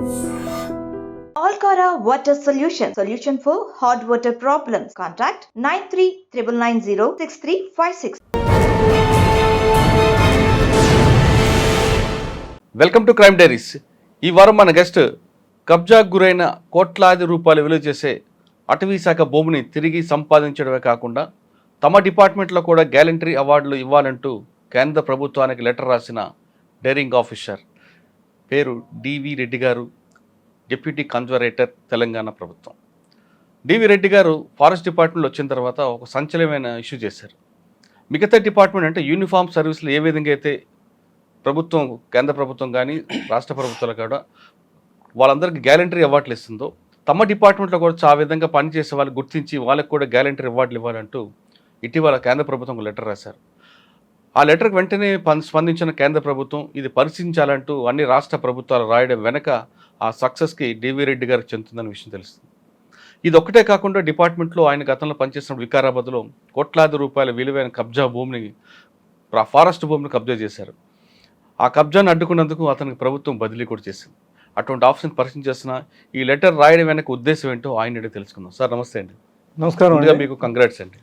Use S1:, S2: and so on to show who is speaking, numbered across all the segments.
S1: Alcara Water Solution for hot water problems. Contact 9399906356.
S2: Welcome to crime diaries. ఈ వారం మన guest కబ్జాకు గురైన కోట్లాది రూపాయలు విలువ చేసే అటవీ శాఖ భూమిని తిరిగి సంపాదించడమే కాకుండా తమ డిపార్ట్మెంట్లో కూడా గ్యాలంటరీ అవార్డులు ఇవ్వాలంటూ కేంద్ర ప్రభుత్వానికి లెటర్ రాసిన డైరింగ్ ఆఫీసర్ పేరు డివి రెడ్డి గారు, డిప్యూటీ కన్జర్వేటర్, తెలంగాణ ప్రభుత్వం. డివి రెడ్డి గారు ఫారెస్ట్ డిపార్ట్మెంట్లో వచ్చిన తర్వాత ఒక సంచలనమైన ఇష్యూ చేశారు. మిగతా డిపార్ట్మెంట్ అంటే యూనిఫామ్ సర్వీసులు ఏ విధంగా అయితే ప్రభుత్వం, కేంద్ర ప్రభుత్వం కానీ రాష్ట్ర ప్రభుత్వాలు కూడా వాళ్ళందరికీ గ్యాలంటరీ అవార్డులు ఇస్తుందో, తమ డిపార్ట్మెంట్లో కూడా ఆ విధంగా పనిచేసే వాళ్ళు గుర్తించి వాళ్ళకి కూడా గ్యాలంటరీ అవార్డులు ఇవ్వాలంటూ ఇటీవల కేంద్ర ప్రభుత్వం లెటర్ రాశారు. ఆ లెటర్కి వెంటనే స్పందించిన కేంద్ర ప్రభుత్వం ఇది పరిశీలించాలంటూ అన్ని రాష్ట్ర ప్రభుత్వాలు రాయడం వెనక ఆ సక్సెస్కి డివి రెడ్డి గారికి చెందుతుందన్న విషయం తెలుస్తుంది. ఇది ఒక్కటే కాకుండా డిపార్ట్మెంట్లో ఆయన గతంలో పనిచేసిన వికారాబాద్లో కోట్లాది రూపాయల విలువైన కబ్జా భూమిని, ఫారెస్ట్ భూమిని కబ్జా చేశారు. ఆ కబ్జాను అడ్డుకున్నందుకు అతనికి ప్రభుత్వం బదిలీ కూడా చేసింది. అటువంటి ఆప్షన్ పరిశీలించేసిన ఈ లెటర్ రాయడం వెనక ఉద్దేశం ఏంటో ఆయన తెలుసుకుందాం. సార్ నమస్తే అండి.
S3: నమస్కారం.
S2: మీకు కంగ్రాట్స్ అండి.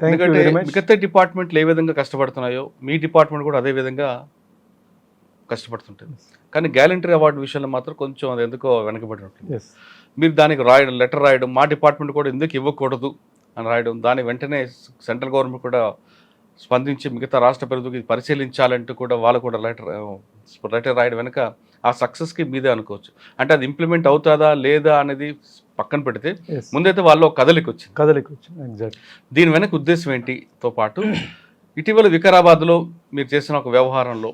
S2: ఎందుకంటే మిగతా డిపార్ట్మెంట్లు ఏ విధంగా కష్టపడుతున్నాయో మీ డిపార్ట్మెంట్ కూడా అదే విధంగా కష్టపడుతుంటుంది. కానీ గ్యాలంటరీ అవార్డు విషయంలో మాత్రం కొంచెం అది ఎందుకో వెనకబడి ఉంటుంది. మీరు దానికి లెటర్ రాయడం, మా డిపార్ట్మెంట్ కూడా ఎందుకు ఇవ్వకూడదు అని రాయడం, దాని వెంటనే సెంట్రల్ గవర్నమెంట్ కూడా స్పందించి మిగతా రాష్ట్ర ప్రభుత్వం పరిశీలించాలంటూ కూడా వాళ్ళు కూడా లెటర్ రాయడం వెనుక ఆ సక్సెస్కి మీదే అనుకోవచ్చు. అంటే అది ఇంప్లిమెంట్ అవుతుందా లేదా అనేది పక్కన పెడితే ముందైతే వాళ్ళు కదలికి వచ్చింది. దీని వెనక ఉద్దేశం ఏంటితో పాటు ఇటీవల వికారాబాద్లో మీరు చేసిన ఒక వ్యవహారంలో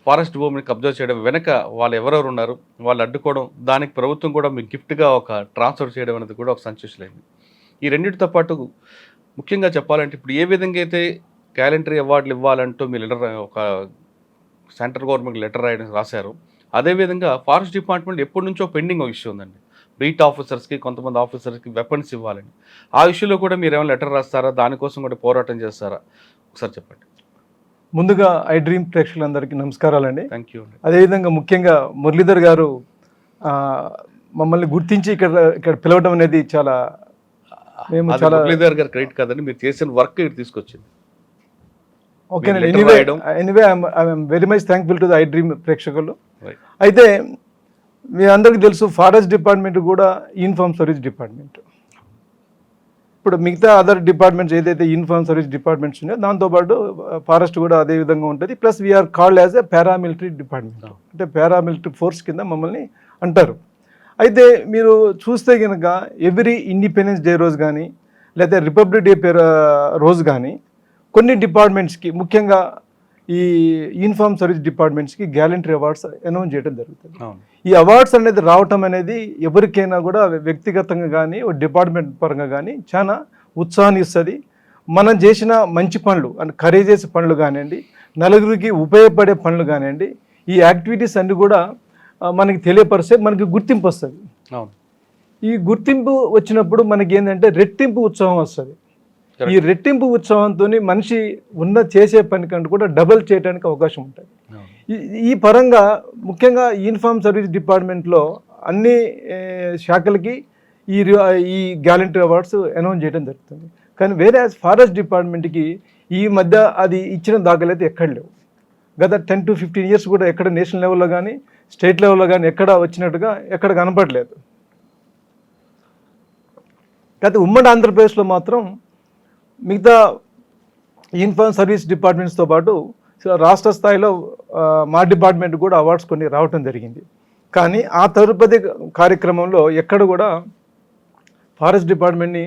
S2: ఫారెస్ట్ భూమిని కబ్జా చేయడం వెనక వాళ్ళు ఎవరెవరు ఉన్నారు, వాళ్ళు అడ్డుకోవడం, దానికి ప్రభుత్వం కూడా మీకు గిఫ్ట్గా ఒక ట్రాన్స్ఫర్ చేయడం అనేది కూడా ఒక సంచలనమైంది. ఈ రెండింటితో పాటు ముఖ్యంగా చెప్పాలంటే ఇప్పుడు ఏ విధంగా అయితే గ్యాలంటరీ అవార్డులు ఇవ్వాలంటూ మీ లెటర్, ఒక సెంట్రల్ గవర్నమెంట్ లెటర్ రాశారు, అదేవిధంగా ఫారెస్ట్ డిపార్ట్మెంట్ ఎప్పటి నుంచో పెండింగ్ ఒక ఇష్యూ ఉందండి. బీట్ ఆఫీసర్స్కి, కొంతమంది ఆఫీసర్స్కి వెపన్స్ ఇవ్వాలని. ఆ ఇష్యూలో కూడా మీరు ఏమైనా లెటర్ రాస్తారా, దానికోసం కూడా పోరాటం చేస్తారా, ఒకసారి చెప్పండి.
S3: ముందుగా ఐ డ్రీమ్ ప్రేక్షకులందరికీ నమస్కారాలండి.
S2: Thank you.
S3: అదేవిధంగా ముఖ్యంగా మురళీధర్ గారు మమ్మల్ని గుర్తించి ఇక్కడ పిలవడం అనేది చాలా
S2: మురళీధర్ గారు క్రెడిట్ కాదండి, మీరు చేసిన వర్క్ ఇక్కడ తీసుకొచ్చింది.
S3: ఓకేనండి. Anyway I'm very much thankful to the I dream ప్రేక్షకులు. అయితే మీ అందరికీ తెలుసు ఫారెస్ట్ డిపార్ట్మెంట్ కూడా యూనిఫామ్ సర్వీస్ డిపార్ట్మెంట్. ఇప్పుడు మిగతా అదర్ డిపార్ట్మెంట్స్ ఏదైతే యూనిఫామ్ సర్వీస్ డిపార్ట్మెంట్స్ ఉన్నాయో దాంతోపాటు ఫారెస్ట్ కూడా అదే విధంగా ఉంటుంది. Plus we're called as a paramilitary department, అంటే పారామిలిటరీ ఫోర్స్ కింద మమ్మల్ని అంటారు. అయితే మీరు చూస్తే కనుక ఎవ్రీ ఇండిపెండెన్స్ డే రోజు కానీ లేదా రిపబ్లిక్ డే రోజు కానీ కొన్ని డిపార్ట్మెంట్స్కి, ముఖ్యంగా ఈ యూనిఫామ్ సర్వీస్ డిపార్ట్మెంట్స్కి గ్యాలంటరీ అవార్డ్స్ అనౌన్స్ చేయడం జరుగుతుంది. ఈ అవార్డ్స్ అనేది రావటం అనేది ఎవరికైనా కూడా వ్యక్తిగతంగా కానీ డిపార్ట్మెంట్ పరంగా కానీ చాలా ఉత్సాహాన్ని ఇస్తుంది. మనం చేసిన మంచి పనులు అంటే కరేజెస్ పనులు కానివ్వండి, నలుగురికి ఉపయోగపడే పనులు కానివ్వండి, ఈ యాక్టివిటీస్ అన్నీ కూడా మనకి తెలియపరిస్తే మనకి గుర్తింపు వస్తుంది. ఈ గుర్తింపు వచ్చినప్పుడు మనకి ఏంటంటే రెట్టింపు ఉత్సాహం వస్తుంది. ఈ రెట్టింపు ఉత్సవంతో మనిషి చేసే పని కంటే కూడా డబల్ చేయడానికి అవకాశం ఉంటుంది. ఈ పరంగా ముఖ్యంగా యూనిఫామ్ సర్వీస్ డిపార్ట్మెంట్లో అన్ని శాఖలకి ఈ గ్యాలంటరీ అవార్డ్స్ అనౌన్స్ చేయడం జరుగుతుంది. కానీ వేరే ఫారెస్ట్ డిపార్ట్మెంట్కి ఈ మధ్య అది ఇచ్చిన దాఖలైతే ఎక్కడ లేవు. గత 10 to 15 years కూడా ఎక్కడ నేషనల్ లెవెల్లో కానీ స్టేట్ లెవెల్లో కానీ ఎక్కడ వచ్చినట్టుగా ఎక్కడ కనపడలేదు. అయితే ఉమ్మడి ఆంధ్రప్రదేశ్లో మాత్రం మిగతా యూనిఫామ్ సర్వీస్ డిపార్ట్మెంట్స్తో పాటు రాష్ట్ర స్థాయిలో మా డిపార్ట్మెంట్ కూడా అవార్డ్స్ కొన్ని రావటం జరిగింది. కానీ ఆ తదుపరి కార్యక్రమంలో ఎక్కడ కూడా ఫారెస్ట్ డిపార్ట్మెంట్ని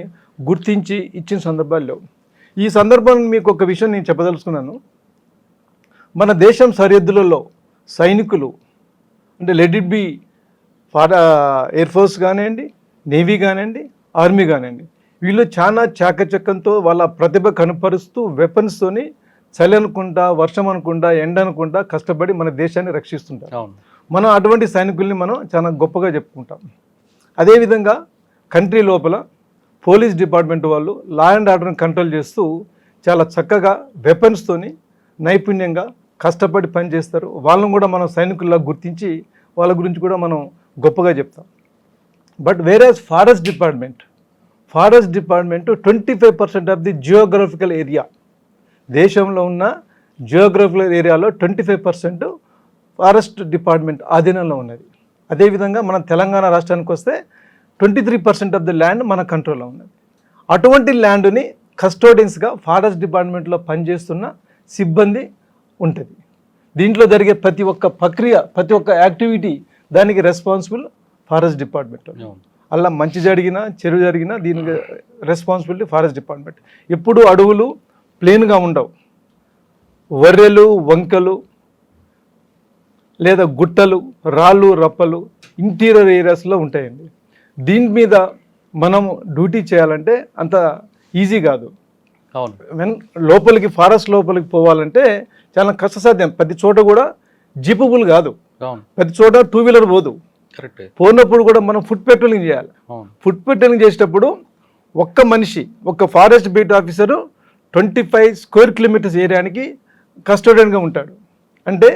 S3: గుర్తించి ఇచ్చిన సందర్భాలు లేవు. ఈ సందర్భంలో మీకు ఒక విషయం నేను చెప్పదలుచుకున్నాను. మన దేశం సరిహద్దులలో సైనికులు అంటే let it be air force కానివ్వండి, నేవీ కానివ్వండి, ఆర్మీ కానివ్వండి, వీళ్ళు చాలా చాకచక్యంతో వాళ్ళ ప్రతిభ కనపరుస్తూ వెపన్స్తోని చలి అనుకుంటా, వర్షం అనుకుంటా, ఎండ అనుకుంటా కష్టపడి మన దేశాన్ని రక్షిస్తుంటారు. మనం అటువంటి సైనికుల్ని మనం చాలా గొప్పగా చెప్పుకుంటాం. అదేవిధంగా కంట్రీ లోపల పోలీస్ డిపార్ట్మెంట్ వాళ్ళు లా అండ్ ఆర్డర్ని కంట్రోల్ చేస్తూ చాలా చక్కగా వెపన్స్తోని నైపుణ్యంగా కష్టపడి పనిచేస్తారు. వాళ్ళని కూడా మనం సైనికుల్లా గుర్తించి వాళ్ళ గురించి కూడా మనం గొప్పగా చెప్తాం. But whereas forest department 25% of the geographical area, దేశంలో ఉన్న జియోగ్రఫికల్ ఏరియాలో 25% ఫారెస్ట్ డిపార్ట్మెంట్ ఆధీనంలో ఉన్నది. అదేవిధంగా మన తెలంగాణ రాష్ట్రానికి వస్తే 23% ఆఫ్ ది ల్యాండ్ మన కంట్రోల్లో ఉన్నది. అటువంటి ల్యాండ్ని కస్టోడియన్స్గా ఫారెస్ట్ డిపార్ట్మెంట్లో పనిచేస్తున్న సిబ్బంది ఉంటుంది. దీంట్లో జరిగే ప్రతి ఒక్క ప్రక్రియ, ప్రతి ఒక్క యాక్టివిటీ దానికి రెస్పాన్సిబుల్ ఫారెస్ట్ డిపార్ట్మెంట్. అలా మంచి జరిగినా చెడు జరిగినా దీనికి రెస్పాన్సిబిలిటీ ఫారెస్ట్ డిపార్ట్మెంట్. ఎప్పుడు అడవులు ప్లేన్గా ఉండవు, వర్రెలు, వంకలు లేదా గుట్టలు, రాళ్ళు, రప్పలు ఇంటీరియర్ ఏరియాస్లో ఉంటాయండి. దీని మీద మనం డ్యూటీ చేయాలంటే అంత ఈజీ కాదు. లోపలికి ఫారెస్ట్ లోపలికి పోవాలంటే చాలా కష్టసాధ్యం. ప్రతి చోట కూడా జీపబుల్ కాదు, ప్రతి చోట 2-వీలర్ పోదు. పోయినప్పుడు కూడా మనం ఫుట్ పెట్రోలింగ్ చేయాలి. ఫుట్ పెట్రోలింగ్ చేసేటప్పుడు ఒక్క మనిషి, ఒక్క forest beat officer 25 square kilometres ఏరియానికి కస్టోడియన్గా ఉంటాడు. అంటే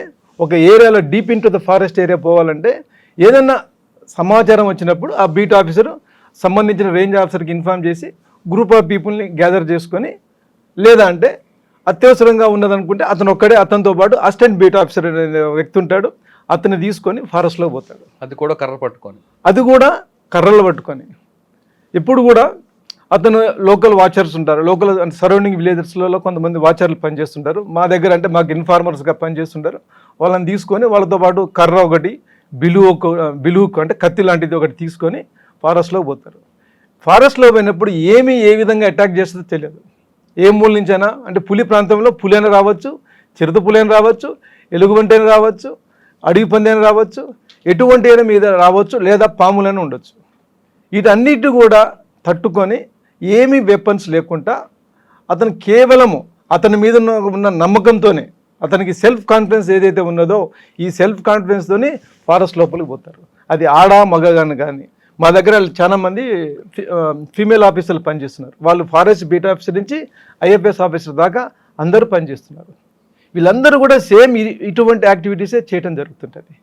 S3: ఒక ఏరియాలో deep into the forest area పోవాలంటే ఏదైనా సమాచారం వచ్చినప్పుడు ఆ బీట్ ఆఫీసరు సంబంధించిన రేంజ్ ఆఫీసర్కి ఇన్ఫార్మ్ చేసి గ్రూప్ ఆఫ్ పీపుల్ని గ్యాదర్ చేసుకొని, లేదా అంటే అత్యవసరంగా ఉన్నదనుకుంటే అతను ఒక్కడే, అతనితో పాటు అసిస్టెంట్ బీట్ ఆఫీసర్ అనే వ్యక్తి ఉంటాడు, అతన్ని తీసుకొని ఫారెస్ట్లో పోతాడు. అది కూడా కర్రలు పట్టుకొని ఎప్పుడు కూడా అతను లోకల్ వాచర్స్ ఉంటారు, లోకల్ సరౌండింగ్ విలేజెస్లలో కొంతమంది వాచర్లు పనిచేస్తుంటారు. మా దగ్గర అంటే మాకు ఇన్ఫార్మర్స్గా పనిచేస్తుంటారు. వాళ్ళని తీసుకొని వాళ్ళతో పాటు కర్ర ఒకటి, బిలువుకు అంటే కత్తి లాంటిది ఒకటి తీసుకొని ఫారెస్ట్లో పోతారు. ఫారెస్ట్లో పోయినప్పుడు ఏ విధంగా అటాక్ చేస్తుందో తెలియదు. ఏ మూల నుంచైనా, అంటే పులి ప్రాంతంలో పులి అయినా రావచ్చు, చిరుత పులి అయినా రావచ్చు, ఎలుగుబంటి అయినా రావచ్చు, అడవి పంది అయినా రావచ్చు, ఎటువంటి అయినా మీద రావచ్చు, లేదా పాములైనా ఉండొచ్చు. వీటన్నిటి కూడా తట్టుకొని ఏమీ వెపన్స్ లేకుండా అతను కేవలము అతని మీద ఉన్న నమ్మకంతోనే, అతనికి సెల్ఫ్ కాన్ఫిడెన్స్ ఏదైతే ఉన్నదో ఈ సెల్ఫ్ కాన్ఫిడెన్స్తోనే ఫారెస్ట్ లోపలికి పోతారు. అది ఆడ మగగాని కానీ. మా దగ్గర చాలా మంది ఫీమేల్ ఆఫీసర్లు పనిచేస్తున్నారు. వాళ్ళు ఫారెస్ట్ బీట్ ఆఫీసర్ నుంచి ఐఎఫ్ఎస్ ఆఫీసర్ దాకా అందరూ పనిచేస్తున్నారు. వీళ్ళందరూ కూడా సేమ్ ఇటువంటి యాక్టివిటీసే చేయడం జరుగుతుంటుంది.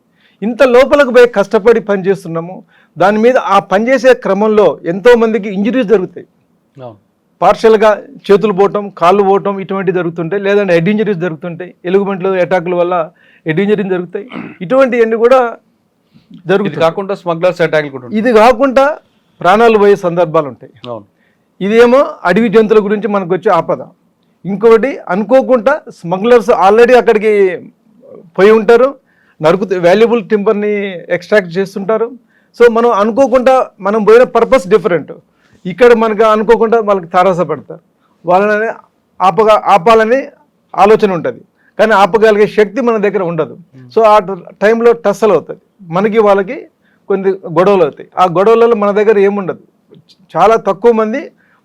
S3: ఇంత లోపలికి పోయి కష్టపడి పనిచేస్తున్నాము. దాని మీద ఆ పనిచేసే క్రమంలో ఎంతోమందికి ఇంజరీస్ జరుగుతాయి. పార్షల్గా చేతులు పోవటం, కాళ్ళు పోవటం ఇటువంటివి జరుగుతుంటాయి, లేదంటే హెడ్ ఇంజరీస్ జరుగుతుంటాయి. ఎలుగుబంట్లు అటాకుల వల్ల హెడ్ ఇంజరీస్ జరుగుతాయి. ఇటువంటివన్నీ కూడా జరుగుతాయి. కాకుండా స్మగ్లర్స్ అటాకులు, ఇది కాకుండా ప్రాణాలు పోయే సందర్భాలు ఉంటాయి. ఇదేమో అడవి జంతువుల గురించి మనకు వచ్చే ఆపద. ఇంకొకటి అనుకోకుండా స్మగ్లర్స్ ఆల్రెడీ అక్కడికి పోయి ఉంటారు, వాల్యుబుల్ టింబర్ని ఎక్స్ట్రాక్ట్ చేస్తుంటారు. సో మనం అనుకోకుండా మనం పోయిన పర్పస్ డిఫరెంట్. ఇక్కడ మనకు అనుకోకుండా వాళ్ళకి తారసపడతారు, వాళ్ళని ఆపాలని ఆలోచన ఉంటుంది, కానీ ఆపగలిగే శక్తి మన దగ్గర ఉండదు. సో ఆ టైంలో టస్సలు అవుతుంది, మనకి వాళ్ళకి కొన్ని గొడవలు అవుతాయి. ఆ గొడవలలో మన దగ్గర ఏముండదు. చాలా తక్కువ మంది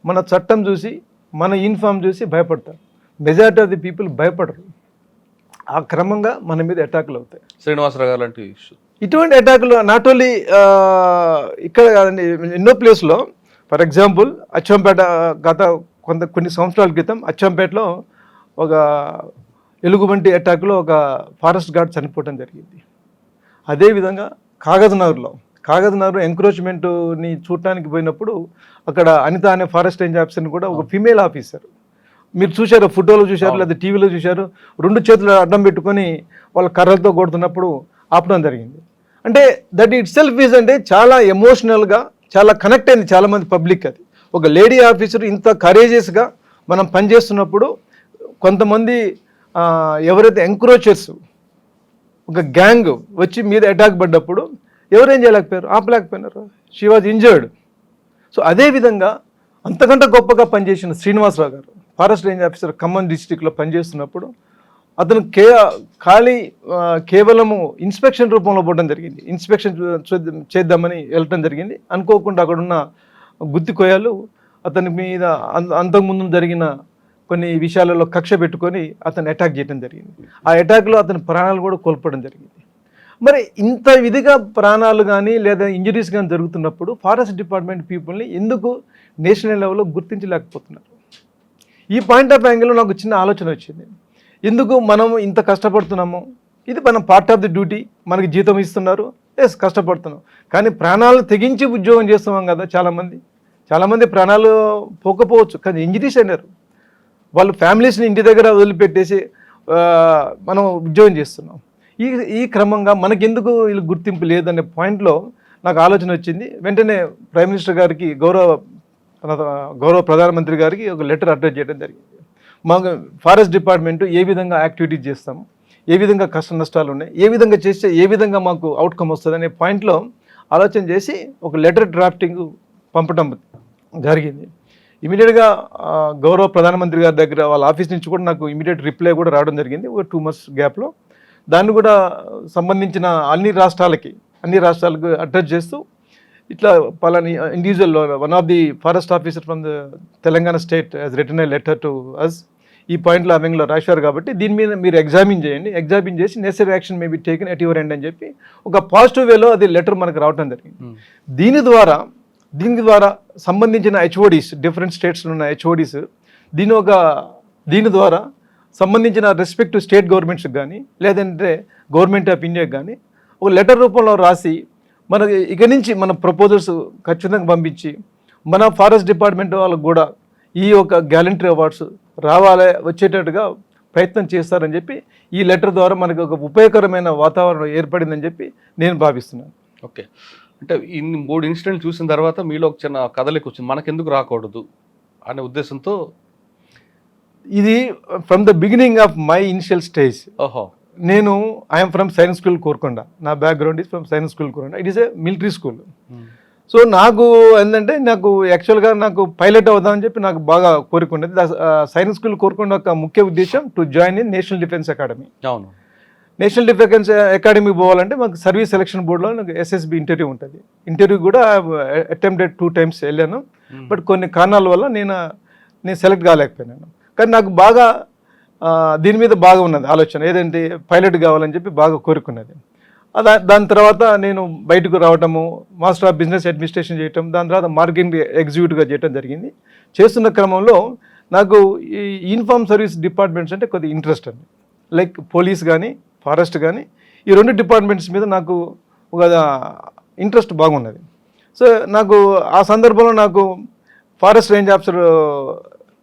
S3: మన చట్టం చూసి, మన యూనిఫామ్ చూసి భయపడతారు. మెజారిటీ ఆఫ్ ది పీపుల్ భయపడరు. ఆ క్రమంగా మన మీద అటాకులు అవుతాయి. శ్రీనివాసరావు గారు లాంటి ఇటువంటి అటాకులు నాట్ ఓన్లీ ఇక్కడ కాదండి, ఎన్నో ప్లేస్లో. ఫర్ ఎగ్జాంపుల్ అచ్చంపేట కొన్ని సంవత్సరాల క్రితం అచ్చంపేటలో ఒక ఎలుగుబంటి అటాక్లో ఒక ఫారెస్ట్ గార్డ్ చనిపోవడం జరిగింది. అదేవిధంగా కాగజ్నగర్ ఎంక్రోచ్మెంట్ని చూడటానికి పోయినప్పుడు అక్కడ అనిత అనే ఫారెస్ట్ రేంజ్ ఆఫీసర్ని కూడా ఒక ఫీమేల్ ఆఫీసర్, మీరు చూశారు, ఫోటోలో చూశారు లేదా టీవీలో చూశారు, 2 చేతులు అడ్డం పెట్టుకొని వాళ్ళ కర్రలతో కొడుతున్నప్పుడు ఆపడం జరిగింది. అంటే దట్ ఇట్ సెల్ఫ్ ఈజ్ అంటే చాలా ఎమోషనల్గా చాలా కనెక్ట్ అయింది చాలామంది పబ్లిక్. అది ఒక లేడీ ఆఫీసర్ ఇంత కరేజియస్గా మనం పనిచేస్తున్నప్పుడు కొంతమంది ఎవరైతే ఎంక్రోచర్స్, ఒక గ్యాంగ్ వచ్చి మీద అటాక్ పడ్డప్పుడు ఎవరేం చేయలేకపోయారు, ఆపలేకపోయినారు. She was injured. సో అదేవిధంగా అంతకంటే గొప్పగా పనిచేసిన శ్రీనివాసరావు గారు ఫారెస్ట్ రేంజ్ ఆఫీసర్ ఖమ్మం డిస్టిక్లో పనిచేస్తున్నప్పుడు అతను కేవలము ఇన్స్పెక్షన్ రూపంలో పోవడం జరిగింది. ఇన్స్పెక్షన్ చేద్దామని వెళ్ళటం జరిగింది. అనుకోకుండా అక్కడున్న గుత్తి కొయ్యలు అతని మీద అంతకుముందు జరిగిన కొన్ని విషయాలలో కక్ష పెట్టుకొని అతను అటాక్ చేయడం జరిగింది. ఆ అటాక్లో అతని ప్రాణాలు కూడా కోల్పోవడం జరిగింది. మరి ఇంత విధిగా ప్రాణాలు కానీ లేదా ఇంజరీస్ కానీ జరుగుతున్నప్పుడు ఫారెస్ట్ డిపార్ట్మెంట్ పీపుల్ని ఎందుకు నేషనల్ లెవెల్లో గుర్తించలేకపోతున్నారు? ఈ పాయింట్ ఆఫ్ యాంగిల్లో నాకు చిన్న ఆలోచన వచ్చింది. ఎందుకు మనం ఇంత కష్టపడుతున్నాము, ఇది మనం పార్ట్ ఆఫ్ ది డ్యూటీ, మనకి జీతం ఇస్తున్నారు, ఎస్ కష్టపడుతున్నాం, కానీ ప్రాణాలు తెగించి ఉద్యోగం చేస్తున్నాం కదా. చాలామంది ప్రాణాలు పోకపోవచ్చు, కానీ ఇంజనీర్స్ అయినారు. వాళ్ళు ఫ్యామిలీస్ని ఇంటి దగ్గర వదిలిపెట్టేసి మనం ఉద్యోగం చేస్తున్నాం. ఈ క్రమంగా మనకెందుకు వీళ్ళు గుర్తింపు లేదనే పాయింట్లో నాకు ఆలోచన వచ్చింది. వెంటనే ప్రైమ్ మినిస్టర్ గారికి, గౌరవ ప్రధానమంత్రి గారికి ఒక లెటర్ అడ్రస్ చేయడం జరిగింది. మాకు ఫారెస్ట్ డిపార్ట్మెంట్ ఏ విధంగా యాక్టివిటీస్ చేస్తాము, ఏ విధంగా కష్ట నష్టాలు ఉన్నాయి, ఏ విధంగా చేస్తే ఏ విధంగా మాకు అవుట్కమ్ వస్తుంది అనే పాయింట్లో ఆలోచన చేసి ఒక లెటర్ డ్రాఫ్టింగ్ పంపడం జరిగింది. ఇమీడియట్గా గౌరవ ప్రధానమంత్రి గారి దగ్గర వాళ్ళ ఆఫీస్ నుంచి కూడా నాకు ఇమీడియట్ రిప్లై కూడా రావడం జరిగింది ఒక 2 months గ్యాప్లో. దాన్ని కూడా సంబంధించిన అన్ని రాష్ట్రాలకు అడ్రస్ చేస్తూ ఇట్లా పలాని individual one of the forest officer from the Telangana state has written a letter to us. ఈ పాయింట్లో ఆమెలో రాశారు కాబట్టి దీని మీద మీరు ఎగ్జామిన్ చేసి necessary action may be taken at your end అని చెప్పి ఒక పాజిటివ్ వేలో అది లెటర్ మనకు రావడం జరిగింది. దీని ద్వారా సంబంధించిన హెచ్ఓడీస్, డిఫరెంట్ స్టేట్స్లో ఉన్న హెచ్ఓడీస్ దీని ద్వారా సంబంధించిన రెస్పెక్టివ్ స్టేట్ గవర్నమెంట్స్కి కానీ లేదంటే గవర్నమెంట్ ఆఫ్ ఇండియాకి కానీ ఒక లెటర్ రూపంలో రాసి మనకి ఇక నుంచి మన ప్రపోజల్స్ ఖచ్చితంగా పంపించి మన ఫారెస్ట్ డిపార్ట్మెంట్ వాళ్ళకు కూడా ఈ యొక్క గ్యాలంటరీ అవార్డ్స్ వచ్చేటట్టుగా ప్రయత్నం చేస్తారని చెప్పి ఈ లెటర్ ద్వారా మనకు ఒక ఉపయోగకరమైన వాతావరణం ఏర్పడిందని చెప్పి నేను భావిస్తున్నాను.
S2: ఓకే, అంటే ఇన్ని 3 ఇన్సిడెంట్లు చూసిన తర్వాత మీలో ఒక చిన్న కదలిక వచ్చింది, మనకెందుకు రాకూడదు అనే ఉద్దేశంతో.
S3: ఇది from the beginning of my initial stage.
S2: ఓహో,
S3: నేను I'm from science school Korukonda. నా background is from science school Korukonda. It is a military school. So నాకు ఏంటంటే యాక్చువల్గా నాకు పైలట్ అవుదామని చెప్పి నాకు బాగా కోరిక ఉండేది. సైన్స్ స్కూల్ కోరుకొండ ఒక ముఖ్య ఉద్దేశం to join in national defence academy.
S2: అవును,
S3: నేషనల్ డిఫెన్స్ అకాడమీ పోవాలంటే మాకు సర్వీస్ సెలక్షన్ బోర్డులో నాకు SSB ఇంటర్వ్యూ ఉంటుంది. ఇంటర్వ్యూ కూడా అటెంప్టెడ్ 2 times వెళ్ళాను. బట్ కొన్ని కారణాల వల్ల నేను సెలెక్ట్ కాలేకపోయినాను. కానీ నాకు బాగా దీని మీద బాగా ఉన్నది ఆలోచన, ఏదంటే పైలట్ కావాలని చెప్పి బాగా కోరుకున్నది. దాని తర్వాత నేను బయటకు రావటము, మాస్టర్ ఆఫ్ బిజినెస్ అడ్మినిస్ట్రేషన్ చేయటం, దాని తర్వాత మార్కెటింగ్ ఎగ్జిక్యూటివ్గా చేయటం జరిగింది. చేస్తున్న క్రమంలో నాకు ఈ యూనిఫామ్ సర్వీస్ డిపార్ట్మెంట్స్ అంటే కొద్దిగా ఇంట్రెస్ట్ అండి. లైక్ పోలీస్ కానీ ఫారెస్ట్ కానీ ఈ 2 డిపార్ట్మెంట్స్ మీద నాకు ఒక ఇంట్రెస్ట్ బాగున్నది. సో నాకు ఆ సందర్భంలో నాకు forest range officer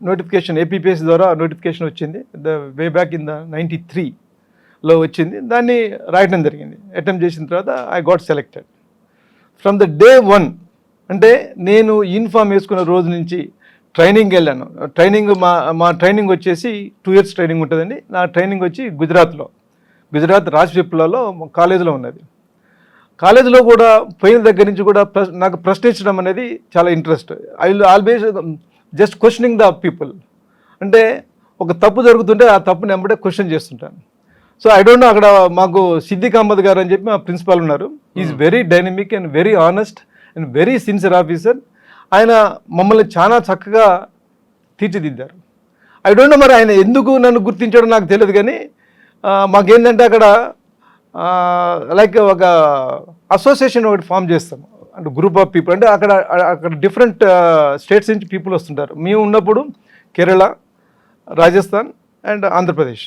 S3: notification APPS ద్వారా నోటిఫికేషన్ వచ్చింది. వే బ్యాక్ ఇన్ 93లో వచ్చింది. దాన్ని రాయటం జరిగింది. అటెంప్ట్ చేసిన తర్వాత I got selected. From the day 1 అంటే నేను యూనిఫామ్ వేసుకున్న రోజు నుంచి ట్రైనింగ్ వెళ్ళాను. మా ట్రైనింగ్ వచ్చేసి 2 years ట్రైనింగ్ ఉంటుందండి. నా ట్రైనింగ్ వచ్చి గుజరాత్ రాజ్పిప్లాలో కాలేజీలో ఉన్నది. కాలేజీలో కూడా పోయిన దగ్గర నుంచి కూడా నాకు ప్రశ్నించడం అనేది చాలా interest. I will always just questioning the people. అంటే ఒక తప్పు జరుగుతుంటే ఆ తప్పుని వెంబడే క్వశ్చన్ చేస్తుంటాను. సో ఐ డోంట్ నో, అక్కడ మాకు సిద్దిక్ అహ్మద్ గారు అని చెప్పి మా ప్రిన్సిపాల్ ఉన్నారు. Is very dynamic and very honest and very sincere officer. ఆయన మమ్మల్ని చాలా చక్కగా తీర్చిదిద్దారు. ఐ డోంట్ నో మరి ఆయన ఎందుకు నన్ను గుర్తించాడో నాకు తెలియదు, కానీ మాకేంటంటే అక్కడ లైక్ ఒక అసోసియేషన్ ఒకటి ఫామ్ చేస్తాము, అంటే గ్రూప్ ఆఫ్ పీపుల్. అంటే అక్కడ డిఫరెంట్ స్టేట్స్ నుంచి పీపుల్ వస్తుంటారు. మేము ఉన్నప్పుడు కేరళ, రాజస్థాన్ అండ్ ఆంధ్రప్రదేశ్.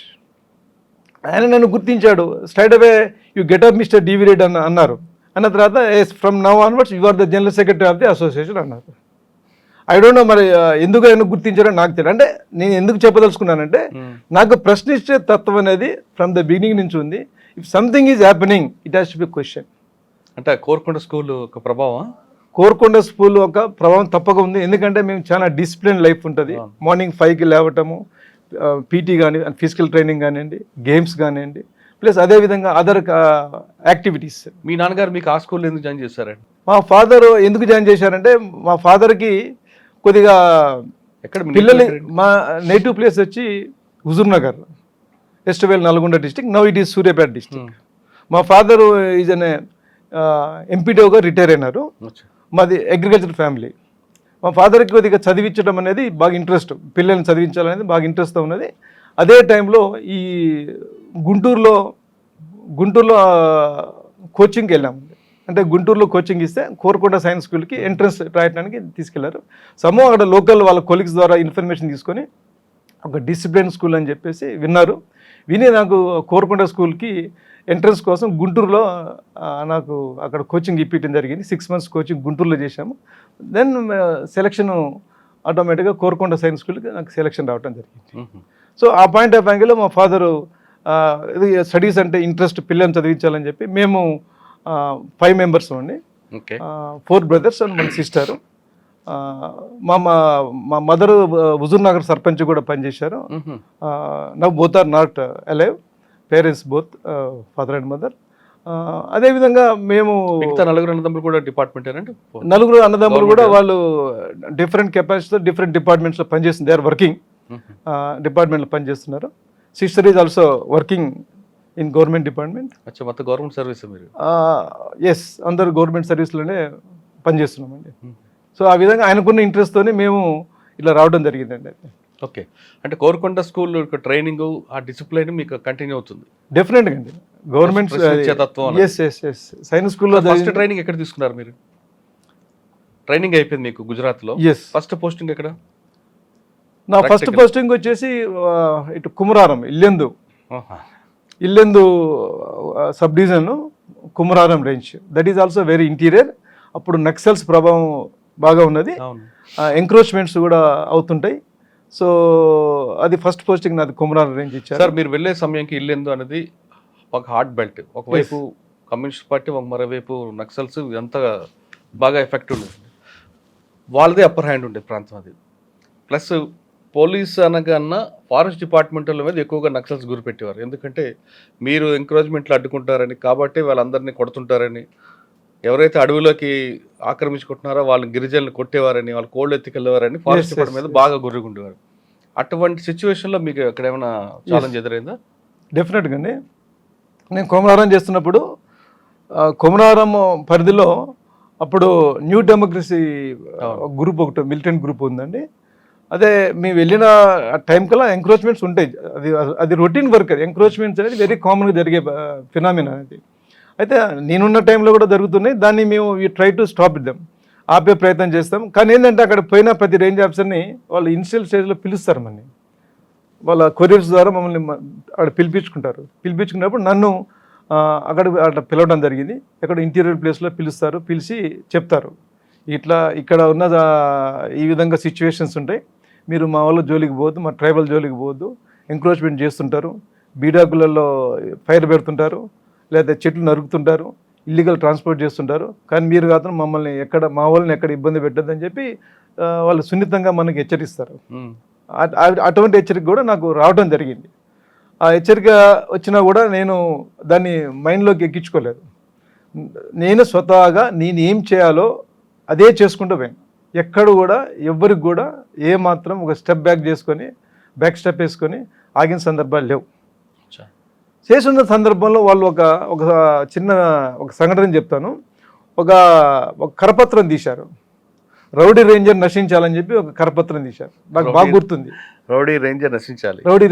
S3: ఆయన నన్ను గుర్తించాడు. Straight away you get up mister DV Reddy అన్నారు. అన్న తర్వాత from now onwards you are the general secretary of the association అన్నారు. ఐ డోంట్ నో మరి ఎందుకు ఆయన గుర్తించారో నాకు తెలియదు. అంటే నేను ఎందుకు చెప్పదలుచుకున్నానంటే నాకు ప్రశ్నించే తత్వం అనేది ఫ్రమ్ ద బిగినింగ్ నుంచి ఉంది. If something is happening it has to be question.
S2: అంటే కోరుకొండ స్కూల్ ఒక ప్రభావం,
S3: కోరుకొండ స్కూల్ ఒక ప్రభావం తప్పక ఉంది. ఎందుకంటే మేము చాలా డిసిప్లిన్ లైఫ్ ఉంటుంది. మార్నింగ్ 5కి లేవటము, PT కానీ ఫిజికల్ ట్రైనింగ్ కానివ్వండి, గేమ్స్ కానివ్వండి, ప్లస్ అదేవిధంగా అదర్ యాక్టివిటీస్.
S2: మీ నాన్నగారు మీకు ఆ స్కూల్లో ఎందుకు జాయిన్ చేశారండి?
S3: మా ఫాదర్ ఎందుకు జాయిన్ చేశారంటే మా ఫాదర్కి కొద్దిగా
S2: ఎక్కడ
S3: పిల్లలు, మా నేటివ్ ప్లేస్ వచ్చి హుజూర్ నగర్, వెస్ట్వేల్, Nalgonda district. Now it is Suryapet district. మా ఫాదర్ ఈజ్ అనే MPDOగా రిటైర్ అయినారు. మాది అగ్రికల్చర్ ఫ్యామిలీ. మా ఫాదర్కి కొద్దిగా చదివించడం అనేది బాగా ఇంట్రెస్ట్, పిల్లల్ని చదివించాలనేది బాగా ఇంట్రెస్ట్తో ఉన్నది. అదే టైంలో ఈ గుంటూరులో కోచింగ్కి వెళ్ళాము. అంటే గుంటూరులో కోచింగ్ ఇస్తే కోరుకొండ సైన్స్ స్కూల్కి ఎంట్రన్స్ రాయడానికి తీసుకెళ్లారు. సమో అక్కడ లోకల్ వాళ్ళ కొలీగ్స్ ద్వారా ఇన్ఫర్మేషన్ తీసుకొని ఒక డిసిప్లిన్ స్కూల్ అని చెప్పేసి విన్నారు. విని నాకు కోరుకొండ స్కూల్కి ఎంట్రన్స్ కోసం గుంటూరులో నాకు అక్కడ కోచింగ్ ఇప్పించడం జరిగింది. 6 months కోచింగ్ గుంటూరులో చేశాము. దెన్ సెలక్షన్ ఆటోమేటిక్గా కోరుకొండ సైన్స్ స్కూల్కి నాకు సెలక్షన్ రావడం జరిగింది. సో ఆ పాయింట్ ఆఫ్ యాంగిల్లో మా ఫాదరు ఇది స్టడీస్ అంటే ఇంట్రెస్ట్, పిల్లల్ని చదివించాలని చెప్పి మేము 5 members అండి, 4 brothers అండ్ 1 sister. మా మదరు హుజూర్ నగర్ సర్పంచ్ కూడా పనిచేశారు. Now both are not alive, parents both, father and mother. అదేవిధంగా మేము
S2: నలుగురు అన్నదమ్ములు కూడా డిపార్ట్మెంట్,
S3: నలుగురు అన్నదమ్ములు కూడా వాళ్ళు డిఫరెంట్ కెపాసిటీతో డిఫరెంట్ డిపార్ట్మెంట్స్లో పనిచేస్తుంది. దే ఆర్ వర్కింగ్ డిపార్ట్మెంట్లో పనిచేస్తున్నారు. Sister is also working in government department.
S2: మొత్తం గవర్నమెంట్ సర్వీస్ మీరు?
S3: ఎస్, అందరు గవర్నమెంట్ సర్వీస్లోనే పనిచేస్తున్నామండి. సో ఆ విధంగా ఆయనకున్న ఇంట్రెస్ట్తోనే మేము ఇలా రావడం జరిగిందండి.
S2: ఓకే, అంటే కోరుకొండ స్కూల్ ట్రైనింగ్, ఆ డిసిప్లైన్ మీకు కంటిన్యూ అవుతుంది?
S3: డెఫినెట్గా అండి. గవర్నమెంట్ సైన్స్ స్కూల్లో
S2: ఫస్ట్ ట్రైనింగ్ ఎక్కడ తీసుకున్నారు మీరు? ట్రైనింగ్ అయిపోయింది మీకు గుజరాత్లో.
S3: ఎస్.
S2: ఫస్ట్ పోస్టింగ్ ఎక్కడ?
S3: నా ఫస్ట్ పోస్టింగ్ వచ్చేసి ఇటు Kumararam, Yellandu sub division, Kumararam range. That is also very interior. అప్పుడు నక్సల్స్ ప్రభావం బాగా ఉన్నది, ఎంక్రోచ్మెంట్స్ కూడా అవుతుంటాయి. సో అది ఫస్ట్ పోస్టింగ్ నాది కుమరారం రేంజ్ ఇచ్చారు.
S2: సార్ మీరు వెళ్ళే సమయంకి ఇల్లెందు అనేది ఒక హార్ట్ బెల్ట్, ఒకవైపు కమ్యూనిస్ట్ పార్టీ, మరోవైపు నక్సల్స్, ఇదంతా బాగా ఎఫెక్ట్ ఉండేది. వాళ్ళదే అప్పర్ హ్యాండ్ ఉండే ప్రాంతం అది. ప్లస్ పోలీస్ అనగానే ఫారెస్ట్ డిపార్ట్మెంట్ల మీద ఎక్కువగా నక్సల్స్ గురిపెట్టేవారు. ఎందుకంటే మీరు ఎంకరేజ్మెంట్లు అడ్డుకుంటారని, కాబట్టి వాళ్ళందరినీ కొడుతుంటారని, ఎవరైతే అడవిలోకి ఆక్రమించుకుంటున్నారో వాళ్ళని గిరిజనులు కొట్టేవారని, వాళ్ళు కోళ్ళు ఎత్తుకెళ్ళేవారని ఫారెస్ట్ డిపార్ట్మెంట్ మీద బాగా గుర్రుగుండేవారు. అటువంటి సిచ్యువేషన్లో మీకు అక్కడ ఏమైనా ఛాలెంజ్ ఎదురైందా?
S3: డెఫినెట్గా అండి. నేను కొమరారం చేస్తున్నప్పుడు కొమరారం పరిధిలో అప్పుడు న్యూ డెమోక్రసీ గ్రూప్, ఒకటి మిలిటెంట్ గ్రూప్ ఉందండి. అదే మేము వెళ్ళిన టైం కల్లా ఎంక్రోచ్మెంట్స్ ఉంటాయి. అది రొటీన్ వర్క్. అది ఎంక్రోచ్మెంట్స్ అనేది వెరీ కామన్గా జరిగే ఫినామినా అనేది. అయితే నేనున్న టైంలో కూడా జరుగుతున్నాయి. దాన్ని మేము ట్రై టు స్టాప్ ఇద్దాం, ఆపే ప్రయత్నం చేస్తాం. కానీ ఏంటంటే అక్కడ పోయిన ప్రతి రేంజ్ ఆఫీసర్ని వాళ్ళు ఇనిషియల్ స్టేజ్లో పిలుస్తారు. మనని వాళ్ళ కొరియర్స్ ద్వారా మమ్మల్ని అక్కడ పిలిపించుకుంటారు. పిలిపించుకున్నప్పుడు నన్ను అక్కడ పిలవడం జరిగింది. ఎక్కడ ఇంటీరియర్ ప్లేస్లో పిలుస్తారు, పిలిచి చెప్తారు, ఇట్లా ఇక్కడ ఉన్న ఈ విధంగా సిచ్యువేషన్స్ ఉంటాయి, మీరు మా వాళ్ళ జోలికి పోవద్దు, మా ట్రైబల్ జోలికి పోవద్దు, ఎంక్రోచ్మెంట్ చేస్తుంటారు, బీడాకులలో ఫైర్ పెడుతుంటారు, లేదా చెట్లు నరుకుతుంటారు, ఇల్లీగల్ ట్రాన్స్పోర్ట్ చేస్తుంటారు. కానీ మీరు కాదు మమ్మల్ని ఎక్కడ, మా వాళ్ళని ఎక్కడ ఇబ్బంది పెట్టద్దని చెప్పి వాళ్ళు సున్నితంగా మనకి హెచ్చరిస్తారు. అటువంటి హెచ్చరిక కూడా నాకు రావడం జరిగింది. ఆ హెచ్చరిక వచ్చినా కూడా నేను దాన్ని మైండ్లోకి ఎక్కించుకోలేదు. నేను స్వతహాగా నేను ఏం చేయాలో అదే చేసుకుంటూ పోయాను. ఎక్కడ కూడా ఎవ్వరికి కూడా ఏ మాత్రం ఒక స్టెప్ బ్యాక్ స్టెప్ వేసుకొని ఆగిన సందర్భాలు లేవు. చేస్తున్న సందర్భంలో వాళ్ళు ఒక చిన్న సంఘటన చెప్తాను. ఒక కరపత్రం తీశారు, రౌడీ రేంజర్ నశించాలని చెప్పి ఒక కరపత్రం తీశారు. నాకు బాగా గుర్తుంది.
S2: రౌడీ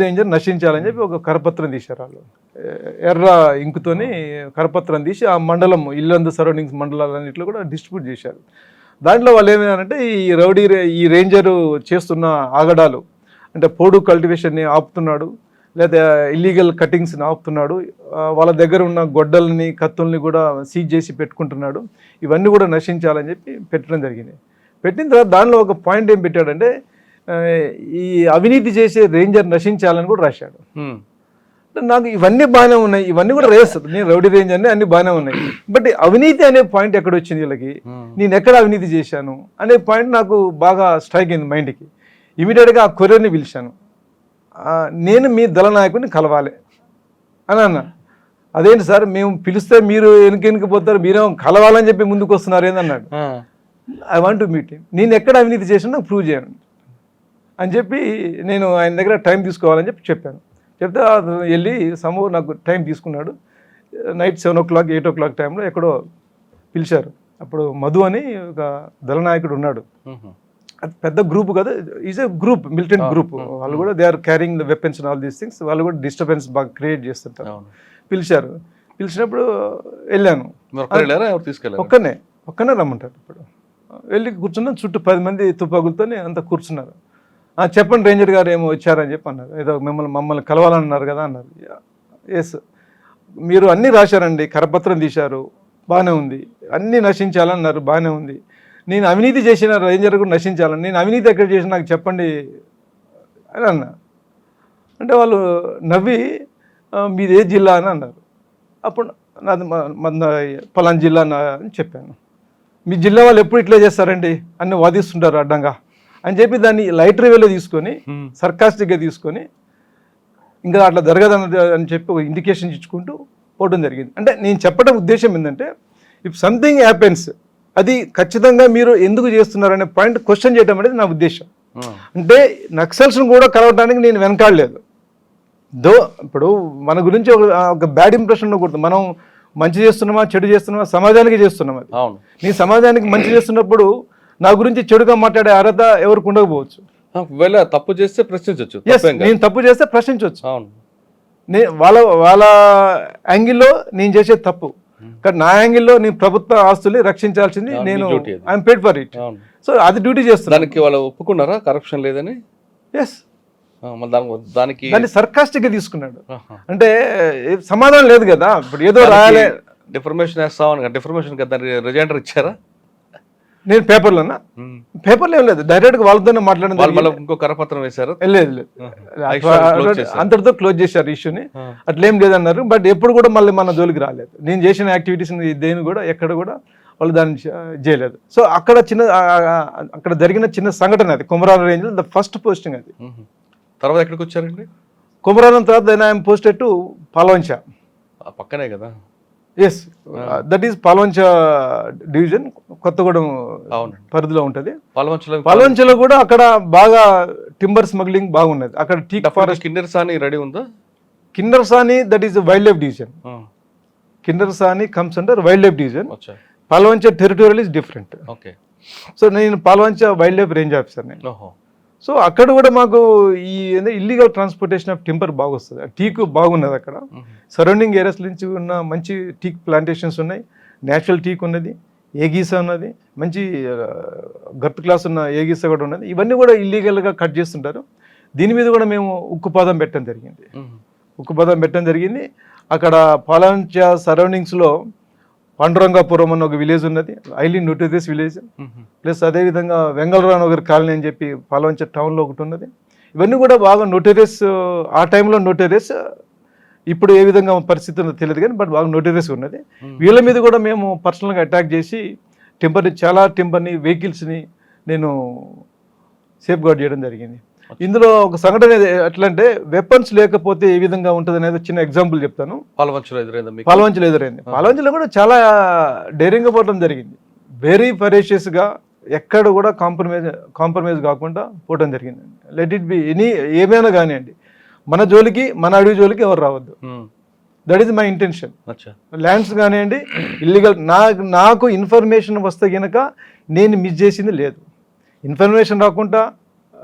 S2: రేంజర్
S3: నశించాలని చెప్పి ఒక కరపత్రం తీశారు. వాళ్ళు ఎర్ర ఇంకుతోని కరపత్రం తీసి ఆ మండలం, ఇల్లందు సరౌండింగ్స్ మండలాలన్నింటిలో కూడా డిస్ట్రిబ్యూట్ చేశారు. దాంట్లో వాళ్ళు ఏమైనారంటే ఈ రేంజరు చేస్తున్న ఆగడాలు, అంటే పోడు కల్టివేషన్ని ఆపుతున్నాడు, లేదా ఇల్లీగల్ కటింగ్స్ని ఆపుతున్నాడు, వాళ్ళ దగ్గర ఉన్న గొడ్డల్ని, కత్తుల్ని కూడా సీజ్ చేసి పెట్టుకుంటున్నాడు, ఇవన్నీ కూడా నశించాలని చెప్పి పెట్టడం జరిగింది. పెట్టిన తర్వాత దానిలో ఒక పాయింట్ ఏం పెట్టాడంటే, ఈ అవినీతి చేసే రేంజర్ నశించాలని కూడా రాశాడు. నాకు ఇవన్నీ బాగానే ఉన్నాయి, ఇవన్నీ కూడా రేస్తుంది, నేను రౌడీ రేంజ్ అన్నీ అన్ని బాగానే ఉన్నాయి. బట్ అవినీతి అనే పాయింట్ ఎక్కడ వచ్చింది వీళ్ళకి, నేను ఎక్కడ అవినీతి చేశాను అనే పాయింట్ నాకు బాగా స్ట్రైక్ అయింది మైండ్కి. ఇమీడియట్గా ఆ కొరియర్ని పిలిచాను. నేను మీ దళ నాయకుడిని కలవాలి అని అన్నా. అదేంటి సార్, మేము పిలిస్తే మీరు వెనుకపోతారు, మీరేమో కలవాలని చెప్పి ముందుకు వస్తున్నారు ఏందన్నాడు. I want to meet him, నేను ఎక్కడ అవినీతి చేసినా నాకు ప్రూవ్ చేయను అని చెప్పి నేను ఆయన దగ్గర టైం తీసుకోవాలని చెప్పాను. చెప్తే వెళ్ళి నాకు టైం తీసుకున్నాడు. నైట్ 7 o'clock 8 o'clock టైంలో ఎక్కడో పిలిచారు. అప్పుడు మధు అని ఒక దళ నాయకుడు ఉన్నాడు. అది పెద్ద గ్రూప్ కదా, is a group, militant group. వాళ్ళు కూడా they are carrying the weapons and all these things. వాళ్ళు కూడా డిస్టర్బెన్స్ బాగా క్రియేట్ చేస్తుంటారు. పిలిచారు. పిలిచినప్పుడు వెళ్ళాను. ఒక్కనే రమ్మంటారు. ఇప్పుడు వెళ్ళి కూర్చున్నాను. చుట్టూ 10 మంది తుపాకులతోనే అంతా కూర్చున్నారు. చెప్పండి రేంజర్ గారు ఏమో వచ్చారని చెప్పి అన్నారు. ఏదో మమ్మల్ని కలవాలన్నారు కదా అన్నారు. ఎస్. మీరు అన్నీ రాశారండి, కరపత్రం తీశారు, బాగానే ఉంది, అన్నీ నశించాలన్నారు, బాగానే ఉంది. నేను అవినీతి చేసిన రేంజర్ కూడా నశించాలని, నేను అవినీతి ఎక్కడ చేసిన నాకు చెప్పండి అని అన్నా. అంటే వాళ్ళు నవ్వి మీది ఏ జిల్లా అని అన్నారు. అప్పుడు నాది పలానా జిల్లా అని చెప్పాను. మీ జిల్లా వాళ్ళు ఎప్పుడు ఇట్లా చేస్తారండి అని వాదిస్తుంటారు అడ్డంగా అని చెప్పి దాన్ని లైట్ రివేలో తీసుకొని సర్కాస్టిక్గా తీసుకొని ఇంకా అట్లా జరగదని అని చెప్పి ఒక ఇండికేషన్ ఇచ్చుకుంటూ పోవడం జరిగింది. అంటే నేను చెప్పడం ఉద్దేశం ఏంటంటే ఇఫ్ సంథింగ్ హ్యాపెన్స్ అది ఖచ్చితంగా మీరు ఎందుకు చేస్తున్నారనే పాయింట్ క్వశ్చన్ చేయడం అనేది నా ఉద్దేశం. అంటే నక్సల్స్ను కూడా కలవడానికి నేను వెనకాడలేదు. ఇప్పుడు మన గురించి ఒక బ్యాడ్ ఇంప్రెషన్ ఉండకూడదు. మనం మంచి చేస్తున్నామా చెడు చేస్తున్నామా సమాజానికి చేస్తున్నాం. అది నీ సమాజానికి మంచి చేస్తున్నప్పుడు నా గురించి చెడుగా మాట్లాడే అర్హత ఎవరికి ఉండకపోవచ్చు.
S2: తప్పు చేస్తే ప్రశ్నించవచ్చు,
S3: నేను తప్పు చేస్తే ప్రశ్నించవచ్చు. వాళ్ళ యాంగిల్లో నేను చేసేది తప్పు, కానీ నా యాంగిల్లో నేను ప్రభుత్వ ఆస్తుల్ని రక్షించాల్సింది నేను I'm paid for it. So అది డ్యూటీ చేస్తాను.
S2: దానికి వాళ్ళు ఒప్పుకున్నారా కరప్షన్ లేదని?
S3: ఎస్. దాన్ని సర్కాస్టిక్గా తీసుకున్నాడు. అంటే సమాధానం లేదు కదా, ఇప్పుడు ఏదో రాయాలి.
S2: డిఫర్మేషన్ వేస్తామని డిఫర్మేషన్ కదా రిజైండర్ ఇచ్చారా?
S3: నేను పేపర్లోనా? పేపర్లో ఏం లేదు, డైరెక్ట్గా వాళ్ళతోనే మాట్లాడిన.
S2: ఇంకో కరపత్రం వేశారు?
S3: లేదు, అంతటితో క్లోజ్ చేశారు ఇష్యూని. అట్లేం లేదన్నారు. బట్ ఎప్పుడు కూడా మళ్ళీ మన జోలికి రాలేదు. నేను చేసిన యాక్టివిటీస్ దేని కూడా ఎక్కడ కూడా వాళ్ళు దాన్ని చేయలేదు. సో అక్కడ జరిగిన చిన్న సంఘటన అది కుమరాల రేంజ్లో ద ఫస్ట్ పోస్టింగ్ అది.
S2: తర్వాత ఎక్కడికి వచ్చారండి?
S3: కుమరాలం తర్వాత ఐఎమ్ పోస్టెడ్ టు పాల్వంచ.
S2: పక్కనే కదా?
S3: Yes, that is Palvancha division, Kothagudem పరిధిలో ఉంటుంది. పాల్వంచలో కూడా అక్కడ బాగా టింబర్ స్మగ్లింగ్ బాగున్నది. అక్కడ టీక్ ఫారెస్ట్.
S2: కిన్నెరసాని రెడీ ఉందా?
S3: Kinnerasani that is wildlife division. Kinnerasani comes under wildlife division. Paloncha territorial is different. So నేను Paloncha wildlife range officer నేను. సో అక్కడ కూడా మాకు ఈ ఇల్లీగల్ ట్రాన్స్పోర్టేషన్ ఆఫ్ టింబర్ బాగా వస్తుంది. టీక్ బాగున్నది అక్కడ. సరౌండింగ్ ఏరియాస్ నుంచి ఉన్న మంచి టీక్ ప్లాంటేషన్స్ ఉన్నాయి. నేచురల్ టీక్ ఉన్నది, ఏగీసా ఉన్నది, మంచి గర్త్ క్లాస్ ఉన్న ఏగీసా కూడా ఉన్నది. ఇవన్నీ కూడా ఇల్లీగల్గా కట్ చేస్తుంటారు. దీని మీద కూడా మేము ఉక్కుపాదం పెట్టడం జరిగింది. అక్కడ పాలంచ సరౌండింగ్స్లో పాండురంగాపురం అన్న ఒక విలేజ్ ఉన్నది, హైలీ నోటోరియస్ విలేజ్. ప్లస్ అదేవిధంగా వెంగళరావు నగర్ కాలనీ అని చెప్పి పాల్వంచ టౌన్లో ఒకటి ఉన్నది. ఇవన్నీ కూడా బాగా నోటోరియస్, ఆ టైంలో నోటోరియస్. ఇప్పుడు ఏ విధంగా పరిస్థితి ఉందో తెలియదు కానీ బట్ బాగా నోటోరియస్ ఉన్నది. వీళ్ళ మీద కూడా మేము పర్సనల్గా అటాక్ చేసి చాలా టింబర్ని వెహికల్స్ని నేను సేఫ్ గార్డ్ చేయడం జరిగింది. ఇందులో ఒక సంఘటన ఎట్లా అంటే వెపన్స్ లేకపోతే ఏ విధంగా ఉంటుంది అనేది చిన్న ఎగ్జాంపుల్ చెప్తాను.
S2: పాల్వంచలో ఎదురైంది.
S3: పాల్వంచలో కూడా చాలా డేరింగ్గా పోవడం జరిగింది. వెరీ ఫెరేషియస్గా, ఎక్కడ కూడా కాంప్రమైజ్ కాకుండా పోవడం జరిగింది. లెట్ ఇట్ బి ఏమైనా కానివ్వండి, మన జోలికి, మన అడవి జోలికి ఎవరు రావద్దు. That is my intention. Lands కానివ్వండి, ఇల్లీగల్, నాకు ఇన్ఫర్మేషన్ వస్తే కనుక నేను మిస్ చేసింది లేదు. ఇన్ఫర్మేషన్ రాకుండా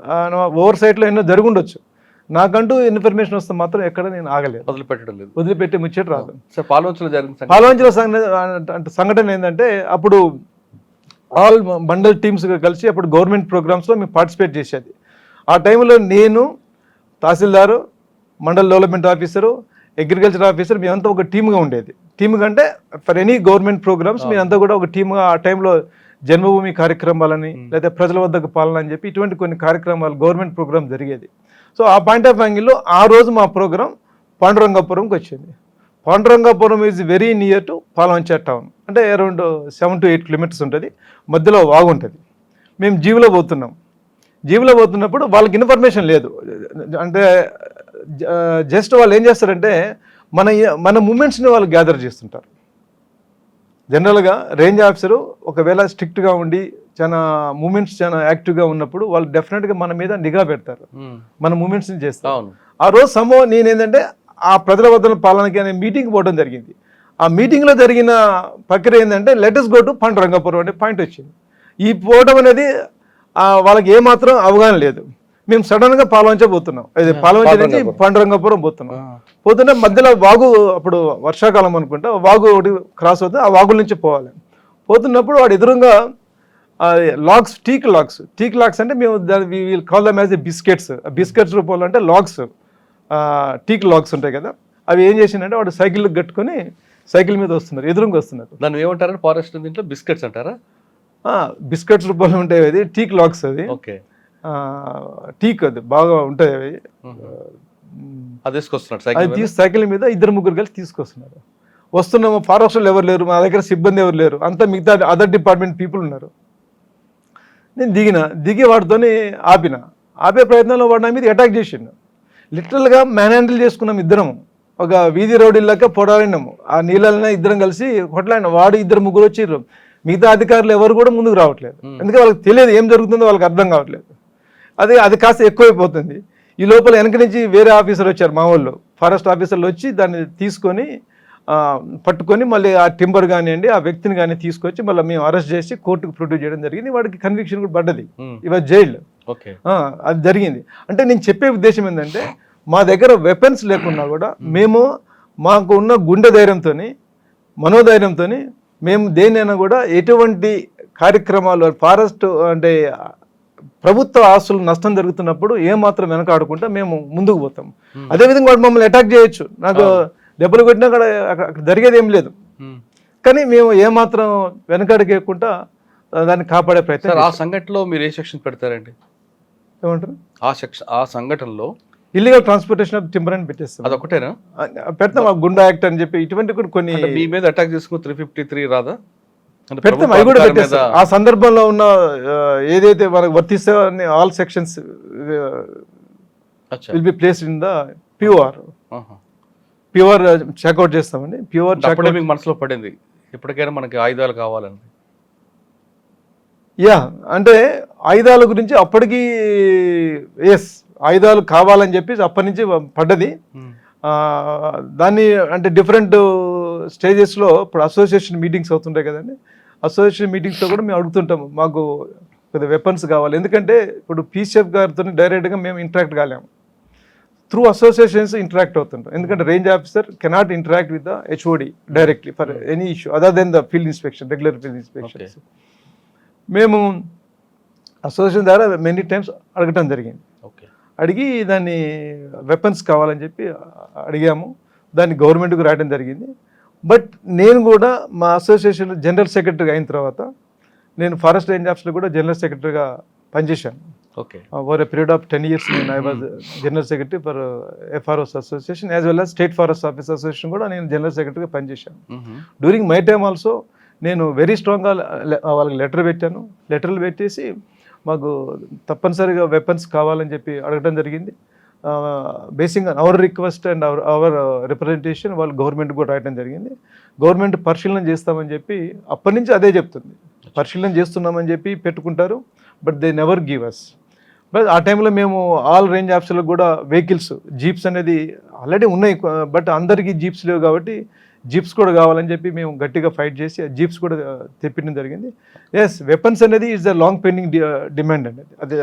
S3: ఓవర్ సైట్లో ఎన్నో జరుగుండొచ్చు. నాకంటూ ఇన్ఫర్మేషన్ వస్తే మాత్రం ఎక్కడ నేను ఆగలేదు, వదిలిపెట్టే ముచ్చట రాదు. పాల్వంచలో సంఘటన ఏంటంటే, అప్పుడు ఆల్ మండల్ టీమ్స్గా కలిసి అప్పుడు గవర్నమెంట్ ప్రోగ్రామ్స్లో మేము పార్టిసిపేట్ చేసేది. ఆ టైంలో నేను, tahsildar, mandal development officer, agriculture officer, మేమంతా ఒక టీమ్గా ఉండేది. టీమ్ కంటే ఫర్ ఎనీ గవర్నమెంట్ ప్రోగ్రామ్స్ మేమంతా కూడా ఒక టీమ్గా ఆ టైంలో జన్మభూమి కార్యక్రమాలని లేదా ప్రజల వద్దకు పాలన అని చెప్పి ఇటువంటి కొన్ని కార్యక్రమాలు గవర్నమెంట్ ప్రోగ్రామ్ జరిగేది. సో ఆ పాయింట్ ఆఫ్ యాంగిల్లో ఆ రోజు మా ప్రోగ్రాం పాండురంగాపురంకి వచ్చింది. Pandurangapuram is very near to Palvancha town. అంటే అరౌండ్ 7 to 8 kilometers ఉంటుంది. మధ్యలో వాగు ఉంటుంది. మేము జీవులో పోతున్నప్పుడు వాళ్ళకి ఇన్ఫర్మేషన్ లేదు. అంటే జస్ట్ వాళ్ళు ఏం చేస్తారంటే మన మూమెంట్స్ని వాళ్ళు గ్యాదర్ చేస్తుంటారు. జనరల్గా రేంజ్ ఆఫీసరు ఒకవేళ స్ట్రిక్ట్గా ఉండి చాలా మూమెంట్స్ చాలా యాక్టివ్గా ఉన్నప్పుడు వాళ్ళు డెఫినెట్గా మన మీద నిఘా పెడతారు, మన మూమెంట్స్ని చేస్తారు. ఆ రోజు నేనేంటంటే ఆ ప్రజల వద్దల పాలనకి అనే మీటింగ్ పోవడం జరిగింది. ఆ మీటింగ్లో జరిగిన ప్రక్రియ ఏంటంటే let us go to Pandurangapuram అనే పాయింట్ వచ్చింది. ఈ పోవడం అనేది వాళ్ళకి ఏమాత్రం అవగాహన లేదు. మేము సడన్గా పాల్వంచ పోతున్నాం, పాల్వంచ నుంచి పాండురంగాపురం పోతున్నా మధ్యలో వాగు, అప్పుడు వర్షాకాలం అనుకుంటా, వాగు ఒకటి క్రాస్ అవుతుంది. ఆ వాగుల నుంచి పోతున్నప్పుడు వాడు ఎదురుగా లాగ్స్, టీక్ లాగ్స్ అంటే మేము we will call them as biscuits రూపంలో, అంటే లాగ్స్, టీక్ లాగ్స్ ఉంటాయి కదా, అవి ఏం చేసిందంటే వాడు సైకిల్ కట్టుకొని సైకిల్ మీద వస్తున్నారు, ఎదురుగా వస్తున్నారు.
S2: దాన్ని ఏమంటారు ఫారెస్ట్ దీంట్లో? బిస్కెట్స్ అంటారా?
S3: బిస్కెట్స్ రూపంలో ఉంటాయి, అది టీక్ లాక్స్, అది
S2: ఓకే,
S3: టీక్, అది బాగా ఉంటాయి అవి.
S2: అది తీసుకొస్తున్నాడు
S3: అది సైకిల్ మీద 2-3 కలిసి తీసుకొస్తున్నారు. వస్తున్నాము, ఫారెస్ట్లో ఎవరు లేరు, మా దగ్గర సిబ్బంది ఎవరు లేరు, అంతా మిగతా అదర్ డిపార్ట్మెంట్ పీపుల్ ఉన్నారు. నేను దిగి వాడితోని ఆపే ప్రయత్నంలో వాడు నా మీద అటాక్ చేసిండు. లిటరల్గా మ్యాన్ హ్యాండిల్ చేసుకున్నాం ఇద్దరం, ఒక వీధి రౌడీలాగా పొడాడినాము. ఆ నీళ్ళనే ఇద్దరం కలిసి కొట్లాడినాం. వాడు 2-3 వచ్చిర్రు, మిగతా అధికారులు ఎవరు కూడా ముందుకు రావట్లేదు. ఎందుకంటే వాళ్ళకి తెలియదు ఏం జరుగుతుందో, వాళ్ళకి అర్థం కావట్లేదు. అది కాస్త ఎక్కువైపోతుంది. ఈ లోపల వెనక నుంచి వేరే ఆఫీసర్ వచ్చారు, మా వాళ్ళు ఫారెస్ట్ ఆఫీసర్లు వచ్చి దాన్ని తీసుకొని పట్టుకొని మళ్ళీ ఆ టింబర్ కానివ్వండి ఆ వ్యక్తిని కానీ తీసుకొచ్చి మళ్ళీ మేము అరెస్ట్ చేసి కోర్టుకు ప్రొడ్యూస్ చేయడం జరిగింది. వాడికి కన్విక్షన్ కూడా పడ్డది, ఇవాళ జైలు. అది జరిగింది. అంటే నేను చెప్పే ఉద్దేశం ఏంటంటే, మా దగ్గర వెపన్స్ లేకున్నా కూడా మాకు ఉన్న గుండె ధైర్యంతో, మనోధైర్యంతో మేము దేనైనా కూడా ఎటువంటి కార్యక్రమాలు, ఫారెస్ట్ అంటే ప్రభుత్వ ఆస్తులు నష్టం జరుగుతున్నప్పుడు ఏమాత్రం వెనకాడకుండా మేము ముందుకు పోతాం. అదేవిధంగా వాడు మమ్మల్ని అటాక్ చేయొచ్చు, నాకు దెబ్బలు కొట్టినా అక్కడ జరిగేది ఏం లేదు, కానీ మేము ఏమాత్రం వెనకాడకేయకుండా దాన్ని కాపాడే ప్రయత్నం.
S2: ఆ సంఘటనలో మీరు ఏ సెక్షన్ పెడతారండి?
S3: ఏమంటారు?
S2: ఆ సంఘటనలో
S3: ఇల్లీగల్ ట్రాన్స్పోర్టేషన్ ఆఫ్ టింబర్ అని పెట్టేస్తాం.
S2: అదొకటేనా
S3: పెడతాం? గుండా యాక్ట్ అని చెప్పి ఇటువంటి కూడా కొన్ని.
S2: మీ మీద అటాక్ చేసుకుని 353 రాదా?
S3: పెడతాం, అవి కూడా పెట్టేస్తాం. ఆ సందర్భంలో ఉన్న ఏదైతే మనకు వర్తిస్తే all sections will be placed in the ప్యూఆర్ చెక్అవుట్ చేస్తామండి. ప్యూఆర్
S2: అప్పుడే మీకు మనసులో పడింది ఎప్పటికైనా మనకి ఆయుధాలు కావాలని?
S3: అంటే ఆయుధాల గురించి అప్పటికి ఆయుధాలు కావాలని చెప్పి అప్పటి నుంచి పడ్డది. దాన్ని అంటే డిఫరెంట్ స్టేజెస్లో ఇప్పుడు అసోసియేషన్ మీటింగ్స్ అవుతుంటాయి కదండి, అసోసియేషన్ మీటింగ్స్లో కూడా మేము అడుగుతుంటాము, మాకు కొద్దిగా వెపన్స్ కావాలి. ఎందుకంటే ఇప్పుడు పీసీఎఫ్ గారితో డైరెక్ట్గా మేము ఇంటరాక్ట్ కాలేము, త్రూ అసోసియేషన్స్ ఇంటరాక్ట్ అవుతుంటాం. ఎందుకంటే range officer cannot interact with the HOD directly for any issue other than the field inspection, regular field inspections. మేము అసోసియేషన్ ద్వారా మెనీ టైమ్స్ అడగటం జరిగింది. అడిగి దాన్ని వెపన్స్ కావాలని చెప్పి అడిగాము, దాన్ని గవర్నమెంట్కి రాయడం జరిగింది. బట్ నేను కూడా మా అసోసియేషన్ జనరల్ సెక్రటరీగా అయిన తర్వాత నేను ఫారెస్ట్ రేంజ్ ఆఫీస్లో కూడా జనరల్ సెక్రటరీగా పనిచేశాను. Over a period of 10 years నేను I was general secretary for FROs association as well as state forest office association కూడా నేను జనరల్ సెక్రటరీగా పనిచేశాను. డ్యూరింగ్ మై టైమ్ ఆల్సో నేను వెరీ స్ట్రాంగ్గా వాళ్ళకి లెటర్లు పెట్టేసి మాకు తప్పనిసరిగా వెపన్స్ కావాలని చెప్పి అడగడం జరిగింది. Basing hour request and hour representation వాళ్ళు గవర్నమెంట్ కూడా రాయడం జరిగింది. గవర్నమెంట్ పరిశీలన చేస్తామని చెప్పి అప్పటి నుంచి అదే చెప్తుంది, పరిశీలన చేస్తున్నామని చెప్పి పెట్టుకుంటారు, but they never give us. But ఆ టైంలో మేము ఆల్ రేంజ్ ఆఫీసర్లకు కూడా వెహికల్స్ జీప్స్ అనేది ఆల్రెడీ ఉన్నాయి, బట్ అందరికీ జీప్స్ లేవు కాబట్టి జీప్స్ కూడా కావాలని చెప్పి మేము గట్టిగా ఫైట్ చేసి ఆ జీప్స్ కూడా తెప్పించడం జరిగింది. వెపన్స్ అనేది is the long pending demand అనేది. అది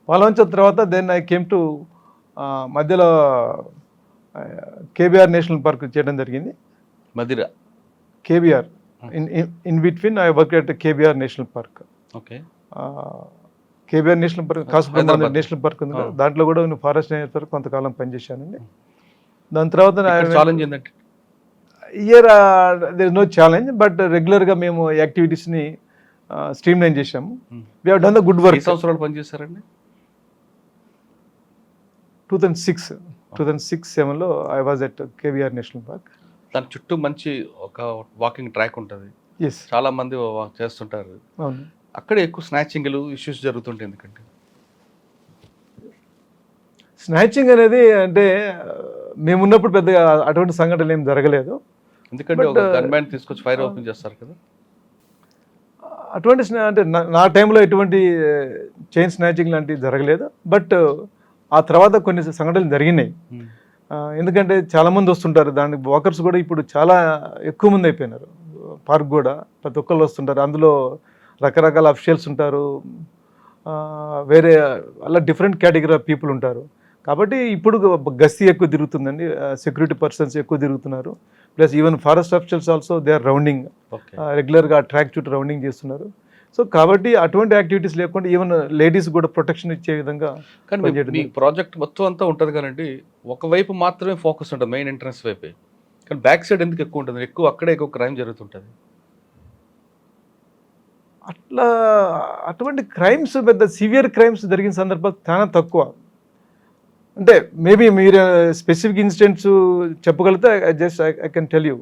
S3: పాలవంచ తర్వాత దెన్ ఐ కేమ్ టు మధ్యలో కేబీఆర్ నేషనల్ పార్క్ చేయడం జరిగింది.
S2: మదిరా
S3: KBR in between I work at KBR national park. KBR national park, Kasupalli national park ఉంది కదా, దాంట్లో కూడా నేను ఫారెస్ట్ నేషనల్ పార్క్ కొంతకాలం పనిచేశానండి. దాని తర్వాత year there is no challenge, but రెగ్యులర్గా మేము యాక్టివిటీస్ని స్ట్రీమ్ లైన్ చేశాము. We have done the good work.
S2: సంవత్సరాలు పనిచేశారండి?
S3: 2006-7లో I was at KBR national park.
S2: దాని చుట్టూ మంచి ఒక వాకింగ్ ట్రాక్ ఉంటుంది, చాలా మంది చేస్తుంటారు.
S3: అవును,
S2: అక్కడ ఎక్కువ స్నాచింగ్లు ఇష్యూస్ జరుగుతుంటాయి. ఎందుకంటే
S3: స్నాచింగ్ అనేది అంటే మేమున్నప్పుడు పెద్దగా అటువంటి సంఘటనలు ఏం జరగలేదు.
S2: ఎందుకంటే ఒక గన్మ్యాన్ తీసుకొచ్చి ఫైర్ ఓపెన్ చేస్తారు కదా,
S3: అటువంటి అంటే నా టైంలో ఎటువంటి చైన్ స్నాచింగ్ లాంటివి జరగలేదు. బట్ ఆ తర్వాత కొన్ని సంఘటనలు జరిగినాయి. ఎందుకంటే చాలామంది వస్తుంటారు, దానికి వాకర్స్ కూడా ఇప్పుడు చాలా ఎక్కువ మంది అయిపోయినారు. పార్క్ కూడా ప్రతి ఒక్కళ్ళు వస్తుంటారు, అందులో రకరకాల అఫీషియల్స్ ఉంటారు, వేరే అలా డిఫరెంట్ కేటగిరీ ఆఫ్ పీపుల్ ఉంటారు. కాబట్టి ఇప్పుడు గస్తీ ఎక్కువ తిరుగుతుందండి, సెక్యూరిటీ పర్సన్స్ ఎక్కువ తిరుగుతున్నారు. Plus even forest officials also they are rounding, రెగ్యులర్గా ట్రాక్ చుట్టూ రౌండింగ్ చేస్తున్నారు. సో కాబట్టి అటువంటి యాక్టివిటీస్ లేకుండా ఈవెన్ లేడీస్ కూడా ప్రొటెక్షన్ ఇచ్చే విధంగా
S2: కానీ మీ ప్రాజెక్ట్ మొత్తం అంతా ఉంటుంది కదండి, ఒకవైపు మాత్రమే ఫోకస్ ఉంటుంది, మెయిన్ ఎంట్రన్స్ వైపే. కానీ బ్యాక్ సైడ్ ఎందుకు ఎక్కువ ఉంటుంది? అక్కడే ఎక్కువ క్రైమ్ జరుగుతుంటుంది.
S3: అట్లా అటువంటి క్రైమ్స్, పెద్ద సివియర్ క్రైమ్స్ జరిగిన సందర్భాలు చాలా తక్కువ. అంటే మేబీ మీరు స్పెసిఫిక్ ఇన్సిడెంట్స్ చెప్పగలిగితే ఐ కెన్ టెల్ యూ.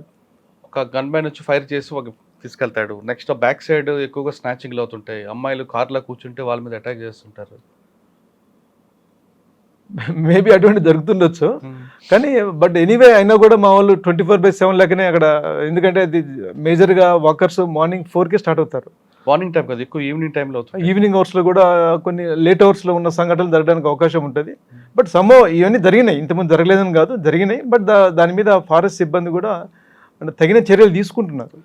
S2: ఒక గన్ మ్యాన్ వచ్చి ఫైర్ చేసి ఒక తీసుకెళ్తాడు, నెక్స్ట్ బ్యాక్ సైడ్ ఎక్కువగా స్నాచింగ్లు అవుతుంటాయి, అమ్మాయిలు కార్లో కూర్చుంటే వాళ్ళ మీద అటాక్ చేస్తుంటారు.
S3: మేబీ అటువంటి జరుగుతుండొచ్చు, కానీ బట్ ఎనీవే అయినా కూడా మా వాళ్ళు 24/7 లెక్కనే అక్కడ. ఎందుకంటే అది మేజర్గా వాకర్స్ మార్నింగ్ 4కే స్టార్ట్ అవుతారు.
S2: మార్నింగ్ టైం కదా, ఎక్కువ ఈవినింగ్ టైంలో అవుతుంది.
S3: ఈవినింగ్ అవర్స్లో కూడా కొన్ని లేట్ అవర్స్లో ఉన్న సంఘటనలు జరగడానికి అవకాశం ఉంటుంది. బట్ ఇవన్నీ జరిగినాయి, ఇంతకుముందు జరగలేదని కాదు, జరిగినాయి. బట్ దాని మీద ఫారెస్ట్ సిబ్బంది కూడా తగిన చర్యలు తీసుకుంటున్నారు.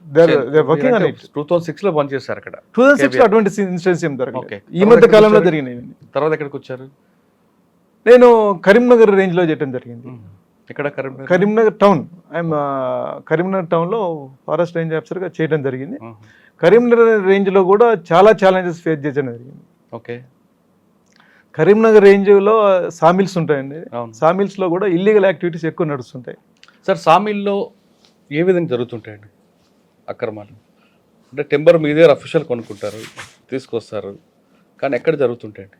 S2: 2006లో పనిచేశారు అక్కడ.
S3: 2006లో అటువంటి ఇన్సిడెంట్స్ ఏం జరగలేదు, ఈ మధ్య కాలంలో జరిగినాయి.
S2: తర్వాత ఎక్కడికి వచ్చారు?
S3: నేను కరీంనగర్ రేంజ్లో చేయడం జరిగింది.
S2: ఇక్కడ
S3: కరీంనగర్ టౌన్, కరీంనగర్ టౌన్లో ఫారెస్ట్ రేంజ్ ఆఫీసర్గా చేయడం జరిగింది. కరీంనగర్ రేంజ్లో కూడా చాలా ఛాలెంజెస్ ఫేస్ చేయడం జరిగింది.
S2: ఓకే.
S3: కరీంనగర్ రేంజ్లో సామిల్స్ ఉంటాయండి, సామిల్స్లో కూడా ఇల్లీగల్ యాక్టివిటీస్ ఎక్కువ నడుస్తుంటాయి.
S2: సార్, సామిల్లో ఏ విధంగా జరుగుతుంటాయండి అక్రమాలు? అంటే టెంబర్ మీ దగ్గర అఫీషియల్ కొనుక్కుంటారు, తీసుకొస్తారు, కానీ ఎక్కడ జరుగుతుంటాయండి?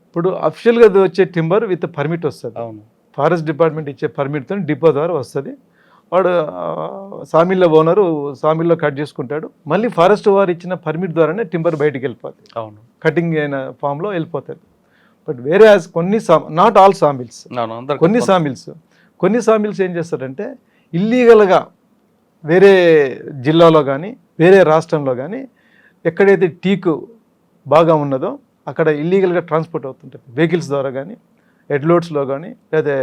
S3: ఇప్పుడు అఫీషియల్గా వచ్చే టింబర్ విత్ పర్మిట్ వస్తుంది.
S2: అవును,
S3: ఫారెస్ట్ డిపార్ట్మెంట్ ఇచ్చే పర్మిట్తో డిపో ద్వారా వస్తుంది. వాడు సామిల్లో ఓనరు సామిల్లో కట్ చేసుకుంటాడు, మళ్ళీ ఫారెస్ట్ వారు ఇచ్చిన పర్మిట్ ద్వారానే టింబర్ బయటికి వెళ్ళిపోతుంది.
S2: అవును,
S3: కటింగ్ అయిన ఫామ్లో వెళ్ళిపోతుంది. బట్ వేరే కొన్ని నాట్ ఆల్ సామిల్స్, కొన్ని సామిల్స్ ఏం చేస్తారంటే ఇల్లీగల్గా వేరే జిల్లాలో కానీ వేరే రాష్ట్రంలో కానీ ఎక్కడైతే టీకు బాగా ఉన్నదో అక్కడ ఇల్లీగల్గా ట్రాన్స్పోర్ట్ అవుతుంటుంది. వెహికల్స్ ద్వారా కానీ, హెడ్ లోడ్స్లో కానీ, లేదా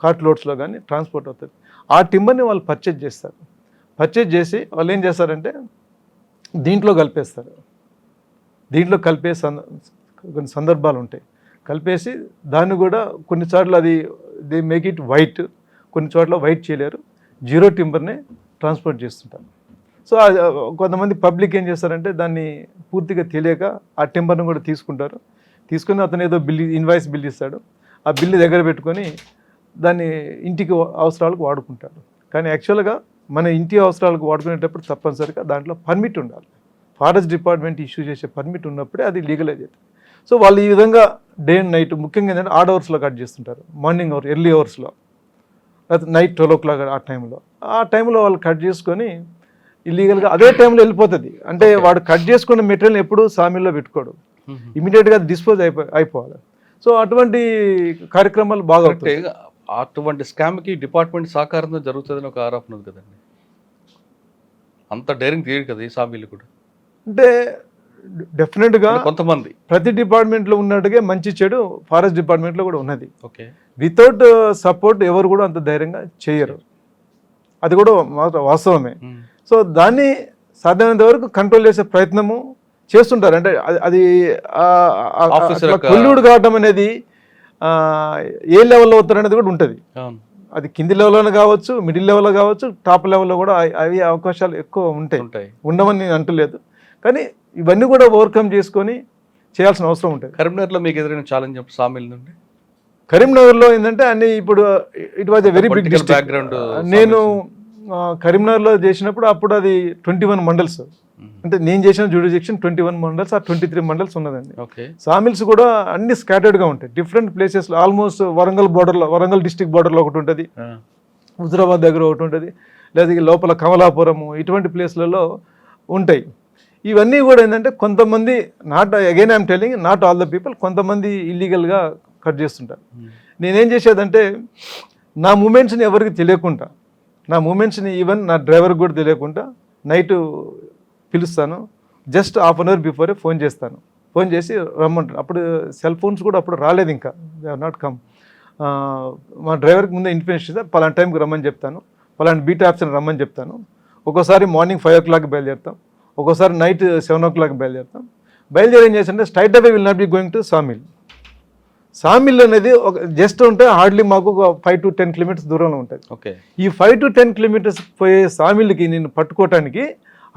S3: కార్ట్ లోడ్స్లో కానీ ట్రాన్స్పోర్ట్ అవుతుంది. ఆ టింబర్ని వాళ్ళు పర్చేజ్ చేస్తారు. పర్చేజ్ చేసి వాళ్ళు ఏం చేస్తారంటే దీంట్లో కలిపేస్తారు. దీంట్లో కలిపే కొన్ని సందర్భాలు ఉంటాయి. కలిపేసి దాన్ని కూడా కొన్నిసార్లు అది దే మేక్ ఇట్ వైట్, కొన్ని చోట్ల వైట్ చేయలేరు, జీరో టింబర్నే ట్రాన్స్పోర్ట్ చేస్తుంటారు. సో కొంతమంది పబ్లిక్ ఏం చేస్తారంటే దాన్ని పూర్తిగా తెలియక ఆ టింబర్ను కూడా తీసుకుంటారు. తీసుకుని అతను ఏదో ఇన్వాయిస్ బిల్ ఇస్తాడు, ఆ బిల్లు దగ్గర పెట్టుకొని దాన్ని ఇంటికి అవసరాలకు వాడుకుంటాడు. కానీ యాక్చువల్గా మన ఇంటి అవసరాలకు వాడుకునేటప్పుడు తప్పనిసరిగా దాంట్లో పర్మిట్ ఉండాలి. ఫారెస్ట్ డిపార్ట్మెంట్ ఇష్యూ చేసే పర్మిట్ ఉన్నప్పుడే అది లీగలైజ్ అవుతుంది. సో వాళ్ళు ఈ విధంగా డే అండ్ నైట్, ముఖ్యంగా ఏంటంటే ఆడ్ అవర్స్లో కట్ చేస్తుంటారు, మార్నింగ్ అవర్, ఎర్లీ అవర్స్లో, లేకపోతే నైట్ 12 o'clock ఆ టైంలో వాళ్ళు కట్ చేసుకొని ఇల్లీగల్గా అదే టైంలో వెళ్ళిపోతుంది. అంటే వాడు కట్ చేసుకున్న మెటీరియల్ ఎప్పుడు సామిల్లో పెట్టుకోడు, ఇమీడియట్గా డిస్పోజ్ అయిపోవాలి. సో అటువంటి కార్యక్రమాలు బాగా అవుతాయి.
S2: అటువంటి స్కామ్కి డిపార్ట్మెంట్ సహకారంతో జరుగుతుందని ఒక ఆరోపణ ఉంది కదండి. అంత డైరింగ్ తీయడు కదా ఈ సామిలు కూడా.
S3: అంటే డెఫినెట్గా
S2: కొంతమంది
S3: ప్రతి డిపార్ట్మెంట్లో ఉన్నట్టుగా మంచి చెడు ఫారెస్ట్ డిపార్ట్మెంట్లో కూడా ఉన్నది.
S2: ఓకే.
S3: వితౌట్ సపోర్ట్ ఎవరు కూడా అంత ధైర్యంగా చేయరు, అది కూడా వాస్తవమే. సో దాన్ని సాధ్యమైనంత వరకు కంట్రోల్ చేసే ప్రయత్నము చేస్తుంటారు. అంటే అది కొల్లుడు కావడం అనేది ఏ లెవెల్లో అవుతారు అనేది కూడా ఉంటుంది. అది కింది లెవెల్లో కావచ్చు, మిడిల్ లెవెల్లో కావచ్చు, టాప్ లెవెల్లో కూడా అవి అవకాశాలు ఎక్కువ ఉంటాయి. ఉండవని నేను అంటలేదు, కానీ ఇవన్నీ కూడా ఓవర్కమ్ చేసుకొని చేయాల్సిన అవసరం ఉంటుంది.
S2: కరీంనగర్లో మీకు ఎదురైన ఛాలెంజ్ సామిల్ నుండి?
S3: కరీంనగర్లో ఏంటంటే అన్ని ఇప్పుడు it was a very big
S2: background.
S3: నేను కరీంనగర్లో చేసినప్పుడు అప్పుడు అది 21 మండల్స్, అంటే నేను చేసిన జ్యూరిడిక్షన్ 21 మండల్స్, ఆ 23 మండల్స్ ఉన్నదండి. సామిల్స్ కూడా అన్ని స్కాటర్డ్గా ఉంటాయి డిఫరెంట్ ప్లేసెస్లో. ఆల్మోస్ట్ వరంగల్ డిస్టిక్ బార్డర్లో ఒకటి ఉంటుంది, హుజరాబాద్ దగ్గర ఒకటి ఉంటుంది, లేదా లోపల కమలాపురము, ఇటువంటి ప్లేస్లలో ఉంటాయి. ఇవన్నీ కూడా ఏంటంటే కొంతమంది, not again I'm telling, not all the people, కొంతమంది ఇల్లీగల్గా కట్ చేస్తుంటారు. నేనేం చేసేదంటే నా మూమెంట్స్ని ఎవరికి తెలియకుండా, నా మూమెంట్స్ని ఈవెన్ నా డ్రైవర్కి కూడా తెలియకుండా నైట్ పిలుస్తాను. Just half an hour before phone చేస్తాను. ఫోన్ చేసి రమ్మంటాను. అప్పుడు సెల్ ఫోన్స్ కూడా అప్పుడు రాలేదు, ఇంకా దే ఆర్ నాట్ కమ్. మా డ్రైవర్కి ముందే ఇన్ఫర్మేషన్ ఇస్తే పలానా టైంకి రమ్మని చెప్తాను, పలానా బీట్ ఆప్షన్ రమ్మని చెప్తాను. ఒక్కోసారి మార్నింగ్ 5 o'clock బయలుదేరుతాం, ఒక్కోసారి నైట్ 7 o'clock బయలుదేరుతాం. బయలుదేరి ఏం చేస్తుంటే straight away will not be going to sawmill. Sawmill అనేది ఒక జస్ట్ ఉంటే హార్డ్లీ మాకు ఒక 5 to 10 kilometers దూరంలో ఉంటుంది.
S2: ఓకే.
S3: ఈ 5 to 10 kilometers పోయే సామిల్కి నేను పట్టుకోవటానికి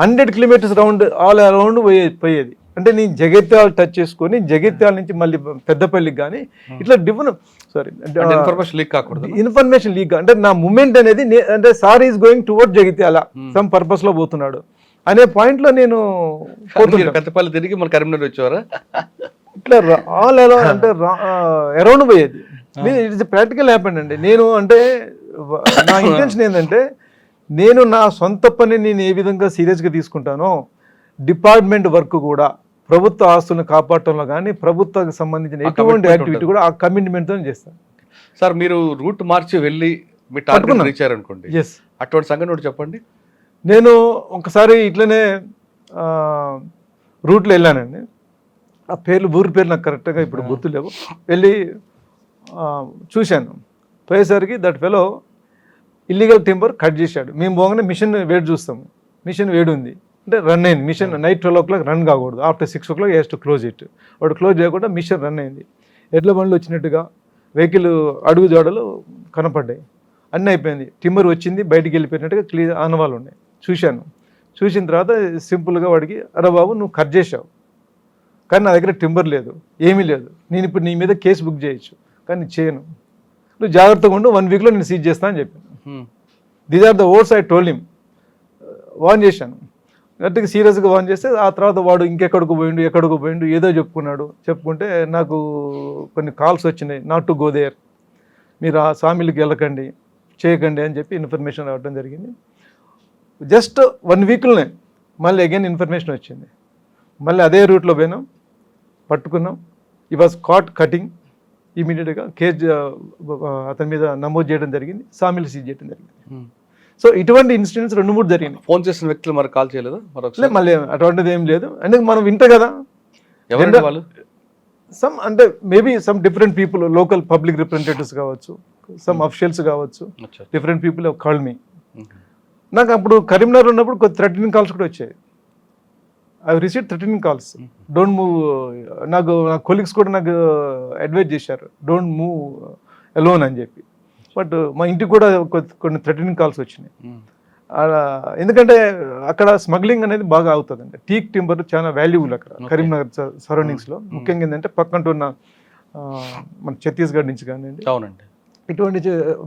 S3: 100 కిలోమీటర్స్ రౌండ్ ఆల్ అరౌండ్ పోయేది. అంటే నేను జగిత్యాల టచ్ చేసుకొని జగిత్యాల నుంచి మళ్ళీ పెద్దపల్లికి కానీ ఇట్లా డిఫరెంట్
S2: ఇన్ఫర్మేషన్ లీక్ కాకూడదు.
S3: ఇన్ఫర్మేషన్ లీక్ అంటే నా మూమెంట్ అనేది అంటే sir is going towards Jagtial some purpose లో పోతున్నాడు అనే పాయింట్ లో నేను
S2: పెద్దపల్లి తిరిగి మన కరీంనగర్ వచ్చేవారా?
S3: ఇట్లా ఆల్ అరౌండ్ అంటే అరౌండ్ పోయేది. ఇట్స్ ప్రాక్టికల్ హ్యాపెండ్ అండి. నేను అంటే నా ఇంటెన్షన్ ఏంటంటే నేను నా సొంత పని నేను ఏ విధంగా సీరియస్గా తీసుకుంటానో డిపార్ట్మెంట్ వర్క్ కూడా ప్రభుత్వ ఆస్తులను కాపాడటంలో కానీ ప్రభుత్వానికి సంబంధించిన ఎటువంటి యాక్టివిటీ కూడా ఆ కమిట్మెంట్తో చేస్తాను.
S2: సార్ మీరు రూట్ మార్చి వెళ్ళి మీ టార్గెట్ రీచ్ అయ్యారనుకోండి,
S3: ఎస్
S2: అటువంటి సంగతి ఒకటి చెప్పండి.
S3: నేను ఒకసారి ఇట్లనే రూట్లో వెళ్ళానండి. ఆ పేర్లు ఊరి పేర్లు నాకు కరెక్ట్గా ఇప్పుడు గుర్తులేవు. వెళ్ళి చూశాను. పోయేసరికి that fellow illegal timber cut చేశాడు. మేము పోగానే మిషన్ వేడి చూస్తాము. మిషన్ వేడి ఉంది అంటే రన్ అయింది. మిషన్ నైట్ 12 o'clock రన్ కాకూడదు. After 6 o'clock has to close it. వాడు క్లోజ్ చేయకుండా మిషన్ రన్ అయింది. ఎడ్ల బండ్లు వచ్చినట్టుగా వెహికల్ అడుగు జాడలు కనపడ్డాయి. అన్నీ అయిపోయింది. టింబర్ వచ్చింది, బయటికి వెళ్ళిపోయినట్టుగా క్లియర్ ఆనవాళ్ళు ఉన్నాయి. చూశాను. చూసిన తర్వాత సింపుల్గా వాడికి, అరే బాబు నువ్వు కట్ చేసావు కానీ నా దగ్గర టింబర్ లేదు, ఏమీ లేదు, నేను ఇప్పుడు నీ మీద కేసు బుక్ చేయొచ్చు కానీ చేయను, నువ్వు జాగ్రత్తగా ఉండు, 1 weekలో నేను సీజ్ చేస్తా అని చెప్పాను. These are the words I told him. Warn చేశాను, గట్టిగా సీరియస్గా వార్న్ చేస్తే ఆ తర్వాత వాడు ఎక్కడికి పోయిండు ఏదో చెప్పుకుంటే నాకు కొన్ని కాల్స్ వచ్చినాయి, నాట్ టు గో దేర్, మీరు ఆ సామిల్కి వెళ్ళకండి, చేయకండి అని చెప్పి ఇన్ఫర్మేషన్ రావడం జరిగింది. జస్ట్ 1 weekలోనే మళ్ళీ అగైన్ ఇన్ఫర్మేషన్ వచ్చింది. మళ్ళీ అదే రూట్లో పోయినాం, పట్టుకున్నాం. ఈ వాజ్ కాట్ కటింగ్. ఇమీడియట్గా కేసు అతని మీద నమోదు చేయడం జరిగింది, సామిల్ సీజ్ చేయడం జరిగింది. సో ఇటువంటి ఇన్సిడెంట్స్ 2-3 జరిగింది.
S2: ఫోన్ చేసిన వ్యక్తులు మరి కాల్ చేయలేదు మరొకసారి?
S3: మళ్ళీ అటువంటిది ఏం లేదు. అంటే మనం వింటాం కదా,
S2: ఎవరంటే వాళ్ళు
S3: సమ్ అంటే maybe some different people, local public representatives కావచ్చు, సమ్ అఫిషియల్స్ కావచ్చు, different people have called me. నాకు అప్పుడు కరీంనగర్ ఉన్నప్పుడు కొద్ది థ్రెటనింగ్ కాల్స్ కూడా వచ్చాయి. I receive threatening calls, don't move. నా కొలీగ్స్ కూడా నాకు అడ్వైజ్ చేశారు, డోంట్ మూవ్ అలోన్ అని చెప్పి. బట్ మా ఇంటికి కూడా కొన్ని థ్రెటనింగ్ కాల్స్ వచ్చినాయి. ఎందుకంటే అక్కడ స్మగ్లింగ్ అనేది బాగా అవుతుందండి. టీక్ టింబర్ చాలా వాల్యూబుల్ అక్కడ కరీంనగర్ సరౌండింగ్స్లో. ముఖ్యంగా ఏంటంటే పక్కన ఉన్న మన ఛత్తీస్గఢ్ నుంచి కానివ్వండి,
S2: అవునండి,
S3: ఇటువంటి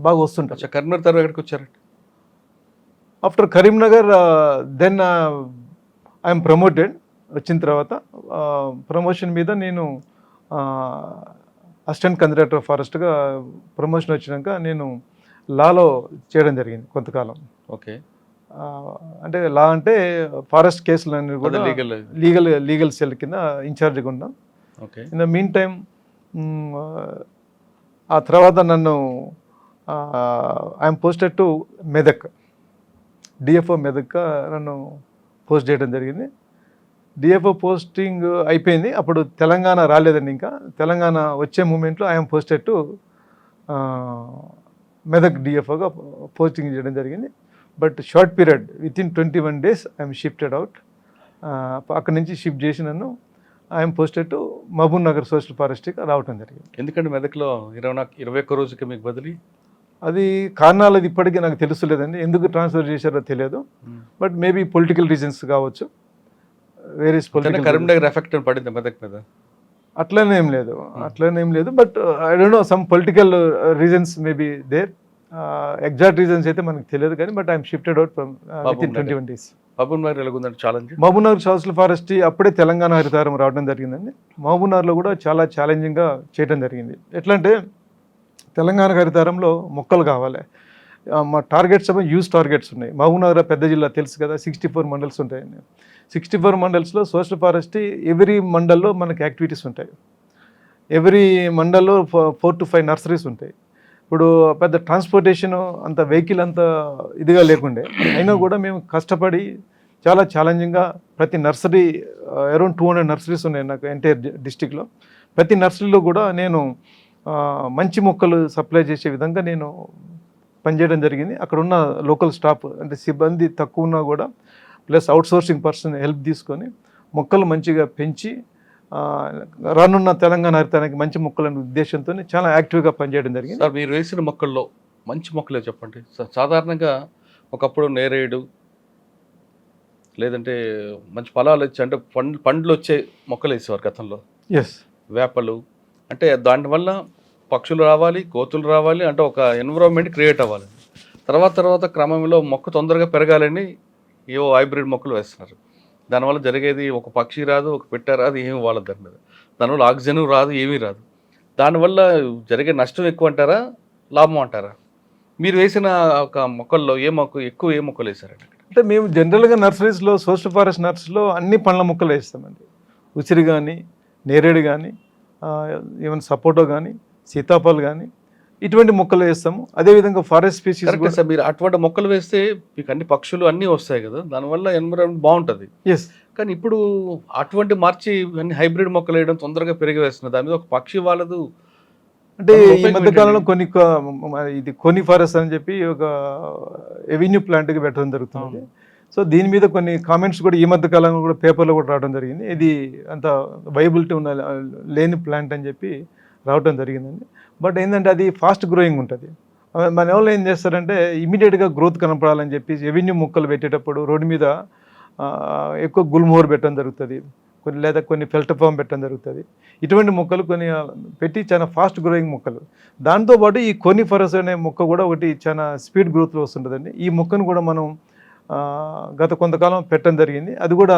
S3: బాగా వస్తుంటాయి.
S2: కరీంనగర్ తర్వాత ఎక్కడికి వచ్చారండి?
S3: After Karimnagar then I'm promoted. వచ్చిన తర్వాత ప్రమోషన్ మీద నేను అసిస్టెంట్ కన్జర్వేటర్ ఫారెస్ట్గా ప్రమోషన్ వచ్చినాక నేను లాలో చేయడం జరిగింది కొంతకాలం.
S2: ఓకే,
S3: అంటే లా అంటే ఫారెస్ట్ కేసులన్నీ కూడా లీగల్ సెల్ కింద ఇన్ఛార్జ్గా ఉన్నాం.
S2: Okay,
S3: in the meantime ఆ తర్వాత నన్ను I'm posted to Medak, DFO మెదక్గా నన్ను పోస్ట్ చేయడం జరిగింది. డిఎఫ్ఓ పోస్టింగ్ అయిపోయింది. అప్పుడు తెలంగాణ రాలేదండి. ఇంకా తెలంగాణ వచ్చే మూమెంట్లో ఐఎమ్ పోస్టెడ్ టు మెదక్ డిఎఫ్ఓగా పోస్టింగ్ చేయడం జరిగింది. But short period, within 21 days I'm shifted out. అక్కడి నుంచి షిఫ్ట్ చేసి నన్ను I'm posted to Mahabubnagar social ఫారెస్ట్గా రావడం జరిగింది.
S2: ఎందుకంటే మెదక్లో 21 రోజుకి మీకు బదిలీ?
S3: అది కారణాలు అది ఇప్పటికీ నాకు తెలుసులేదండి, ఎందుకు ట్రాన్స్ఫర్ చేశారో తెలియదు. బట్ మేబీ పొలిటికల్ రీజన్స్ కావచ్చు, వేరియస్ పొలిటికల్.
S2: కరీంనగర్ ఎఫెక్ట్ పడింది మెదక్ మీద?
S3: అట్లనేం లేదు. But I don't know, some political reasons maybe there. Exact reasons అయితే మనకు తెలియదు కానీ, but I'm shifted out from within 21 days.
S2: Mahabubnagar ఎలాగుందండి challenge?
S3: Mahabubnagar social forest అప్పుడే తెలంగాణ హరితారం రావడం జరిగిందండి. మహబూబ్ నగర్లో కూడా చాలా ఛాలెంజింగ్గా చేయడం జరిగింది. ఎట్లా అంటే తెలంగాణ హరితారంలో మొక్కలు కావాలి. మా టార్గెట్స్ ఏమో యూజ్ టార్గెట్స్ ఉన్నాయి. మహబూబ్ నగర్ పెద్ద జిల్లా తెలుసు కదా, 64 మండల్స్ ఉంటాయండి. 64 మండల్స్లో సోషల్ ఫారెస్ట్ ఎవ్రీ మండల్లో మనకి యాక్టివిటీస్ ఉంటాయి. ఎవ్రీ మండల్లో 4 to 5 నర్సరీస్ ఉంటాయి. ఇప్పుడు పెద్ద ట్రాన్స్పోర్టేషన్ అంత వెహికల్ అంత ఇదిగా లేకుండే, అయినా కూడా మేము కష్టపడి చాలా ఛాలెంజింగ్గా ప్రతి నర్సరీ, అరౌండ్ 200 నర్సరీస్ ఉన్నాయి నాకు ఎంటైర్ డిస్టిక్లో. ప్రతి నర్సరీలో కూడా నేను మంచి మొక్కలు సప్లై చేసే విధంగా నేను పనిచేయడం జరిగింది. అక్కడ ఉన్న లోకల్ స్టాఫ్ అంటే సిబ్బంది తక్కువ ఉన్నా కూడా ప్లస్ అవుట్సోర్సింగ్ పర్సన్ హెల్ప్ తీసుకొని మొక్కలు మంచిగా పెంచి రానున్న తెలంగాణ హరితానికి మంచి మొక్కలనే ఉద్దేశంతో చాలా యాక్టివ్గా పనిచేయడం జరిగింది.
S2: సార్, మీరు వేసిన మొక్కల్లో మంచి మొక్కలే చెప్పండి. సాధారణంగా ఒకప్పుడు నేరేడు, లేదంటే మంచి ఫలాలు వచ్చి అంటే పండ్లు వచ్చే మొక్కలు వేసేవారు గతంలో,
S3: ఎస్.
S2: వేపలు. అంటే దానివల్ల పక్షులు రావాలి, కోతులు రావాలి, అంటే ఒక ఎన్విరాన్మెంట్ క్రియేట్ అవ్వాలి. తర్వాత క్రమంలో మొక్క తొందరగా పెరగాలని ఏవో హైబ్రిడ్ మొక్కలు వేస్తున్నారు. దానివల్ల జరిగేది ఒక పక్షి రాదు, ఒక పెట్ట రాదు, ఏమి వాళ్ళ దాని మీద. దానివల్ల ఆక్సిజన్ రాదు, ఏమీ రాదు. దానివల్ల జరిగే నష్టం ఎక్కువ అంటారా, లాభం అంటారా? మీరు వేసిన ఒక మొక్కల్లో ఏ మొక్కలు వేసారండి?
S3: అంటే మేము జనరల్గా నర్సరీస్లో, సోషల్ ఫారెస్ట్ నర్సరీలో అన్ని పండ్ల మొక్కలు వేస్తామండి. ఉసిరి కానీ, నేరేడు కానీ, ఈవెన్ సపోటో కానీ, సీతాఫలం కానీ, ఇటువంటి మొక్కలు వేస్తాము. అదేవిధంగా ఫారెస్ట్ స్పీసీస్ కూడా.
S2: సార్, మీరు అటువంటి మొక్కలు వేస్తే మీకు అన్ని పక్షులు అన్నీ వస్తాయి కదా, దానివల్ల ఎన్విరాన్మెంట్ బాగుంటుంది.
S3: ఎస్.
S2: కానీ ఇప్పుడు అటువంటి మార్చి అన్ని హైబ్రిడ్ మొక్కలు వేయడం, తొందరగా పెరిగి వేస్తున్నారు. దాని మీద ఒక పక్షి వాళ్ళదు.
S3: అంటే ఈ మధ్యకాలంలో ఇది కొన్ని ఫారెస్ట్ అని చెప్పి ఒక ఎవెన్యూ ప్లాంట్కి పెట్టడం జరుగుతుంది. సో దీని మీద కొన్ని కామెంట్స్ కూడా ఈ మధ్య కాలంలో కూడా పేపర్లో కూడా రావడం జరిగింది. ఇది అంత వైబిలిటీ ఉన్న లేని ప్లాంట్ అని చెప్పి రావడం జరిగిందండి. బట్ ఏంటంటే అది ఫాస్ట్ గ్రోయింగ్ ఉంటుంది. మన ఎవరు ఏం చేస్తారంటే ఇమీడియట్గా గ్రోత్ కనపడాలని చెప్పి ఎవెన్యూ మొక్కలు పెట్టేటప్పుడు రోడ్డు మీద ఎక్కువ గుల్మోర్ పెట్టడం జరుగుతుంది, లేదా కొన్ని ఫెల్టఫామ్ పెట్టడం జరుగుతుంది. ఇటువంటి మొక్కలు కొన్ని పెట్టి చాలా ఫాస్ట్ గ్రోయింగ్ మొక్కలు. దాంతోపాటు ఈ కోనిఫరస్ అనే మొక్క కూడా ఒకటి చాలా స్పీడ్ గ్రోత్లో వస్తుంటుందండి. ఈ మొక్కను కూడా మనం గత కొంతకాలం పెట్టడం జరిగింది. అది కూడా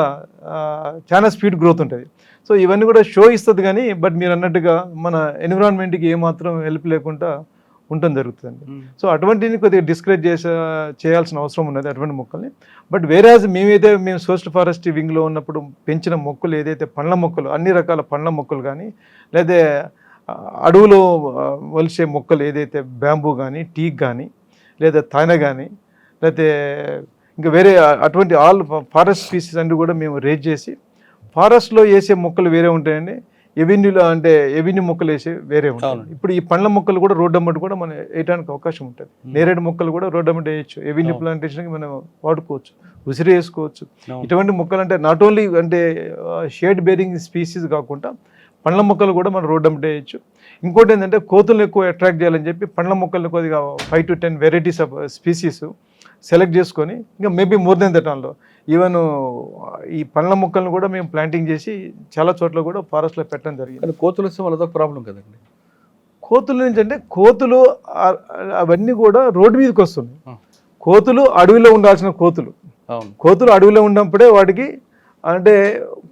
S3: చాలా స్పీడ్ గ్రోత్ ఉంటుంది. సో ఇవన్నీ కూడా షో ఇస్తుంది కానీ, బట్ మీరు అన్నట్టుగా మన ఎన్విరాన్మెంట్కి ఏమాత్రం హెల్ప్ లేకుండా ఉండటం జరుగుతుందండి. సో అటువంటిని కొద్దిగా డిస్కరేజ్ చేయాల్సిన అవసరం ఉన్నది అటువంటి మొక్కల్ని. బట్ వేరేజ్ మేము సోషల్ ఫారెస్ట్ వింగ్లో ఉన్నప్పుడు పెంచిన మొక్కలు ఏదైతే పండ్ల మొక్కలు, అన్ని రకాల పండ్ల మొక్కలు కానీ, లేదా అడవులో వలిసే మొక్కలు ఏదైతే బ్యాంబూ కానీ, టీక్ కానీ, లేదా తానె కానీ, లేకపోతే ఇంకా వేరే అటువంటి ఆల్ ఫారెస్ట్ స్పీసీస్ అన్ని కూడా మేము రేజ్ చేసి, ఫారెస్ట్లో వేసే మొక్కలు వేరే ఉంటాయండి, ఎవెన్యూలో అంటే ఎవెన్యూ మొక్కలు వేసి వేరే ఉంటాయి. ఇప్పుడు ఈ పండ్ల మొక్కలు కూడా రోడ్డు అమ్మటి కూడా మనం వేయడానికి అవకాశం ఉంటుంది. నేరేడు మొక్కలు కూడా రోడ్డు అమ్మటి వేయచ్చు, ఎవెన్యూ ప్లాంటేషన్కి మనం వాడుకోవచ్చు, ఉసిరి వేసుకోవచ్చు. ఇటువంటి మొక్కలు అంటే నాట్ ఓన్లీ అంటే షేడ్ బేరింగ్ స్పీసీస్ కాకుండా పండ్ల మొక్కలు కూడా మనం రోడ్డు అమ్మటి వేయచ్చు. ఇంకోటి ఏంటంటే కోతులను ఎక్కువ అట్రాక్ట్ చేయాలని చెప్పి పండ్ల మొక్కలను కొద్దిగా 5 to 10 varieties of species select చేసుకొని, ఇంకా మేబీ మోర్ దెన్ దట్ ఆన్లో ఈవెన్ ఈ పండ్ల మొక్కలను కూడా మేము ప్లాంటింగ్ చేసి చాలా చోట్ల కూడా ఫారెస్ట్లో పెట్టడం జరిగింది.
S2: కోతులు వస్తే వాళ్ళతో ప్రాబ్లం కదండి.
S3: కోతుల నుంచి అంటే కోతులు అవన్నీ కూడా రోడ్డు మీదకి వస్తున్నాయి. కోతులు అడవిలో ఉండాల్సిన కోతులు అడవిలో ఉన్నప్పుడే వాటికి అంటే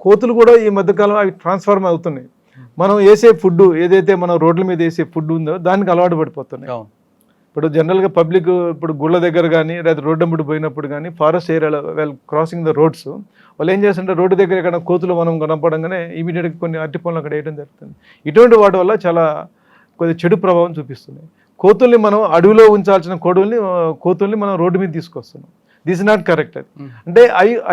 S3: కోతులు కూడా ఈ మధ్యకాలం అవి ట్రాన్స్ఫార్మ్ అవుతున్నాయి. మనం వేసే ఫుడ్ ఏదైతే మనం రోడ్ల మీద వేసే ఫుడ్ ఉందో దానికి అలవాటు పడిపోతున్నాయి. ఇప్పుడు జనరల్గా పబ్లిక్ ఇప్పుడు గుళ్ళ దగ్గర కానీ, లేదా రోడ్డు అమ్మడి పోయినప్పుడు కానీ, ఫారెస్ట్ ఏరియాలో క్రాసింగ్ ద రోడ్స్ వాళ్ళు ఏం చేస్తుంటే రోడ్డు దగ్గర ఎక్కడ కోతులు మనం కనపడంగానే ఇమీడియట్గా కొన్ని అరటి పనులు అక్కడ వేయడం జరుగుతుంది. ఇటువంటి వాటి వల్ల చాలా కొద్దిగా చెడు ప్రభావం చూపిస్తున్నాయి. కోతుల్ని మనం అడవిలో ఉంచాల్సిన కోతుల్ని మనం రోడ్డు మీద తీసుకొస్తున్నాం. This is not correct. అది అంటే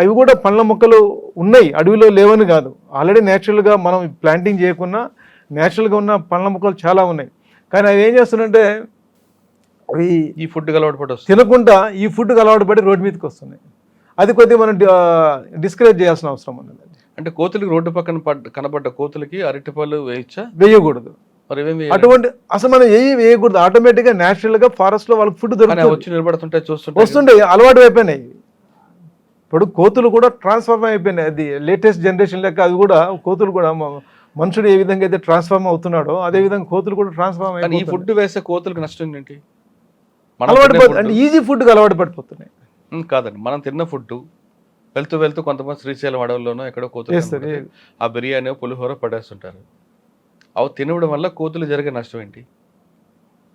S3: అవి కూడా పండ్ల మొక్కలు ఉన్నాయి, అడవిలో లేవని కాదు. ఆల్రెడీ న్యాచురల్గా మనం ప్లాంటింగ్ చేయకుండా న్యాచురల్గా ఉన్న పండ్ల మొక్కలు చాలా ఉన్నాయి. కానీ అవి ఏం చేస్తున్నాయంటే అవి
S2: ఈ ఫుడ్కి అలవాటు పడి
S3: తినకుండా ఈ ఫుడ్కి అలవాటు పడి రోడ్డు మీదకి వస్తున్నాయి. అది కొద్దిగా మనం డిస్కరేజ్ చేయాల్సిన అవసరం ఉన్నది.
S2: అంటే కోతులకి రోడ్డు పక్కన కనబడ్డ కోతులకి అరటిపళ్ళు
S3: వేయకూడదు. అటువంటి అసలు మనం వేయకూడదు. ఆటోమేటిక్గా న్యాచురల్గా ఫారెస్ట్లో వాళ్ళకి ఫుడ్ దొరుకుతుంది,
S2: వచ్చి నిలబడుతుంటే
S3: వస్తుండే అలవాటు అయిపోయినాయి. ఇప్పుడు కోతులు కూడా ట్రాన్స్ఫార్మ్ అయిపోయినాయి. అది లేటెస్ట్ జనరేషన్ లెక్క అది కూడా కోతులు కూడా మనుషుడు ఏ విధంగా అయితే ట్రాన్స్ఫార్మ్ అవుతున్నాడో అదే విధంగా కోతులు కూడా ట్రాన్స్ఫార్మ్ అయిపోయి.
S2: ఈ ఫుడ్ వేసే కోతులకు నష్టం ఏంటి?
S3: అలవాటు అంటే ఈజీ ఫుడ్కి అలవాటు పడిపోతున్నాయి.
S2: కాదండి, మనం తిన్న ఫుడ్ వెళ్తూ కొంతమంది శ్రీశైలం అడవుల్లోనో ఎక్కడో కోతులు ఆ బిర్యానీ పులిహోర పడేస్తుంటారు. అవి తినడం వల్ల కోతులు జరిగే నష్టం ఏంటి?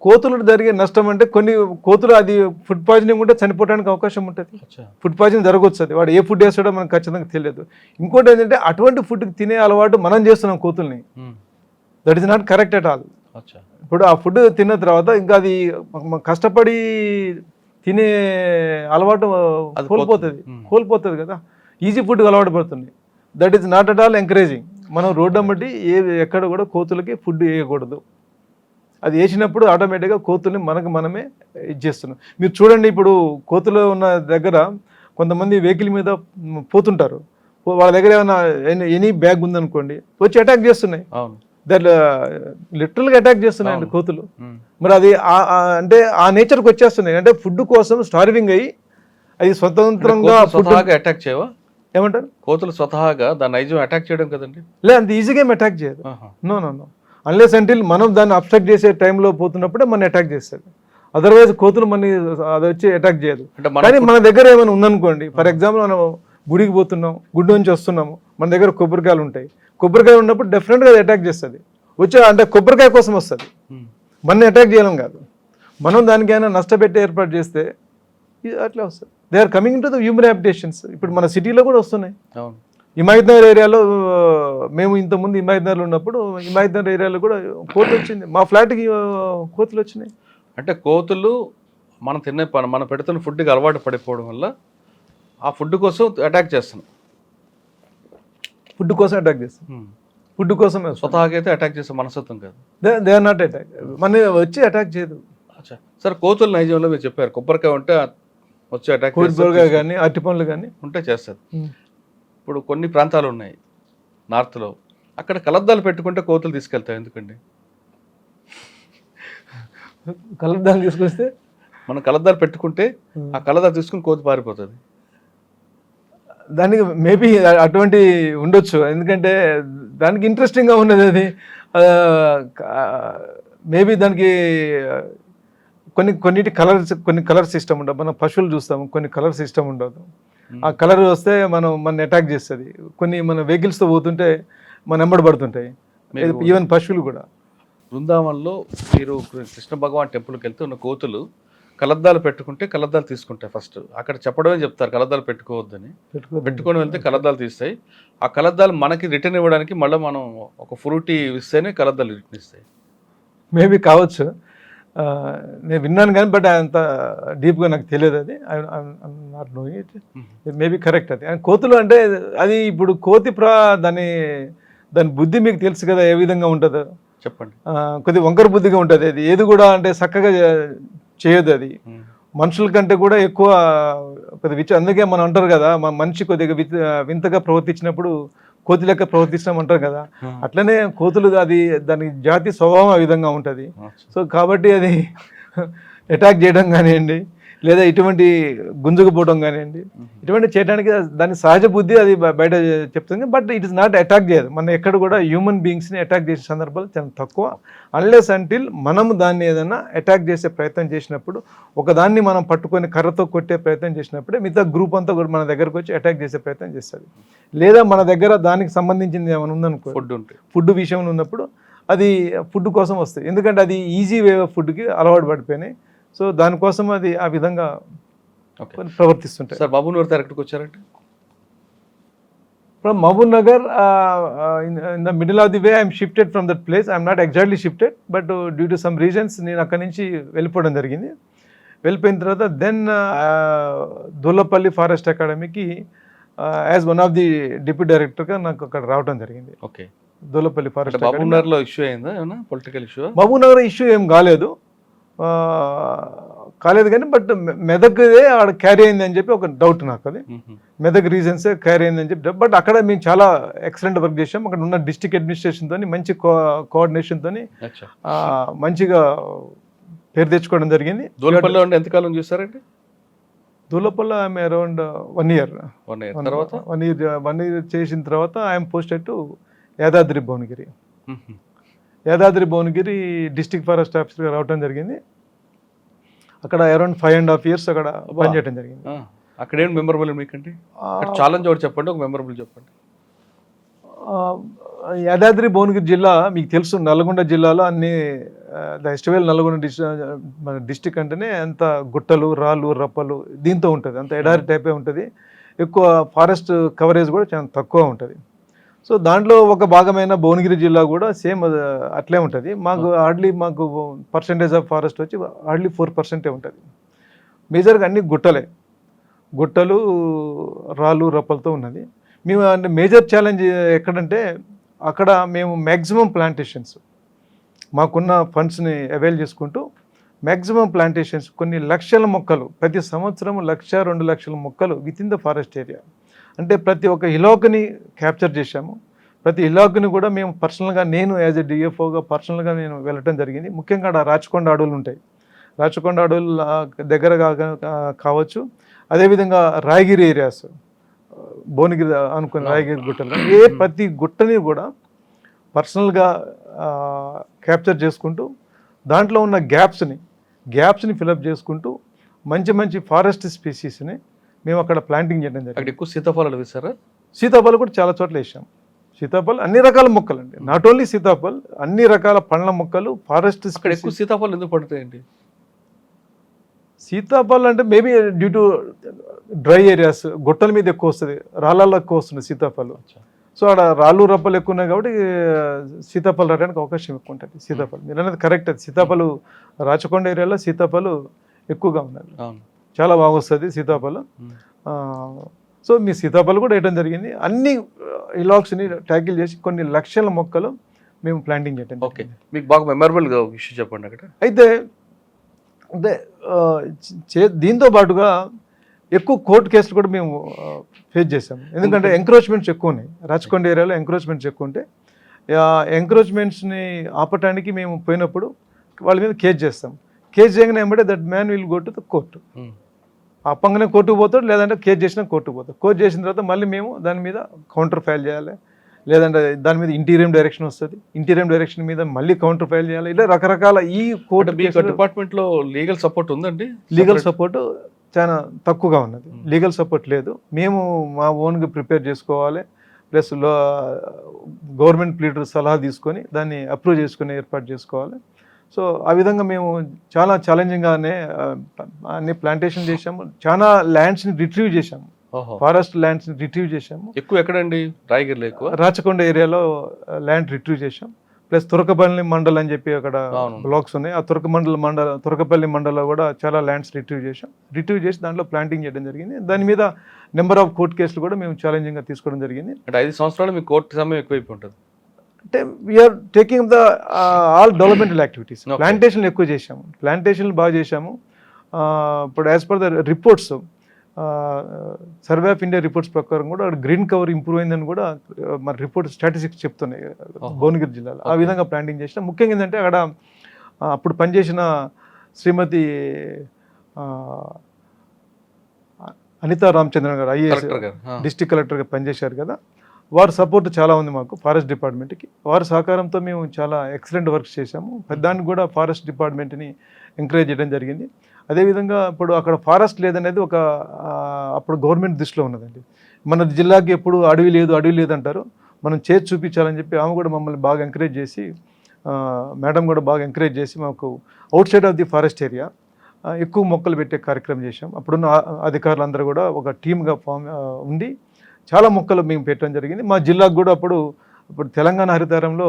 S3: కోతులు జరిగే నష్టం అంటే కొన్ని కోతులు అది ఫుడ్ పాయిజనింగ్ ఉంటే చనిపోవడానికి అవకాశం ఉంటుంది. ఫుడ్ పాయిజనింగ్ జరగవచ్చు. అది వాడు ఏ ఫుడ్ వేస్తాడో మనకు ఖచ్చితంగా తెలియదు. ఇంకోటి ఏంటంటే అటువంటి ఫుడ్ తినే అలవాటు మనం చేస్తున్నాం కోతుల్ని. That is not correct at all. ఇప్పుడు ఆ ఫుడ్ తిన్న తర్వాత ఇంకా అది కష్టపడి తినే అలవాటు కోల్పోతుంది కదా, ఈజీ ఫుడ్కి అలవాటు పడుతుంది. That is not at all encouraging. మనం రోడ్డు అమ్మటి ఎక్కడ కూడా కోతులకి ఫుడ్ వేయకూడదు. అది వేసినప్పుడు ఆటోమేటిక్గా కోతుల్ని మనమే ఇచ్చేస్తున్నాం. మీరు చూడండి, ఇప్పుడు కోతులు ఉన్న దగ్గర కొంతమంది వెహికల్ మీద పోతుంటారు. వాళ్ళ దగ్గర ఏమైనా ఎనీ బ్యాగ్ ఉందనుకోండి వచ్చి అటాక్ చేస్తున్నాయి. దట్ లిటరల్గా అటాక్ చేస్తున్నాయండి కోతులు. మరి అది అంటే ఆ నేచర్కి వచ్చేస్తున్నాయి. అంటే ఫుడ్ కోసం స్టార్వింగ్ అయ్యి అది స్వతంత్రంగా
S2: అటాక్ చేయవా?
S3: ఏమంటారు?
S2: కోతులు స్వతహాగా దాని నైజం అటాక్ చేయడం కదండి.
S3: లే, అంత ఈజీగా ఏం అటాక్ చేయదు.
S2: ఆహా.
S3: No no no, unless until మనం దాన్ని అబ్స్ట్రక్ట్ చేసే టైంలో పోతున్నప్పుడే మన అటాక్ చేస్తుంది. అదర్వైజ్ కోతులు మన అది వచ్చి అటాక్ చేయదు.
S2: అంటే
S3: కానీ మన దగ్గర ఏమైనా ఉందనుకోండి, ఫర్ ఎగ్జాంపుల్ మనం గుడికి పోతున్నాం, గుడి నుంచి వస్తున్నాము, మన దగ్గర కొబ్బరికాయలు ఉంటాయి. కొబ్బరికాయ ఉన్నప్పుడు డెఫినెట్గా అది అటాక్ చేస్తుంది. వచ్చి అంటే కొబ్బరికాయ కోసం వస్తుంది, మన అటాక్ చేయడం కాదు. మనం దానికైనా నష్టపెట్టి ఏర్పాటు చేస్తే అట్లా వస్తుంది. They are coming to the human habitations. ఇప్పుడు మన సిటీలో కూడా వస్తున్నాయి.
S2: అవును.
S3: హిమాయత్ నగర్ ఏరియాలో మేము ఇంతకుముందు హిమాయత్ నగర్లో ఉన్నప్పుడు హిమాయత్ నగర్ ఏరియాలో కూడా కోతులు వచ్చింది. మా ఫ్లాట్కి కోతులు వచ్చినాయి.
S2: అంటే కోతులు మనం మనం పెడుతున్న ఫుడ్కి అలవాటు పడిపోవడం వల్ల ఆ ఫుడ్ కోసం అటాక్ చేస్తున్నాం.
S3: ఫుడ్ కోసం అటాక్ చేస్తాం. ఫుడ్ కోసం
S2: స్వతహాగా అయితే అటాక్ చేసే మనస్తత్వం కాదు.
S3: They are not attack. మన వచ్చి అటాక్ చేయదు.
S2: అచ్చా సార్, కోతుల నైజంలో మీరు చెప్పారు కొబ్బరికాయ ఉంటే వచ్చి అటాక్
S3: కోడిపొరగా కానీ అరటి పండ్లు కానీ
S2: ఉంటే చేస్తుంది. ఇప్పుడు కొన్ని ప్రాంతాలు ఉన్నాయి నార్త్లో, అక్కడ కలద్దాలు పెట్టుకుంటే కోతులు తీసుకెళ్తాయి. ఎందుకండి?
S3: కలద్దాలు తీసుకొస్తే
S2: మనం కలద్దాలు పెట్టుకుంటే ఆ కలద్దాలు తీసుకుని కోతి పారిపోతుంది.
S3: దానికి మేబీ అటువంటి ఉండొచ్చు, ఎందుకంటే దానికి ఇంట్రెస్టింగ్గా ఉన్నది అది. మేబీ దానికి కొన్ని కలర్ సిస్టమ్ ఉండదు. మనం పశువులు చూస్తాము, కొన్ని కలర్ సిస్టమ్ ఉండదు. ఆ కలర్ వస్తే మన అటాక్ చేస్తుంది. కొన్ని మన వెహికల్స్తో పోతుంటే మన వెంబడి పడుతుంటాయి, ఈవెన్ పశువులు కూడా.
S2: బృందావనంలో మీరు కృష్ణ భగవాన్ టెంపుల్కి వెళ్తే ఉన్న కోతులు కలద్దాలు పెట్టుకుంటే కలద్దాలు తీసుకుంటాయి. ఫస్ట్ అక్కడ చెప్పడమే చెప్తారు కలద్దాలు పెట్టుకోవద్దని. పెట్టుకొని వెళ్తే కలద్దాలు తీస్తాయి. ఆ కలద్దాలు మనకి రిటర్న్ ఇవ్వడానికి మళ్ళీ మనం ఒక ఫ్రూటీ ఇస్తేనే కలద్దాలు రిటర్న్ ఇస్తాయి.
S3: మేబీ కావచ్చు, నేను విన్నాను కానీ బట్ అంత డీప్గా నాకు తెలియదు. అది not knowing it. Maybe correct. అది కోతులు అంటే అది ఇప్పుడు దాని బుద్ధి మీకు తెలుసు కదా ఏ విధంగా ఉంటుందో.
S2: చెప్పండి.
S3: కొద్దిగా వంకర బుద్ధిగా ఉంటుంది. అది ఏది కూడా అంటే చక్కగా చేయదు. అది మనుషుల కంటే కూడా ఎక్కువ కొద్దిగా అందుకే మనం అంటారు కదా, మనిషి కొద్దిగా వింతగా ప్రవర్తించినప్పుడు కోతి లెక్క ప్రవర్తిస్తాం అంటారు కదా. అట్లనే కోతులు అది దాని జాతి స్వభావం ఆ విధంగా ఉంటుంది. సో కాబట్టి అది అటాక్ చేయడం కానివ్వండి, లేదా ఇటువంటి గుంజుకుపోవడం కానివ్వండి, ఇటువంటి చేయడానికి దాని సహజ బుద్ధి అది బయట చెప్తుంది. But it is not attack చేయదు. మనం ఎక్కడ కూడా హ్యూమన్ బీయింగ్స్ని అటాక్ చేసే సందర్భాలు చాలా తక్కువ. అన్లెస్ అంటిల్ మనము దాన్ని ఏదైనా అటాక్ చేసే ప్రయత్నం చేసినప్పుడు, ఒకదాన్ని మనం పట్టుకొని కర్రతో కొట్టే ప్రయత్నం చేసినప్పుడే మిగతా గ్రూప్ అంతా కూడా మన దగ్గరకు వచ్చి అటాక్ చేసే ప్రయత్నం చేస్తుంది. లేదా మన దగ్గర దానికి సంబంధించింది ఏమైనా ఉందనుకో, ఫుడ్ విషయంలో ఉన్నప్పుడు అది ఫుడ్ కోసం వస్తుంది. ఎందుకంటే అది ఈజీ వే ఆఫ్ ఫుడ్కి అలవాటు పడిపోయినాయి. సో దానికోసం అది ఆ విధంగా ప్రవర్తిస్తుంటాయి.
S2: సార్, మహబూబ్ నగర్ డైరెక్ట్కి వచ్చారంటే
S3: from Mahabubnagar in the middle of the way I'm shifted from that place. I'm not exactly shifted, but due to some reasons నేను అక్కడి నుంచి వెళ్ళిపోవడం జరిగింది. వెళ్ళిపోయిన తర్వాత దెన్ దూలపల్లి ఫారెస్ట్ అకాడమీకి as one of the deputy డైరెక్టర్గా నాకు అక్కడ రావడం జరిగింది.
S2: ఓకే.
S3: దూలపల్లి ఫారెస్ట్.
S2: మహబూబ్ నగర్లో ఇష్యూ అయిందా ఏమన్నా political issue?
S3: Mahabubnagar issue ఏం కాలేదు కానీ బట్ మెదక్దే ఆడ క్యారీ అయింది అని చెప్పి ఒక డౌట్ నాకు. అది మెదక్ రీజన్సే క్యారీ అయిందని చెప్పి. బట్ అక్కడ మేము చాలా ఎక్సలెంట్ వర్క్ చేసాం. అక్కడ ఉన్న డిస్ట్రిక్ట్ అడ్మినిస్ట్రేషన్తో మంచి కోఆర్డినేషన్తో మంచిగా పేరు తెచ్చుకోవడం జరిగింది.
S2: దూలపల్లిలో ఎంతకాలం చూస్తారండి?
S3: Dulapalli I'm around 1 year.
S2: తర్వాత
S3: 1 year చేసిన తర్వాత I'm posted to Yadadri Bhuvanagiri. Yadadri Bhuvanagiri district forest ఆఫీసర్గా రావడం జరిగింది. అక్కడ అరౌండ్ 5.5 years అక్కడ పనిచేయడం జరిగింది.
S2: అక్కడ ఏం మెమరబుల్ మీకండి? ఛాలెంజ్ ఒకటి చెప్పండి, ఒక మెమరబుల్ చెప్పండి.
S3: యాదాద్రి భువనగిరి జిల్లా మీకు తెలుసు, నల్గొండ జిల్లాలో అన్ని ద ఎస్టివేల్ నల్గొండ డిస్ట్రిక్ట్ అంటేనే అంత గుట్టలు, రాళ్ళు, రప్పలు దీంతో ఉంటుంది. అంత ఎడారి టైపే ఉంటుంది. ఎక్కువ ఫారెస్ట్ కవరేజ్ కూడా చాలా తక్కువ ఉంటుంది. సో దాంట్లో ఒక భాగమైన భువనగిరి జిల్లా కూడా సేమ్ అట్లే ఉంటుంది. మాకు పర్సంటేజ్ ఆఫ్ ఫారెస్ట్ వచ్చి హార్డ్లీ 4% ఉంటుంది. మేజర్గా అన్ని గుట్టలు, రాళ్ళు, రప్పలతో ఉన్నది. మేము అంటే మేజర్ ఛాలెంజ్ ఎక్కడంటే అక్కడ మేము మ్యాక్సిమం ప్లాంటేషన్స్ మాకున్న ఫండ్స్ని అవైల్ చేసుకుంటూ మ్యాక్సిమం ప్లాంటేషన్స్ కొన్ని లక్షల మొక్కలు ప్రతి సంవత్సరం 1-2 లక్షల మొక్కలు with in the forest area. అంటే ప్రతి ఒక్క హిలాక్ని క్యాప్చర్ చేశాము. ప్రతి హిలాక్ని కూడా మేము పర్సనల్గా, నేను యాజ్ ఎ డిఎఫ్ఓగా పర్సనల్గా నేను వెళ్ళటం జరిగింది. ముఖ్యంగా అక్కడ రాచకొండ అడవులు ఉంటాయి. రాచకొండ అడవులు దగ్గర కావచ్చు. అదేవిధంగా రాయగిరి ఏరియాస్, భువనగిరి అనుకుని రాయగిరి గుట్టలు కానీ ప్రతి గుట్టని కూడా పర్సనల్గా క్యాప్చర్ చేసుకుంటూ దాంట్లో ఉన్న గ్యాప్స్ని ఫిలప్ చేసుకుంటూ మంచి ఫారెస్ట్ స్పీసీస్ని మేము అక్కడ ప్లాంటింగ్ చేయడం జరిగింది.
S2: అక్కడ ఎక్కువ సీతాఫలాలు వేసారా?
S3: సీతాఫలం కూడా చాలా చోట్ల వేసాం. సీతాఫలం అన్ని రకాల మొక్కలు అండి, నాట్ ఓన్లీ సీతాఫల్, అన్ని రకాల పండ్ల మొక్కలు ఫారెస్ట్.
S2: అక్కడ ఎక్కువ సీతాఫలం ఎందుకు పడుతాయండి?
S3: సీతాఫలం అంటే maybe due to dry areas, గుట్టల మీద ఎక్కువ వస్తుంది, రాళ్ళల్లో ఎక్కువ వస్తుంది సీతాఫలం. సో అక్కడ రాళ్ళు రప్పలు ఎక్కువ ఉన్నాయి కాబట్టి సీతాఫలం రావడానికి అవకాశం ఎక్కువ ఉంటుంది. సీతాఫలం మీరు అనేది కరెక్ట్. అది సీతాఫలం రాచకొండ ఏరియాలో సీతాఫలం ఎక్కువగా ఉన్నది, చాలా బాగా వస్తుంది సీతాఫలం. సో మీ సీతాఫలం కూడా వేయడం జరిగింది. అన్ని ఇలాక్స్ని ట్యాకిల్ చేసి కొన్ని లక్షల మొక్కలు మేము ప్లాంటింగ్ చేయడం.
S2: ఓకే, మీకు బాగా మెమరబుల్గా ఇష్యూ చెప్పండి అక్కడ.
S3: అయితే అంటే దీంతో పాటుగా ఎక్కువ కోర్టు కేసులు కూడా మేము ఫేస్ చేసాము. ఎందుకంటే ఎంక్రోచ్మెంట్స్ ఎక్కువ ఉన్నాయి రాచకొండ ఏరియాలో. ఎంక్రోచ్మెంట్స్ ఎక్కువ ఉంటే ఎంక్రోచ్మెంట్స్ని ఆపటానికి మేము పోయినప్పుడు వాళ్ళ మీద కేసు చేస్తాం. కేసు చేయగానే ఏమంటే that man will go to the court. ఆపంగానే కోర్టుకు పోతాడు, లేదంటే కేసు చేసినా కోర్టుకు పోతాడు. కోర్టు చేసిన తర్వాత మళ్ళీ మేము దాని మీద కౌంటర్ ఫైల్ చేయాలి, లేదంటే దాని మీద ఇంటీరియం డైరెక్షన్ వస్తుంది, ఇంటీరియం డైరెక్షన్ మీద మళ్ళీ కౌంటర్ ఫైల్ చేయాలి. ఇలా రకరకాల ఈ కోర్టు
S2: డిపార్ట్మెంట్లో లీగల్ సపోర్ట్ ఉందండి?
S3: లీగల్ సపోర్ట్ చాలా తక్కువగా ఉన్నది, లీగల్ సపోర్ట్ లేదు. మేము మా ఓన్గా ప్రిపేర్ చేసుకోవాలి, ప్లస్ గవర్నమెంట్ ప్లీడర్ సలహా తీసుకొని దాన్ని అప్రూవ్ చేసుకుని ఏర్పాటు చేసుకోవాలి. సో ఆ విధంగా మేము చాలా ఛాలెంజింగ్గానే అన్ని ప్లాంటేషన్ చేసాము. చాలా ల్యాండ్స్ని రిట్రీవ్ చేసాము, ఫారెస్ట్ ల్యాండ్స్ని రిట్రీవ్ చేసాము.
S2: ఎక్కువ ఎక్కడండి? రాయగిరిలో ఎక్కువ,
S3: రాచకొండ ఏరియాలో ల్యాండ్ రిట్రీవ్ చేసాం. ప్లస్ తురకపల్లి మండల్ అని చెప్పి అక్కడ బ్లాక్స్ ఉన్నాయి. ఆ తురకపల్లి మండలంలో కూడా చాలా ల్యాండ్స్ రిట్రీవ్ చేసి దాంట్లో ప్లాంటింగ్ చేయడం జరిగింది. దాని మీద నెంబర్ ఆఫ్ కోర్టు కేసులు కూడా మేము ఛాలెంజింగ్గా తీసుకోవడం జరిగింది.
S2: అంటే 5 సంవత్సరాలు మీకు కోర్టు సమయం ఎక్కువైపోయి ఉంటుంది.
S3: అంటే we're taking the all developmental activities. ప్లాంటేషన్లు ఎక్కువ చేశాము, ప్లాంటేషన్లు బాగా చేశాము. ఇప్పుడు as per the reports, survey of India reports ప్రకారం కూడా గ్రీన్ కవర్ ఇంప్రూవ్ అయిందని కూడా మన రిపోర్ట్ స్టాటిస్టిక్స్ చెప్తున్నాయి భువనగిరి జిల్లాలో. ఆ విధంగా ప్లాంటింగ్ చేసినా. ముఖ్యంగా ఏంటంటే అక్కడ అప్పుడు పనిచేసిన శ్రీమతి అనితా రామచంద్రన్ గారు, ఐఏఎస్ డిస్ట్రిక్ట్ కలెక్టర్గా పనిచేశారు కదా, వారి సపోర్ట్ చాలా ఉంది మాకు ఫారెస్ట్ డిపార్ట్మెంట్కి. వారి సహకారంతో మేము చాలా ఎక్సలెంట్ వర్క్స్ చేశాము. దానికి కూడా ఫారెస్ట్ డిపార్ట్మెంట్ని ఎంకరేజ్ చేయడం జరిగింది. అదేవిధంగా ఇప్పుడు అక్కడ ఫారెస్ట్ లేదనేది ఒక అప్పుడు గవర్నమెంట్ దృష్టిలో ఉన్నదండి. మన జిల్లాకి ఎప్పుడు అడవి లేదు అంటారు. మనం చేసి చూపించాలని చెప్పి ఆమె కూడా మమ్మల్ని బాగా ఎంకరేజ్ చేసి, మేడం కూడా బాగా ఎంకరేజ్ చేసి మాకు out side of the forest area ఎక్కువ మొక్కలు పెట్టే కార్యక్రమం చేశాం. అప్పుడున్న అధికారులందరూ కూడా ఒక టీమ్గా ఉండి చాలా మొక్కలు మేము పెట్టడం జరిగింది. మా జిల్లాకు కూడా అప్పుడు తెలంగాణ హరితారంలో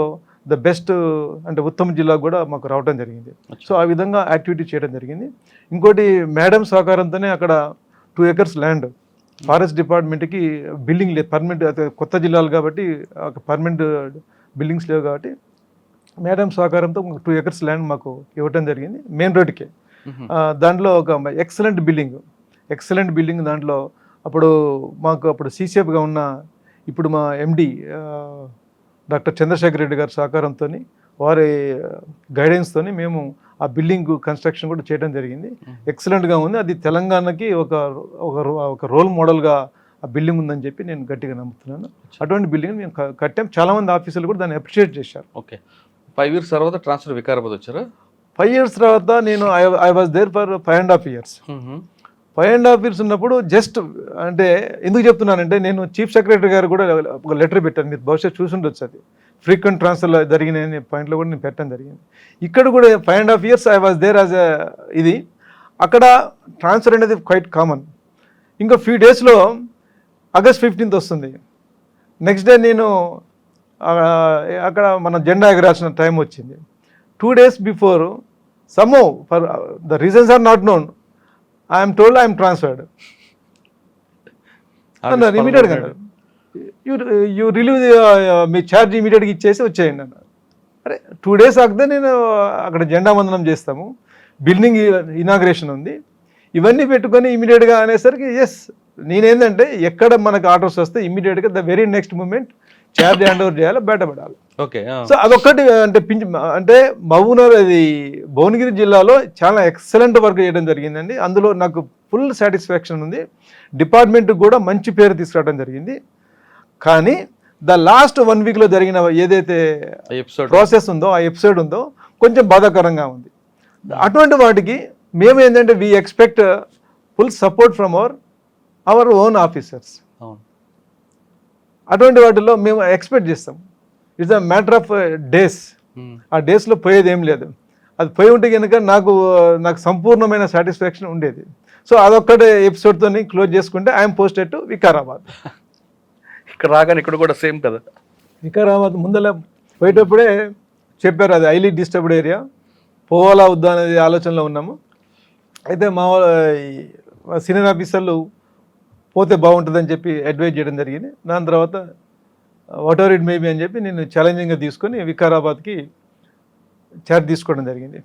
S3: ద బెస్ట్ అంటే ఉత్తమ జిల్లా కూడా మాకు రావడం జరిగింది. సో ఆ విధంగా యాక్టివిటీ చేయడం జరిగింది. ఇంకోటి మేడం సహకారంతోనే అక్కడ 2 acres ల్యాండ్ ఫారెస్ట్ డిపార్ట్మెంట్కి బిల్డింగ్ లేదు, పర్మనెంట్ కొత్త జిల్లాలు కాబట్టి పర్మనెంట్ బిల్డింగ్స్ లేవు కాబట్టి మేడం సహకారంతో 2 acres ల్యాండ్ మాకు ఇవ్వటం జరిగింది మెయిన్ రోడ్కే. దాంట్లో ఒక ఎక్సలెంట్ బిల్డింగ్ దాంట్లో అప్పుడు సీసీఎఫ్గా ఉన్న ఇప్పుడు మా ఎండి డాక్టర్ చంద్రశేఖర్ రెడ్డి గారి సహకారంతో, వారి గైడెన్స్తో మేము ఆ బిల్డింగ్ కన్స్ట్రక్షన్ కూడా చేయడం జరిగింది. ఎక్సలెంట్గా ఉంది. అది తెలంగాణకి ఒక రోల్ మోడల్గా ఆ బిల్డింగ్ ఉందని చెప్పి నేను గట్టిగా నమ్ముతున్నాను. అటువంటి బిల్డింగ్ మేము కట్టాం. చాలామంది ఆఫీసర్లు కూడా దాన్ని అప్రిషియేట్ చేశారు.
S2: ఓకే, 5 years తర్వాత ట్రాన్స్ఫర్ వికారాబాద్ వచ్చారా?
S3: 5 years తర్వాత నేను I was there for 5.5 years. 5.5 years ఉన్నప్పుడు జస్ట్ అంటే ఎందుకు చెప్తున్నానంటే, నేను చీఫ్ సెక్రటరీ గారు కూడా ఒక లెటర్ పెట్టాను, మీరు బహుశా చూసుండొచ్చు. అది ఫ్రీక్వెంట్ ట్రాన్స్ఫర్లో జరిగిన పాయింట్లో కూడా నేను పెట్టడం జరిగింది. ఇక్కడ కూడా 5.5 years I was there as ఇది. అక్కడ ట్రాన్స్ఫర్ అనేది క్వైట్ కామన్. ఇంకా ఫ్యూ డేస్లో August 15th వస్తుంది. నెక్స్ట్ డే నేను అక్కడ మన జెండా ఎగరాల్సిన టైం వచ్చింది. 2 days before somehow for the reasons are not known, I am told I am transferred. అన్నారు ఇమీడియట్గా. యూ రిలీవ్ మీ ఛార్జ్ ఇమీడియట్గా ఇచ్చేసి వచ్చేయండి అన్నారు. అరే 2 days ఆగితే నేను అక్కడ జెండా వందనం చేస్తాము, బిల్డింగ్ ఇనాగ్రేషన్ ఉంది, ఇవన్నీ పెట్టుకొని ఇమీడియట్గా అనేసరికి ఎస్, నేనేంటంటే ఎక్కడ మనకు ఆర్డర్స్ వస్తే ఇమీడియట్గా the very next moment charge hand over చేయాలి, బయటపడాలి.
S2: ఓకే,
S3: సో అదొక్కటి అంటే భువనగిరి జిల్లాలో చాలా ఎక్సలెంట్ వర్క్ చేయడం జరిగిందండి. అందులో నాకు ఫుల్ సాటిస్ఫాక్షన్ ఉంది. డిపార్ట్మెంట్కి కూడా మంచి పేరు తీసుకురావడం జరిగింది. కానీ ద లాస్ట్ 1 వీక్లో జరిగిన ఏదైతే ప్రాసెస్ ఉందో, ఆ ఎపిసోడ్ ఉందో కొంచెం బాధాకరంగా ఉంది. అటువంటి వాటికి మేము ఏంటంటే we expect full support from our own officers. అటువంటి వాటిలో మేము ఎక్స్పెక్ట్ చేస్తాం. It's a matter of days. ఆ డేస్లో పోయేది ఏం లేదు. అది పోయి ఉంటే కనుక నాకు సంపూర్ణమైన సాటిస్ఫాక్షన్ ఉండేది. సో అదొక్కటే ఎపిసోడ్తో క్లోజ్ చేసుకుంటే ఐఎమ్ పోస్టెడ్ టు వికారాబాద్.
S2: ఇక్కడ రాగానే ఇక్కడ కూడా సేమ్ కదా.
S3: వికారాబాద్ ముందర పోయేటప్పుడే చెప్పారు అది హైలీ డిస్టర్బ్డ్ ఏరియా, పోవాలా వద్దా అనేది ఆలోచనలో ఉన్నాము. అయితే మా సీనియర్ ఆఫీసర్లు పోతే బాగుంటుందని చెప్పి అడ్వైజ్ చేయడం జరిగింది. దాని తర్వాత వాట్ ఎవర్ ఇట్ మేబీ అని చెప్పి నేను ఛాలెంజింగ్గా తీసుకొని వికారాబాద్కి చార్జ్ తీసుకోవడం జరిగింది.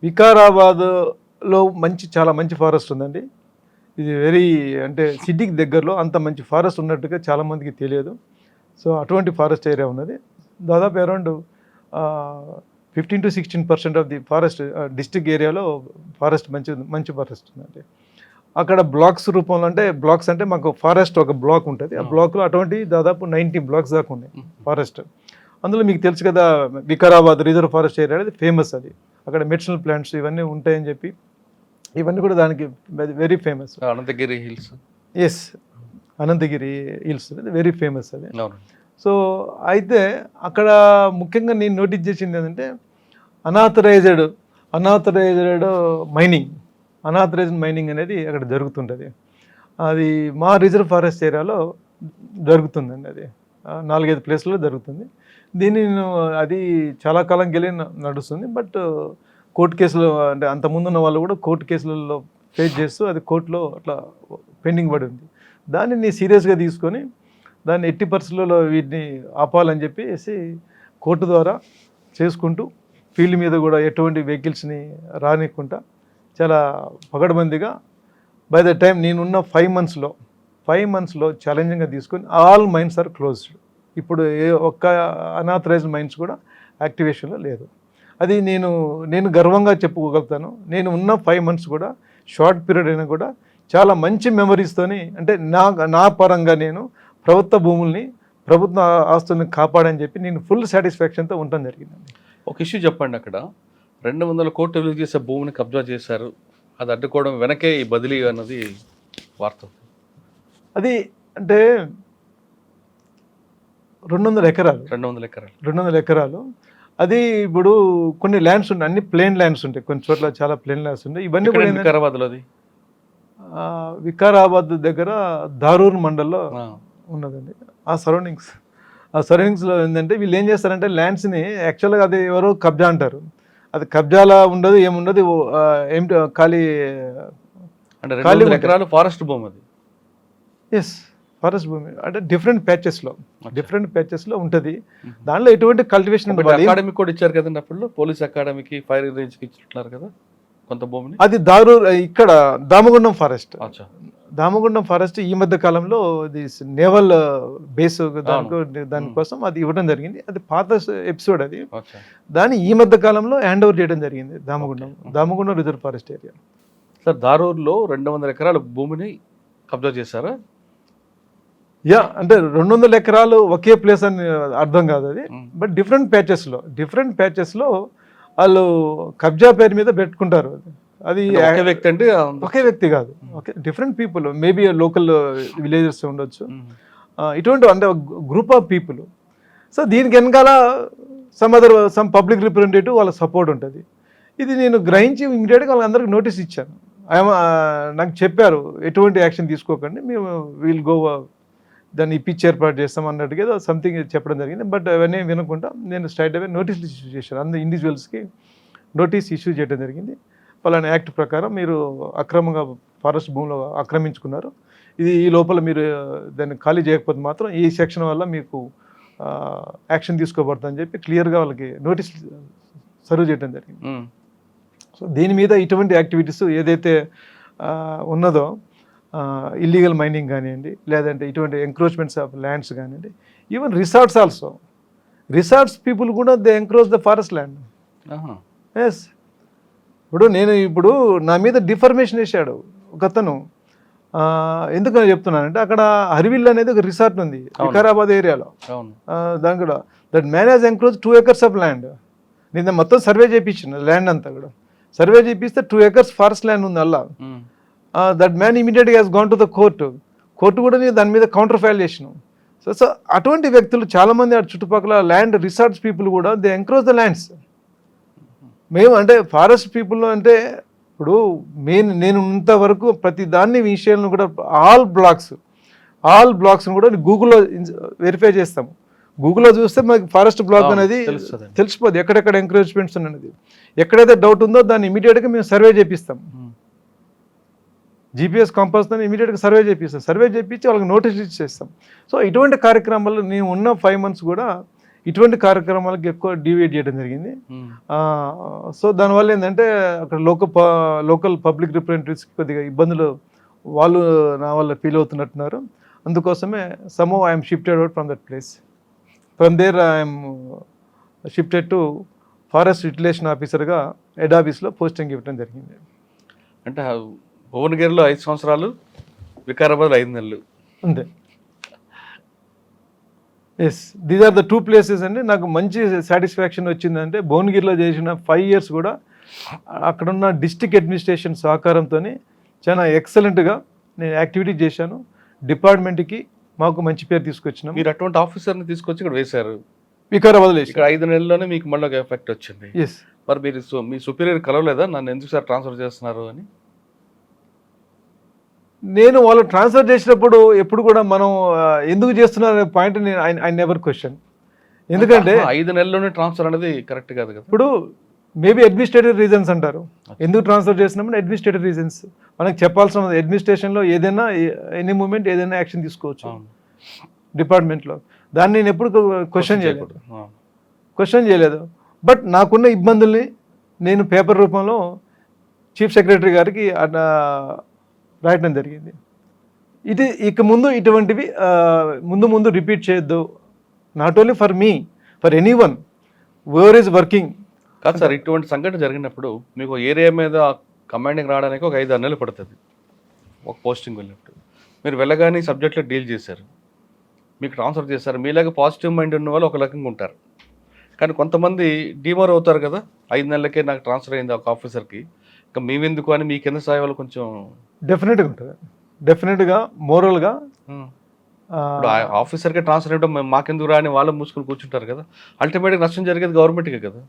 S3: వికారాబాద్లో చాలా మంచి ఫారెస్ట్ ఉందండి. ఇది అంటే సిటీకి దగ్గరలో అంత మంచి ఫారెస్ట్ ఉన్నట్టుగా చాలామందికి తెలియదు. సో అటువంటి ఫారెస్ట్ ఏరియా ఉన్నది. దాదాపు around 15 to 16% of the forest district ఏరియాలో ఫారెస్ట్ మంచి ఫారెస్ట్ ఉందండి. అక్కడ బ్లాక్స్ రూపంలో బ్లాక్స్ అంటే మాకు ఫారెస్ట్ ఒక బ్లాక్ ఉంటుంది. ఆ బ్లాక్లో అటువంటి దాదాపు 90 బ్లాక్స్ దాకా ఉన్నాయి ఫారెస్ట్. అందులో మీకు తెలుసు కదా, వికారాబాద్ రిజర్వ్ ఫారెస్ట్ ఏరియా అనేది ఫేమస్. అది అక్కడ మెడిసినల్ ప్లాంట్స్ ఇవన్నీ ఉంటాయని చెప్పి ఇవన్నీ కూడా దానికి very famous.
S2: Anantagiri hills.
S3: Yes, Anantagiri hills very famous అది. సో అయితే అక్కడ ముఖ్యంగా నేను నోటీస్ చేసింది ఏంటంటే అనాథరైజ్డ్ మైనింగ్ అనేది అక్కడ జరుగుతుంటుంది. అది మా రిజర్వ్ ఫారెస్ట్ ఏరియాలో జరుగుతుందండి. అది 4-5 ప్లేస్లలో జరుగుతుంది. దీన్ని అది చాలా కాలం వెళ్ళి నడుస్తుంది. బట్ కోర్టు కేసులు అంటే అంతకుముందు ఉన్న వాళ్ళు కూడా కోర్టు కేసులలో ఫేస్ చేస్తూ అది కోర్టులో అట్లా పెండింగ్ పడి ఉంది. దాన్ని నేను సీరియస్గా తీసుకొని దాన్ని ఎట్టి పరిస్థితుల్లో వీటిని ఆపాలని చెప్పేసి కోర్టు ద్వారా చేసుకుంటూ ఫీల్డ్ మీద కూడా ఎటువంటి వెహికల్స్ని రానివ్వకుండా చాలా పగడబందిగా బై ద టైం నేనున్న 5 monthsలో ఛాలెంజింగ్గా తీసుకొని ఆల్ మైన్స్ ఆర్ క్లోజ్డ్. ఇప్పుడు ఒక్క అనాథరైజ్డ్ మైన్స్ కూడా యాక్టివేషన్లో లేదు. అది నేను గర్వంగా చెప్పుకోగలుగుతాను. నేను ఉన్న 5 months కూడా షార్ట్ పీరియడ్ అయినా కూడా చాలా మంచి మెమరీస్తోని అంటే నా పరంగా నేను ప్రభుత్వ భూముల్ని ప్రభుత్వ ఆస్తుల్ని కాపాడని చెప్పి నేను ఫుల్ సాటిస్ఫాక్షన్తో ఉండటం జరిగిందండి.
S2: ఒక ఇష్యూ చెప్పండి. అక్కడ 200 కోట్లు విలువ చేసే భూమిని కబ్జా చేశారు, అది అడ్డుకోవడం వెనకే ఈ బదిలీ అన్నది వార్త.
S3: అది అంటే 200 ఎకరాలు. అది ఇప్పుడు కొన్ని ల్యాండ్స్ ఉంటాయి, అన్ని ప్లేన్ ల్యాండ్స్ ఉంటాయి, కొన్ని చోట్ల చాలా ప్లేన్ ల్యాండ్స్ ఉంటాయి. ఇవన్నీ కూడా
S2: వికారాబాద్లో
S3: వికారాబాద్ దగ్గర దారూర్ మండల్లో ఉన్నదండి. ఆ సరౌండింగ్స్లో ఏంటంటే వీళ్ళు ఏం చేస్తారంటే ల్యాండ్స్ని యాక్చువల్గా అది ఎవరో కబ్జా అంటారు. అది కబ్జాలా ఉండదు, ఏముండదు, ఏమిటి ఖాళీ
S2: ఎకరాలు ఫారెస్ట్ భూమి. అది
S3: ఎస్, ఫారెస్ట్ భూమి అంటే డిఫరెంట్ ప్యాచెస్లో ఉంటుంది. దానిలో ఎటువంటి కల్టివేషన్
S2: అకాడమీ కూడా ఇచ్చారు కదండి అప్పుడు, పోలీస్ అకాడమీకి, ఫైర్ రేంజ్కి ఇచ్చుంటున్నారు కదా కొంత భూమిని.
S3: అది దారూర్ ఇక్కడ దామగుండం ఫారెస్ట్ ఈ మధ్య కాలంలో ఇది నేవల్ బేస్ దానికోసం అది ఇవ్వడం జరిగింది. అది పాత ఎపిసోడ్. అది దాన్ని ఈ మధ్య కాలంలో హ్యాండ్ ఓవర్ చేయడం జరిగింది Damagundam reserve forest area.
S2: Sir, దారూర్లో 200 ఎకరాల భూమిని కబ్జా చేశారా?
S3: అంటే 200 ఎకరాలు ఒకే ప్లేస్ అని అర్థం కాదు అది. బట్ డిఫరెంట్ ప్యాచెస్లో వాళ్ళు కబ్జా పేరు మీద పెట్టుకుంటారు. అది ఒకే వ్యక్తి కాదు, different people, maybe local villages ఉండొచ్చు, ఇటువంటి అంటే గ్రూప్ ఆఫ్ పీపుల్. సో దీనికి వెనకాల సమ్ పబ్లిక్ రిప్రజెంటేటివ్ వాళ్ళ సపోర్ట్ ఉంటుంది. ఇది నేను గ్రహించి ఇమీడియట్గా వాళ్ళందరికీ నోటీస్ ఇచ్చాను. నాకు చెప్పారు ఎటువంటి యాక్షన్ తీసుకోకండి, మేము విల్ గో దాన్ని ఇప్పించి ఏర్పాటు చేస్తాం అన్నట్టుగా సంథింగ్ చెప్పడం జరిగింది. బట్ అవన్నీ వినకుండా నేను స్ట్రైట్ అవే నోటీసులు ఇష్యూ చేశాను. అందరు ఇండివిజువల్స్కి నోటీస్ ఇష్యూ చేయడం జరిగింది. పలానా యాక్ట్ ప్రకారం మీరు అక్రమంగా ఫారెస్ట్ భూమిలో ఆక్రమించుకున్నారు, ఇది ఈ లోపల మీరు దాన్ని ఖాళీ చేయకపోతే మాత్రం ఈ సెక్షన్ వల్ల మీకు యాక్షన్ తీసుకోబడుతుందని చెప్పి క్లియర్గా వాళ్ళకి నోటీస్ సర్వ్ చేయడం జరిగింది. సో దీని మీద ఇటువంటి యాక్టివిటీస్ ఏదైతే ఉన్నదో, ఇల్లీగల్ మైనింగ్ కానివ్వండి, లేదంటే ఇటువంటి ఎంక్రోచ్మెంట్స్ ఆఫ్ ల్యాండ్స్ కానివ్వండి, ఈవెన్ రిసార్ట్స్ పీపుల్ కూడా they encroach the forest land. Yes, ఇప్పుడు నా మీద డిఫర్మేషన్ వేసాడు ఒకతను ఎందుకని చెప్తున్నానంటే అక్కడ హరివిల్ అనేది ఒక రిసార్ట్ ఉంది వికారాబాద్ ఏరియాలో.
S2: అవును.
S3: దాని కూడా that man has encroach 2 acres of land. నేను మొత్తం సర్వే చేయించిన ల్యాండ్ అంతా కూడా సర్వే చేపిస్తే 2 acres ఫారెస్ట్ ల్యాండ్ ఉంది అలా. దట్ మ్యాన్ ఇమీడియట్గా has gone to the court కూడా నేను దాని మీద కౌంటర్ ఫైల్ చేసినాం. సో అటువంటి వ్యక్తులు చాలామంది ఆ చుట్టుపక్కల ల్యాండ్ రిసార్ట్స్ పీపుల్ కూడా దే ఎంక్రోజ్ ద ల్యాండ్స్. మేము అంటే ఫారెస్ట్ పీపుల్ అంటే ఇప్పుడు నేను ఇంతవరకు ప్రతి దాన్ని విషయాలను కూడా ఆల్ బ్లాక్స్ని కూడా గూగుల్లో వెరిఫై చేస్తాము. గూగుల్లో చూస్తే మనకి ఫారెస్ట్ బ్లాక్ అనేది తెలిసిపోద్ది ఎక్కడెక్కడ ఎంకరేజ్మెంట్స్ అనేది. ఎక్కడైతే డౌట్ ఉందో దాన్ని ఇమీడియట్గా మేము సర్వే చేపిస్తాం. GPS కంపాస్తో ఇమీడియట్గా సర్వే చేయించి వాళ్ళకి నోటీస్ ఇచ్చేస్తాం. సో ఇటువంటి కార్యక్రమాలు నేను ఉన్న 5 months కూడా ఇటువంటి కార్యక్రమాలకు ఎక్కువ డివేట్ చేయడం జరిగింది. సో దానివల్ల ఏంటంటే అక్కడ లోకల్ పబ్లిక్ రిప్రజెంటేటివ్స్కి కొద్దిగా ఇబ్బందులు వాళ్ళు నా వల్ల ఫీల్ అవుతున్నట్టున్నారు. అందుకోసమే somehow I am shifted out from that place. From there I am shifted to forest utilization ఆఫీసర్గా హెడ్ ఆఫీస్లో పోస్టింగ్ ఇవ్వడం జరిగింది.
S2: అంటే భువనగిరిలో 5 సంవత్సరాలు, వికారాబాద్లో 5 నెలలు
S3: అంతే. Yes, these are the 2 places అండి. నాకు మంచి సాటిస్ఫాక్షన్ వచ్చిందంటే భువనగిరిలో చేసిన 5 years కూడా అక్కడున్న డిస్ట్రిక్ట్ అడ్మినిస్ట్రేషన్ సహకారంతో చాలా ఎక్సలెంట్గా నేను యాక్టివిటీ చేశాను. డిపార్ట్మెంట్కి మాకు మంచి పేరు తీసుకొచ్చినాం.
S2: మీరు అటువంటి ఆఫీసర్ని తీసుకొచ్చి ఇక్కడ వేశారు
S3: వికారాబాద్లో.
S2: ఇక్కడ 5 నెలల్లోనే మీకు మళ్ళీ ఒక ఎఫెక్ట్ వచ్చింది.
S3: ఎస్.
S2: మరి మీరు మీ సుపీరియర్ కలవలేదా నన్ను ఎందుకు సార్ ట్రాన్స్ఫర్ చేస్తున్నారు అని?
S3: నేను వాళ్ళు ట్రాన్స్ఫర్ చేసినప్పుడు ఎప్పుడు కూడా మనం ఎందుకు చేస్తున్నారు అనే పాయింట్ నేను ఐ నెవర్ క్వశ్చన్. ఎందుకంటే
S2: 5 నెలల్లోనే ట్రాన్స్ఫర్ అనేది కరెక్ట్ కాదు కదా.
S3: ఇప్పుడు మేబీ అడ్మినిస్ట్రేటివ్ రీజన్స్ అంటారు. ఎందుకు ట్రాన్స్ఫర్ చేస్తున్నామని అడ్మినిస్ట్రేటివ్ రీజన్స్ మనకు చెప్పాల్సిన అడ్మినిస్ట్రేషన్లో ఏదైనా ఎనీ మూమెంట్ ఏదైనా యాక్షన్ తీసుకోవచ్చు డిపార్ట్మెంట్లో. దాన్ని నేను ఎప్పుడు క్వశ్చన్ చేయలేదు. బట్ నాకున్న ఇబ్బందుల్ని నేను పేపర్ రూపంలో చీఫ్ సెక్రటరీ గారికి రాయటం జరిగింది. ఇది ఇక ముందు ఇటువంటివి ముందు రిపీట్ చేయొద్దు. Not only for me, for any one where is working.
S2: కాదు సార్, ఇటువంటి సంఘటన జరిగినప్పుడు మీకు ఏరియా మీద కమాండింగ్ రావడానికి ఒక 5-6 నెలలు పడుతుంది. ఒక పోస్టింగ్ వెళ్ళినప్పుడు మీరు వెళ్ళగానే సబ్జెక్ట్లో డీల్ చేశారు, మీకు ట్రాన్స్ఫర్ చేశారు. మీలాగా పాజిటివ్ మైండ్ ఉన్న వాళ్ళు ఒక రకంగా ఉంటారు. కానీ కొంతమంది డీమోర్ అవుతారు కదా, 5 నెలలకే నాకు ట్రాన్స్ఫర్ అయింది ఒక ఆఫీసర్కి, ఇంకా మేమెందుకు అని మీ కింద స్థాయి వాళ్ళు కొంచెం
S3: డెఫినెట్గా ఉంటుంది. డెఫినెట్గా మోరల్గా
S2: ఇప్పుడు ఆఫీసర్కే ట్రాన్స్ఫర్ అయ్యడం మాకెందుకు రాని వాళ్ళు మూసుకొని కూర్చుంటారు కదా. అల్టిమేట్గా నష్టం జరిగేది గవర్నమెంట్కే కదా.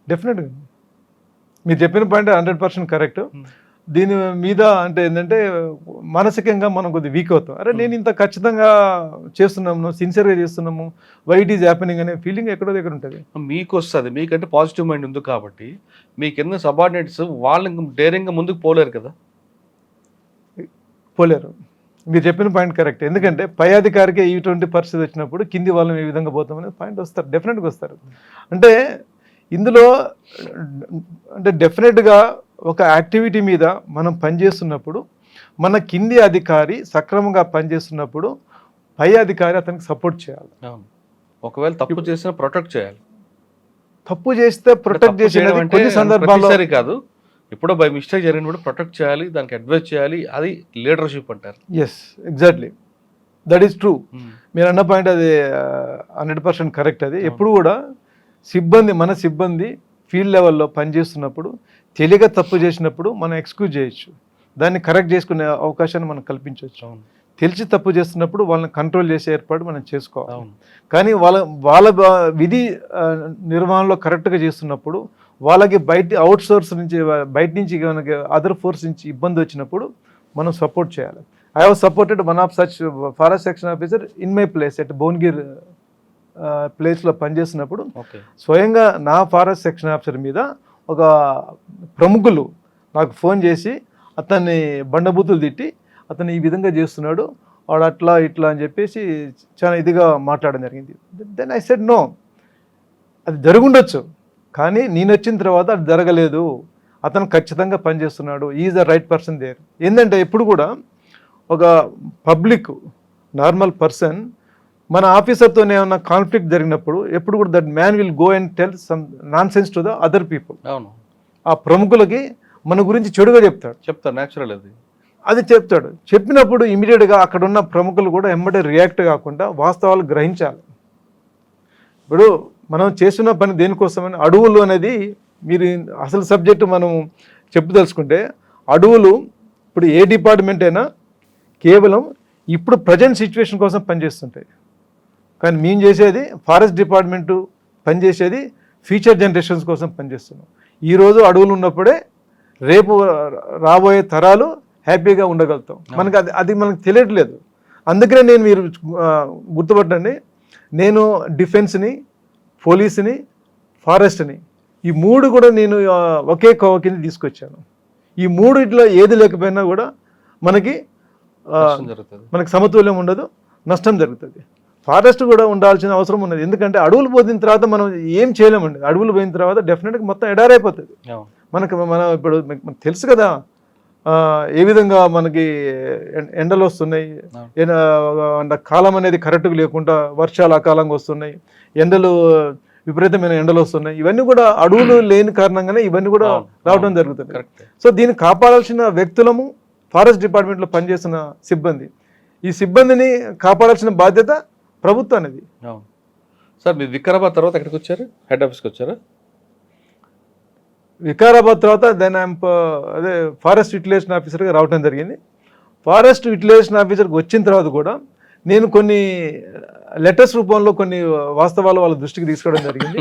S3: డెఫినెట్గా మీరు చెప్పిన పాయింట్ 100% కరెక్ట్. దీని మీద అంటే ఏంటంటే మానసికంగా మనం కొద్దిగా వీక్ అవుతాం. అరే నేను ఇంత ఖచ్చితంగా చేస్తున్నాము, సిన్సియర్గా చేస్తున్నాము, వై ఇట్ ఈజ్ హ్యాపెనింగ్ అనే ఫీలింగ్ ఎక్కడో దగ్గర ఉంటుంది.
S2: మీకు వస్తుంది, మీకంటే పాజిటివ్ మైండ్ ఉంది కాబట్టి. మీ కింద సబార్డినేట్స్ వాళ్ళు డేరింగ్గా ముందుకు పోలేరు కదా.
S3: పోలేరు. మీరు చెప్పిన పాయింట్ కరెక్ట్. ఎందుకంటే పై అధికారికి ఇటువంటి పరిస్థితి వచ్చినప్పుడు కింది వాళ్ళని ఏ విధంగా పోతామనే పాయింట్ వస్తారు, డెఫినెట్గా వస్తారు. అంటే ఇందులో అంటే డెఫినెట్గా ఒక యాక్టివిటీ మీద మనం పనిచేస్తున్నప్పుడు మన కింది అధికారి సక్రమంగా పనిచేస్తున్నప్పుడు పై అధికారి అతనికి సపోర్ట్ చేయాలి.
S2: ఒకవేళ తప్పు చేసినా ప్రొటెక్ట్ చేయాలి.
S3: తప్పు చేస్తే ప్రొటెక్ట్ చేసేది కొన్ని సందర్భాల్లో
S2: కాదు, ఇప్పుడు బై మిస్టేక్ జరిగినప్పుడు ప్రొటెక్ట్ చేయాలి, దానికి అడ్వైస్ చేయాలి. అది లీడర్షిప్ అంటారు.
S3: Yes, exactly, that is true. మీరు అన్న పాయింట్ అది 100% కరెక్ట్. అది ఎప్పుడు కూడా మన సిబ్బంది ఫీల్డ్ లెవెల్లో పనిచేస్తున్నప్పుడు తెలియక తప్పు చేసినప్పుడు మనం ఎక్స్క్యూజ్ చేయొచ్చు, దాన్ని కరెక్ట్ చేసుకునే అవకాశాన్ని మనం కల్పించవచ్చు. తెలిసి తప్పు చేస్తున్నప్పుడు వాళ్ళని కంట్రోల్ చేసే ఏర్పాటు మనం చేసుకోవాలి. కానీ వాళ్ళ విధి నిర్వహణలో కరెక్ట్గా చేస్తున్నప్పుడు వాళ్ళకి అవుట్ సోర్స్ నుంచి బయట నుంచి మనకి అదర్ ఫోర్స్ నుంచి ఇబ్బంది వచ్చినప్పుడు మనం సపోర్ట్ చేయాలి. I have supported one of such forest section officer in my place at Bhuvanagiri ప్లేస్లో పనిచేస్తున్నప్పుడు స్వయంగా నా ఫారెస్ట్ సెక్షన్ ఆఫీసర్ మీద ఒక ప్రముఖులు నాకు ఫోన్ చేసి అతన్ని బండబూతులు తిట్టి అతను ఈ విధంగా చేస్తున్నాడు, వాడు అట్లా ఇట్లా అని చెప్పేసి చాలా ఇదిగా మాట్లాడడం జరిగింది. దెన్ ఐ సెడ్ నో, అది జరుగుండొచ్చు, కానీ నేను వచ్చిన తర్వాత అది జరగలేదు, అతను ఖచ్చితంగా పనిచేస్తున్నాడు, is the right person there. ఏంటంటే ఎప్పుడు కూడా ఒక పబ్లిక్ నార్మల్ పర్సన్ మన ఆఫీసర్తో ఏమన్నా కాన్ఫ్లిక్ట్ జరిగినప్పుడు ఎప్పుడు కూడా that man will go and tell some non sense to the other people.
S2: అవును,
S3: ఆ ప్రముఖులకి మన గురించి చెడుగా చెప్తాడు.
S2: న్యాచురల్ అది.
S3: అది చెప్తాడు. చెప్పినప్పుడు ఇమీడియట్గా అక్కడ ఉన్న ప్రముఖులు కూడా ఎమ్మటే రియాక్ట్ కాకుండా వాస్తవాలు గ్రహించాలి. ఇప్పుడు మనం చేస్తున్న పని దేనికోసమని, అడవులు అనేది మీరు అసలు సబ్జెక్టు మనం తెలుసుకుంటే, అడవులు ఇప్పుడు ఏ డిపార్ట్మెంట్ అయినా కేవలం ఇప్పుడు ప్రజెంట్ సిచ్యువేషన్ కోసం పనిచేస్తుంటాయి. కానీ మేము చేసేది ఫారెస్ట్ డిపార్ట్మెంటు పనిచేసేది ఫ్యూచర్ జనరేషన్స్ కోసం పనిచేస్తున్నాం. ఈరోజు అడవులు ఉన్నప్పుడే రేపు రాబోయే తరాలు హ్యాపీగా ఉండగలుగుతాం. మనకు అది మనకు తెలియట్లేదు. అందుకనే నేను, మీరు గుర్తుపట్టండి, నేను డిఫెన్స్ని, పోలీసుని, ఫారెస్ట్ని ఈ మూడు కూడా నేను ఒకే కోవ కింద తీసుకొచ్చాను. ఈ మూడిట్లో ఏది లేకపోయినా కూడా మనకి సమతుల్యం ఉండదు, నష్టం జరుగుతుంది. ఫారెస్ట్ కూడా ఉండాల్సిన అవసరం ఉన్నది. ఎందుకంటే అడవులు పోయిన తర్వాత మనం ఏం చేయలేమండి. అడవులు పోయిన తర్వాత డెఫినెట్గా మొత్తం ఎడారైపోతుంది. మనం ఇప్పుడు మనకు తెలుసు కదా ఏ విధంగా మనకి ఎండలు వస్తున్నాయి, కాలం అనేది కరెక్ట్గా లేకుండా వర్షాలు అకాలంగా వస్తున్నాయి, ఎండలు విపరీతమైన ఎండలు వస్తున్నాయి. ఇవన్నీ కూడా అడవులు లేని కారణంగానే ఇవన్నీ కూడా రావడం జరుగుతుంది. సో దీన్ని కాపాడాల్సిన వ్యక్తులము ఫారెస్ట్ డిపార్ట్మెంట్లో పనిచేస్తున్న సిబ్బంది. ఈ సిబ్బందిని కాపాడాల్సిన బాధ్యత ప్రభుత్వానికి.
S2: సార్ మీరు వికారాబాద్ తర్వాత ఎక్కడికి వచ్చారు? హెడ్ ఆఫీస్కి వచ్చారా?
S3: వికారాబాద్ తర్వాత దెన్ అదే ఫారెస్ట్ యూటిలైజేషన్ ఆఫీసర్గా రావడం జరిగింది. ఫారెస్ట్ యూటిలైజేషన్ ఆఫీసర్కి వచ్చిన తర్వాత కూడా నేను కొన్ని లెటర్స్ రూపంలో కొన్ని వాస్తవాలు వాళ్ళ దృష్టికి తీసుకోవడం జరిగింది.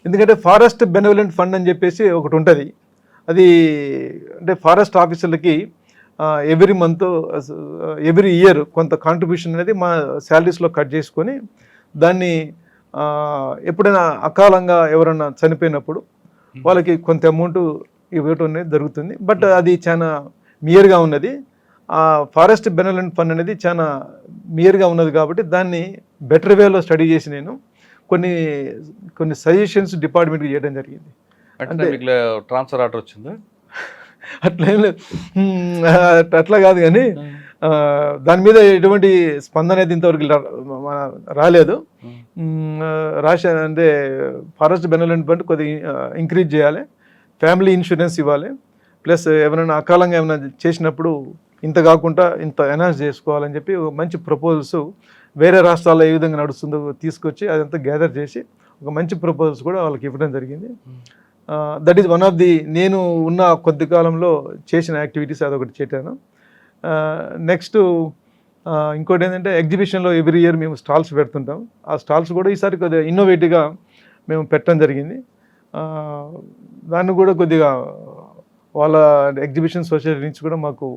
S3: ఎందుకంటే ఫారెస్ట్ బెనవలెంట్ ఫండ్ అని చెప్పేసి ఒకటి ఉంటుంది. అది అంటే ఫారెస్ట్ ఆఫీసర్లకి ఎవ్రీ మంత్, ఎవ్రీ ఇయర్ కొంత కాంట్రిబ్యూషన్ అనేది మా శాలరీస్లో కట్ చేసుకొని దాన్ని ఎప్పుడైనా అకాలంగా ఎవరైనా చనిపోయినప్పుడు వాళ్ళకి కొంత అమౌంట్ ఇవ్వటం అనేది జరుగుతుంది. బట్ అది చాలా మియర్గా ఉన్నది. ఆ ఫారెస్ట్ బెనవలెంట్ ఫండ్ అనేది చాలా మియర్గా ఉన్నది కాబట్టి దాన్ని బెటర్ వేలో స్టడీ చేసి నేను కొన్ని సజెషన్స్ డిపార్ట్మెంట్కి చేయడం జరిగింది.
S2: అంటే ట్రాన్స్ఫర్ ఆర్డర్ వచ్చిందా?
S3: అట్లా కాదు, కానీ దాని మీద ఎటువంటి స్పందన అయితే ఇంతవరకు రాలేదు. అంటే ఫారెస్ట్ బెనవలెంట్ ఫండ్ కొద్దిగా ఇంక్రీజ్ చేయాలి, ఫ్యామిలీ ఇన్సూరెన్స్ ఇవ్వాలి, ప్లస్ ఎవరైనా అకాలంగా ఏమైనా చేసినప్పుడు ఇంత కాకుండా ఇంత ఎన్హాన్స్ చేసుకోవాలని చెప్పి మంచి ప్రపోజల్స్ వేరే రాష్ట్రాల్లో ఏ విధంగా నడుస్తుందో తీసుకొచ్చి అదంతా గ్యాదర్ చేసి ఒక మంచి ప్రపోజల్స్ కూడా వాళ్ళకి ఇవ్వడం జరిగింది. That is one of the నేను ఉన్న కొద్ది కాలంలో చేసిన యాక్టివిటీస్ అదొకటి చేశాను. నెక్స్ట్ ఇంకోటి ఏంటంటే ఎగ్జిబిషన్లో ఎవ్రీ ఇయర్ మేము స్టాల్స్ పెడుతుంటాం. ఆ స్టాల్స్ కూడా ఈసారి కొద్దిగా ఇన్నోవేటివ్గా మేము పెట్టడం జరిగింది. దాన్ని కూడా కొద్దిగా వాళ్ళ ఎగ్జిబిషన్ సొసైటీ నుంచి కూడా మాకు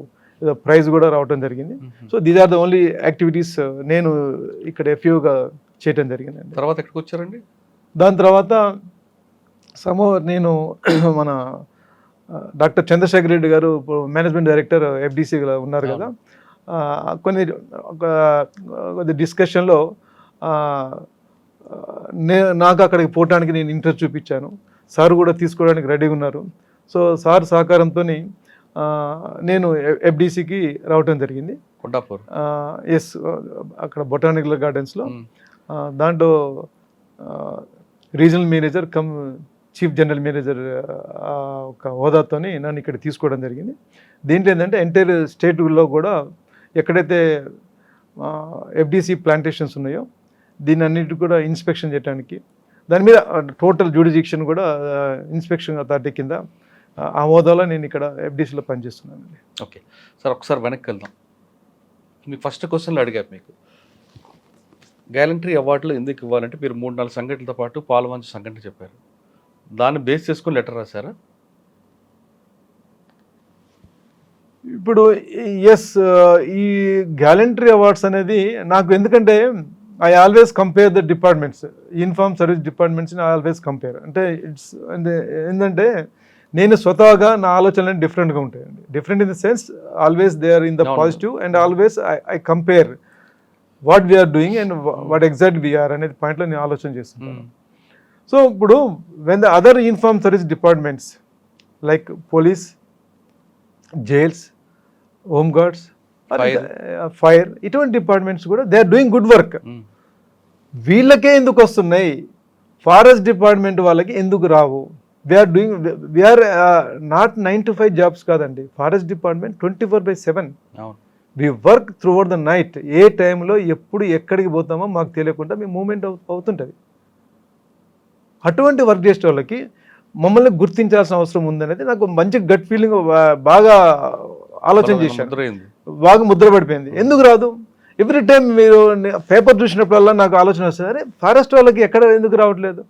S3: ప్రైజ్ కూడా రావడం జరిగింది. So these are the only activities నేను ఇక్కడ ఎఫ్యూగా చేయడం జరిగిందండి.
S2: తర్వాత ఎక్కడికి వచ్చారండి?
S3: దాని తర్వాత నేను మన డాక్టర్ చంద్రశేఖర్ రెడ్డి గారు మేనేజ్మెంట్ డైరెక్టర్ ఎఫ్డిసిగా ఉన్నారు కదా, కొద్ది డిస్కషన్లో నాకు అక్కడికి పోవటానికి నేను ఇంట్రెస్ట్ చూపించాను. సార్ కూడా తీసుకోవడానికి రెడీగా ఉన్నారు. సో సార్ సహకారంతో నేను ఎఫ్డిసికి రావటం జరిగింది.
S2: కొండాపూర్,
S3: ఎస్, అక్కడ బొటానికల్ గార్డెన్స్లో. దాంట్లో regional manager come chief general manager ఒక హోదాతో నన్ను ఇక్కడ తీసుకోవడం జరిగింది. దీంట్లో ఏంటంటే ఎంటైర్ స్టేట్లో కూడా ఎక్కడైతే ఎఫ్డిసి ప్లాంటేషన్స్ ఉన్నాయో దీన్ని అన్నిటి కూడా ఇన్స్పెక్షన్ చేయడానికి, దాని మీద టోటల్ జ్యూడిజిక్షన్ కూడా ఇన్స్పెక్షన్ అథారిటీ కింద ఆ హోదాలో నేను ఇక్కడ ఎఫ్డిసిలో పనిచేస్తున్నానండి.
S2: ఓకే సార్, ఒకసారి వెనక్కి వెళ్దాం. మీ ఫస్ట్ క్వశ్చన్లో అడిగారు, మీకు గ్యాలంటరీ అవార్డులు ఎందుకు ఇవ్వాలంటే మీరు 3-4 సంఘటనలతో పాటు పాల్వంచ సంఘటన చెప్పారు. దాన్ని బేస్ చేసుకుని లెటర్ రాశారా?
S3: ఇప్పుడు ఎస్, ఈ గ్యాలంటరీ అవార్డ్స్ అనేది నాకు ఎందుకంటే I always compare the departments, uniform service డిపార్ట్మెంట్స్ని ఐ ఆల్వేస్ కంపేర్. అంటే ఇట్స్ ఏంటంటే నేను స్వతహాగా నా ఆలోచనలు డిఫరెంట్గా ఉంటాయండి. Different in the sense always they are in the positive and always I compare what we're doing and what exact we're అనేది పాయింట్లో నేను ఆలోచన చేస్తున్నాను. సో ఇప్పుడు when the other uniform service departments like police, jails, home guards, fire, ఇటువంటి departments కూడా they are doing good work. వీళ్ళకే ఎందుకు వస్తున్నాయి, ఫారెస్ట్ డిపార్ట్మెంట్ వాళ్ళకి ఎందుకు రావు? వీఆర్ నాట్ 9 to 5 జాబ్స్ కాదండి. Forest department 24/7.
S2: అవును.
S3: We work throughout the night. ఏ టైంలో ఎప్పుడు ఎక్కడికి పోతామో మాకు తెలియకుండా మేము మూమెంట్ అవుతుంటుంది. అటువంటి వర్క్ చేసే వాళ్ళకి మమ్మల్ని గుర్తించాల్సిన అవసరం ఉందనేది నాకు మంచి గట్ ఫీలింగ్, బాగా ఆలోచన చేశాను, బాగా ముద్ర పడిపోయింది. ఎందుకు రాదు? ఎవ్రీ టైం మీరు పేపర్ చూసినప్పుడల్లా నాకు ఆలోచన వస్తుంది, అరే ఫారెస్ట్ వాళ్ళకి ఎక్కడ ఎందుకు రావట్లేదు,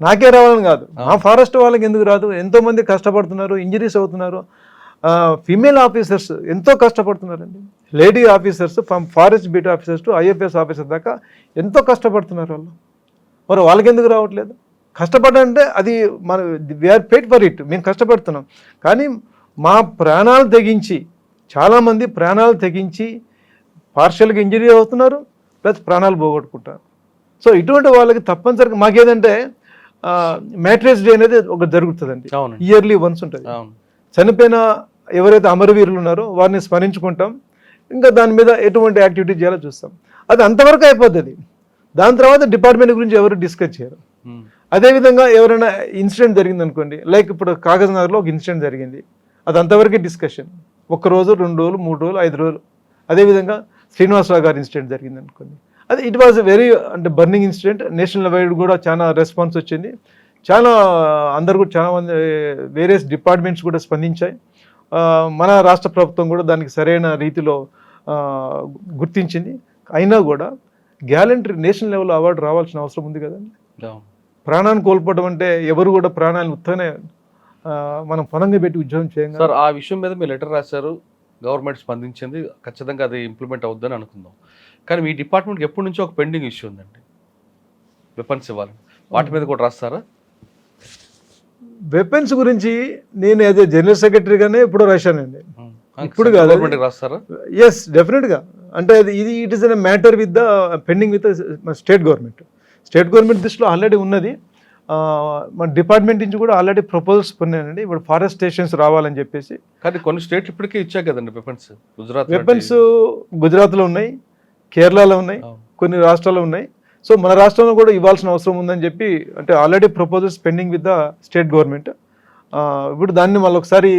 S3: నాకే రావాలని కాదు, మా ఫారెస్ట్ వాళ్ళకి ఎందుకు రాదు? ఎంతోమంది కష్టపడుతున్నారు, ఇంజరీస్ అవుతున్నారు. ఫీమేల్ ఆఫీసర్స్ ఎంతో కష్టపడుతున్నారండి. Lady officers from forest beat officers to IFS officer దాకా ఎంతో కష్టపడుతున్నారు వాళ్ళు. మరి వాళ్ళకి ఎందుకు రావట్లేదు? కష్టపడంటే అది మన వీఆర్ పెయిడ్ ఫర్ ఇట్, మేము కష్టపడుతున్నాం. కానీ మా ప్రాణాలు తెగించి, చాలామంది ప్రాణాలు తెగించి పార్షియల్గా ఇంజరీ అవుతున్నారు, ప్లస్ ప్రాణాలు పోగొట్టుకుంటారు. సో ఇటువంటి వాళ్ళకి తప్పనిసరిగా మాకేదంటే మ్యాట్రేజ్ డే అనేది ఒకటి జరుగుతుందండి, ఇయర్లీ వన్స్ ఉంటుంది. చనిపోయిన ఎవరైతే అమరవీరులు ఉన్నారో వారిని స్మరించుకుంటాం, ఇంకా దాని మీద ఎటువంటి యాక్టివిటీ చేయాలో చూస్తాం. అది అంతవరకు అయిపోతుంది. దాని తర్వాత డిపార్ట్మెంట్ గురించి ఎవరు డిస్కస్ చేయరు. అదేవిధంగా ఎవరైనా ఇన్సిడెంట్ జరిగింది అనుకోండి, లైక్ ఇప్పుడు కాగజ్ నగర్లో ఒక ఇన్సిడెంట్ జరిగింది, అది అంతవరకే డిస్కషన్, 1 రోజు 2 రోజులు 3 రోజులు 5 రోజులు. అదేవిధంగా శ్రీనివాసరావు గారి ఇన్సిడెంట్ జరిగింది అనుకోండి, అది ఇట్ వాజ్ వెరీ అంటే బర్నింగ్ ఇన్సిడెంట్. నేషనల్ వైడ్ కూడా చాలా రెస్పాన్స్ వచ్చింది, చాలా అందరు కూడా చాలా మంది వేరియస్ డిపార్ట్మెంట్స్ కూడా స్పందించాయి. మన రాష్ట్ర ప్రభుత్వం కూడా దానికి సరైన రీతిలో గుర్తించింది. అయినా కూడా గ్యాలంటరీ నేషనల్ లెవెల్ అవార్డు రావాల్సిన అవసరం ఉంది కదండి. ప్రాణాన్ని కోల్పోవడం అంటే ఎవరు కూడా ప్రాణాలను ఉత్తనే మనం పనంగా పెట్టి ఉద్యోగం చేయం
S2: సార్. ఆ విషయం మీద మీరు లెటర్ రాశారు, గవర్నమెంట్ స్పందించింది, ఖచ్చితంగా అది ఇంప్లిమెంట్ అవుద్దని అనుకుందాం. కానీ మీ డిపార్ట్మెంట్కి ఎప్పటి నుంచో ఒక పెండింగ్ ఇష్యూ ఉందండి, వెపన్స్ ఇవ్వాలి, వాటి మీద కూడా రాస్తారా?
S3: వెపన్స్ గురించి నేను యాజ్ ఏ జనరల్ సెక్రటరీగానే ఇప్పుడు రాశానండి, ఇప్పుడు కాదు.
S2: రాస్తారా?
S3: ఎస్, డెఫినెట్గా. అంటే ఇది it is a matter with the pending with state government. State government దృష్టిలో ఆల్రెడీ ఉన్నది. మన డిపార్ట్మెంట్ నుంచి కూడా ఆల్రెడీ ప్రపోజల్స్ పొందానండి, ఇప్పుడు ఫారెస్ట్ స్టేషన్స్ రావాలని చెప్పేసి.
S2: కానీ కొన్ని స్టేట్ ఇప్పటికే ఇచ్చాయి కదండి వెపన్స్.
S3: వెపన్స్ గుజరాత్లో ఉన్నాయి, కేరళలో ఉన్నాయి, కొన్ని రాష్ట్రాల్లో ఉన్నాయి. సో మన రాష్ట్రంలో కూడా ఇవ్వాల్సిన అవసరం ఉందని చెప్పి, అంటే already proposals pending with the state government. ఇప్పుడు దాన్ని మళ్ళీ ఒకసారి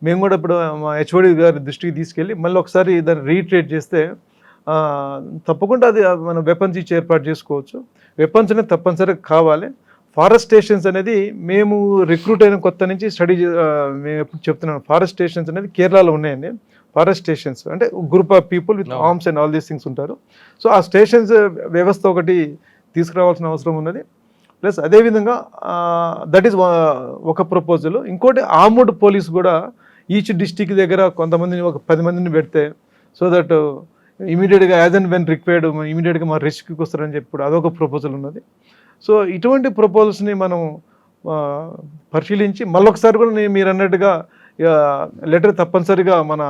S3: మేము కూడా ఇప్పుడు మా HOD గారి దృష్టికి తీసుకెళ్ళి మళ్ళీ ఒకసారి దాన్ని రీట్రేట్ చేస్తే తప్పకుండా అది మన వెపన్స్ ఇచ్చి ఏర్పాటు చేసుకోవచ్చు. వెపన్స్ అనేది తప్పనిసరిగా కావాలి. ఫారెస్ట్ స్టేషన్స్ అనేది మేము రిక్రూట్ అయిన కొత్త నుంచి స్టడీ మేము ఎప్పుడు చెప్తున్నాను, ఫారెస్ట్ స్టేషన్స్ అనేది కేరళలో ఉన్నాయండి. ఫారెస్ట్ స్టేషన్స్ అంటే group of people with arms and all these things ఉంటారు. సో ఆ స్టేషన్స్ వ్యవస్థ ఒకటి తీసుకురావాల్సిన అవసరం ఉన్నది. ప్లస్ అదేవిధంగా దట్ ఈస్ ఒక ప్రపోజల్. ఇంకోటి ఆర్మ్డ్ పోలీస్ కూడా ఈచ్ డిస్టిక్ దగ్గర కొంతమందిని, ఒక 10 మందిని పెడితే, సో దట్ ఇమీడియట్గా యాజ్ అండ్ వెన్ రిక్వైర్డ్ ఇమీడియట్గా మా రెస్క్యూకి వస్తారని చెప్పి అదొక ప్రపోజల్ ఉన్నది. సో ఇటువంటి ప్రపోజల్స్ని మనం పరిశీలించి మళ్ళొకసారి కూడా మీరు అన్నట్టుగా లెటర్ తప్పనిసరిగా మన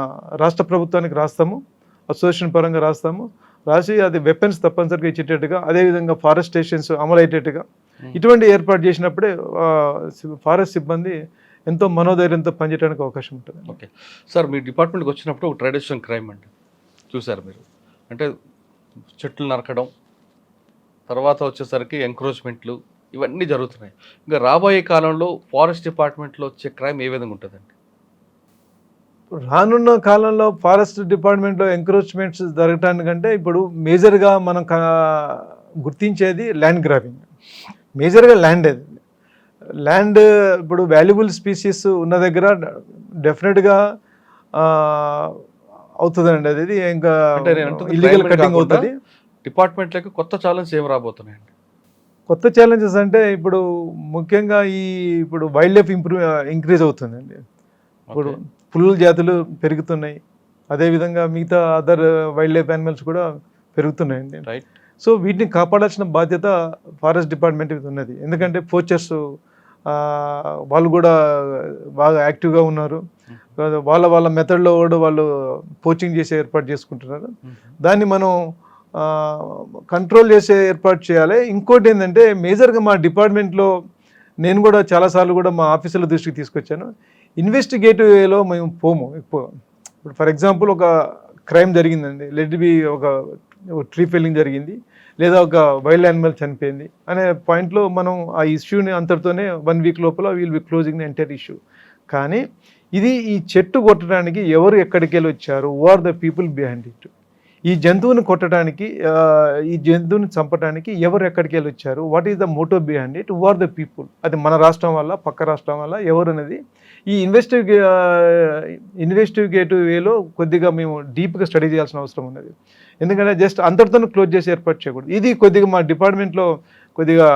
S3: రాష్ట్ర ప్రభుత్వానికి రాస్తాము, అసోసియేషన్ పరంగా రాస్తాము. రాసి అది వెపన్స్ తప్పనిసరిగా ఇచ్చేటట్టుగా, అదేవిధంగా ఫారెస్ట్ స్టేషన్స్ అమలు అయ్యేటట్టుగా ఇటువంటి ఏర్పాటు చేసినప్పుడే ఫారెస్ట్ సిబ్బంది ఎంతో మనోధైర్యంతో పనిచేయడానికి అవకాశం ఉంటుంది.
S2: ఓకే సార్, మీ డిపార్ట్మెంట్కి వచ్చినప్పుడు ఒక ట్రెడిషనల్ క్రైమ్ అండి చూసారు మీరు, అంటే చెట్లు నరకడం, తర్వాత వచ్చేసరికి ఎంక్రోచ్మెంట్లు, ఇవన్నీ జరుగుతున్నాయి. ఇంకా రాబోయే కాలంలో ఫారెస్ట్ డిపార్ట్మెంట్లో వచ్చే క్రైమ్ ఏ విధంగా ఉంటుందండి?
S3: రానున్న కాలంలో ఫారెస్ట్ డిపార్ట్మెంట్లో ఎంక్రోచ్మెంట్స్ జరగటానికంటే ఇప్పుడు మేజర్గా మనం గుర్తించేది ల్యాండ్ గ్రాబింగ్. మేజర్గా ల్యాండ్, అది ల్యాండ్ ఇప్పుడు వాల్యుబుల్ స్పీసీస్ ఉన్న దగ్గర డెఫినెట్గా అవుతుందండి. అది ఇంకా ఇల్లీగల్ కటింగ్ అవుతుంది.
S2: డిపార్ట్మెంట్లకు కొత్త ఛాలెంజ్ ఏం రాబోతున్నాయండి?
S3: కొత్త ఛాలెంజెస్ అంటే ఇప్పుడు ముఖ్యంగా ఇప్పుడు వైల్డ్ లైఫ్ ఇంక్రీజ్ అవుతుందండి. ఇప్పుడు పులుల జాతులు పెరుగుతున్నాయి, అదేవిధంగా మిగతా అదర్ వైల్డ్ లైఫ్ యానిమల్స్ కూడా పెరుగుతున్నాయండి.
S2: రైట్.
S3: సో వీటిని కాపాడాల్సిన బాధ్యత ఫారెస్ట్ డిపార్ట్మెంట్ మీద ఉన్నది. ఎందుకంటే పోచర్స్ వాళ్ళు కూడా బాగా యాక్టివ్గా ఉన్నారు. వాళ్ళ మెథడ్లో కూడా వాళ్ళు పోచింగ్ చేసే ఏర్పాటు చేసుకుంటున్నారు. దాన్ని మనం కంట్రోల్ చేసే ఏర్పాటు చేయాలి. ఇంకోటి ఏంటంటే మేజర్గా మా డిపార్ట్మెంట్లో నేను కూడా చాలాసార్లు కూడా మా ఆఫీసుల దృష్టికి తీసుకొచ్చాను. ఇన్వెస్టిగేటివ్ వేలో మేము పోము ఎక్కువ. ఇప్పుడు ఫర్ ఎగ్జాంపుల్ ఒక క్రైమ్ జరిగిందండి, లెట్ బి ఒక ట్రీ ఫెల్లింగ్ జరిగింది లేదా ఒక వైల్డ్ యానిమల్ చనిపోయింది అనే పాయింట్లో మనం ఆ ఇష్యూని అంతటితోనే 1 వీక్ లోపల will be closing the entire issue. కానీ ఇది ఈ చెట్టు కొట్టడానికి ఎవరు ఎక్కడికి వెళ్ళి వచ్చారు, who are the people behind it, ఈ జంతువుని కొట్టడానికి ఈ జంతువుని చంపడానికి ఎవరు ఎక్కడికి వెళ్ళి వచ్చారు, what is the motto behind it, who are the people, అది మన రాష్ట్రం వల్ల పక్క రాష్ట్రం వల్ల ఎవరు అనేది ఈ ఇన్వెస్టిగేటివ్ వేలో కొద్దిగా మేము డీప్గా స్టడీ చేయాల్సిన అవసరం ఉన్నది. ఎందుకంటే జస్ట్ అంతటితో క్లోజ్ చేసి ఏర్పాటు చేయకూడదు. ఇది కొద్దిగా మా డిపార్ట్మెంట్లో కొద్దిగా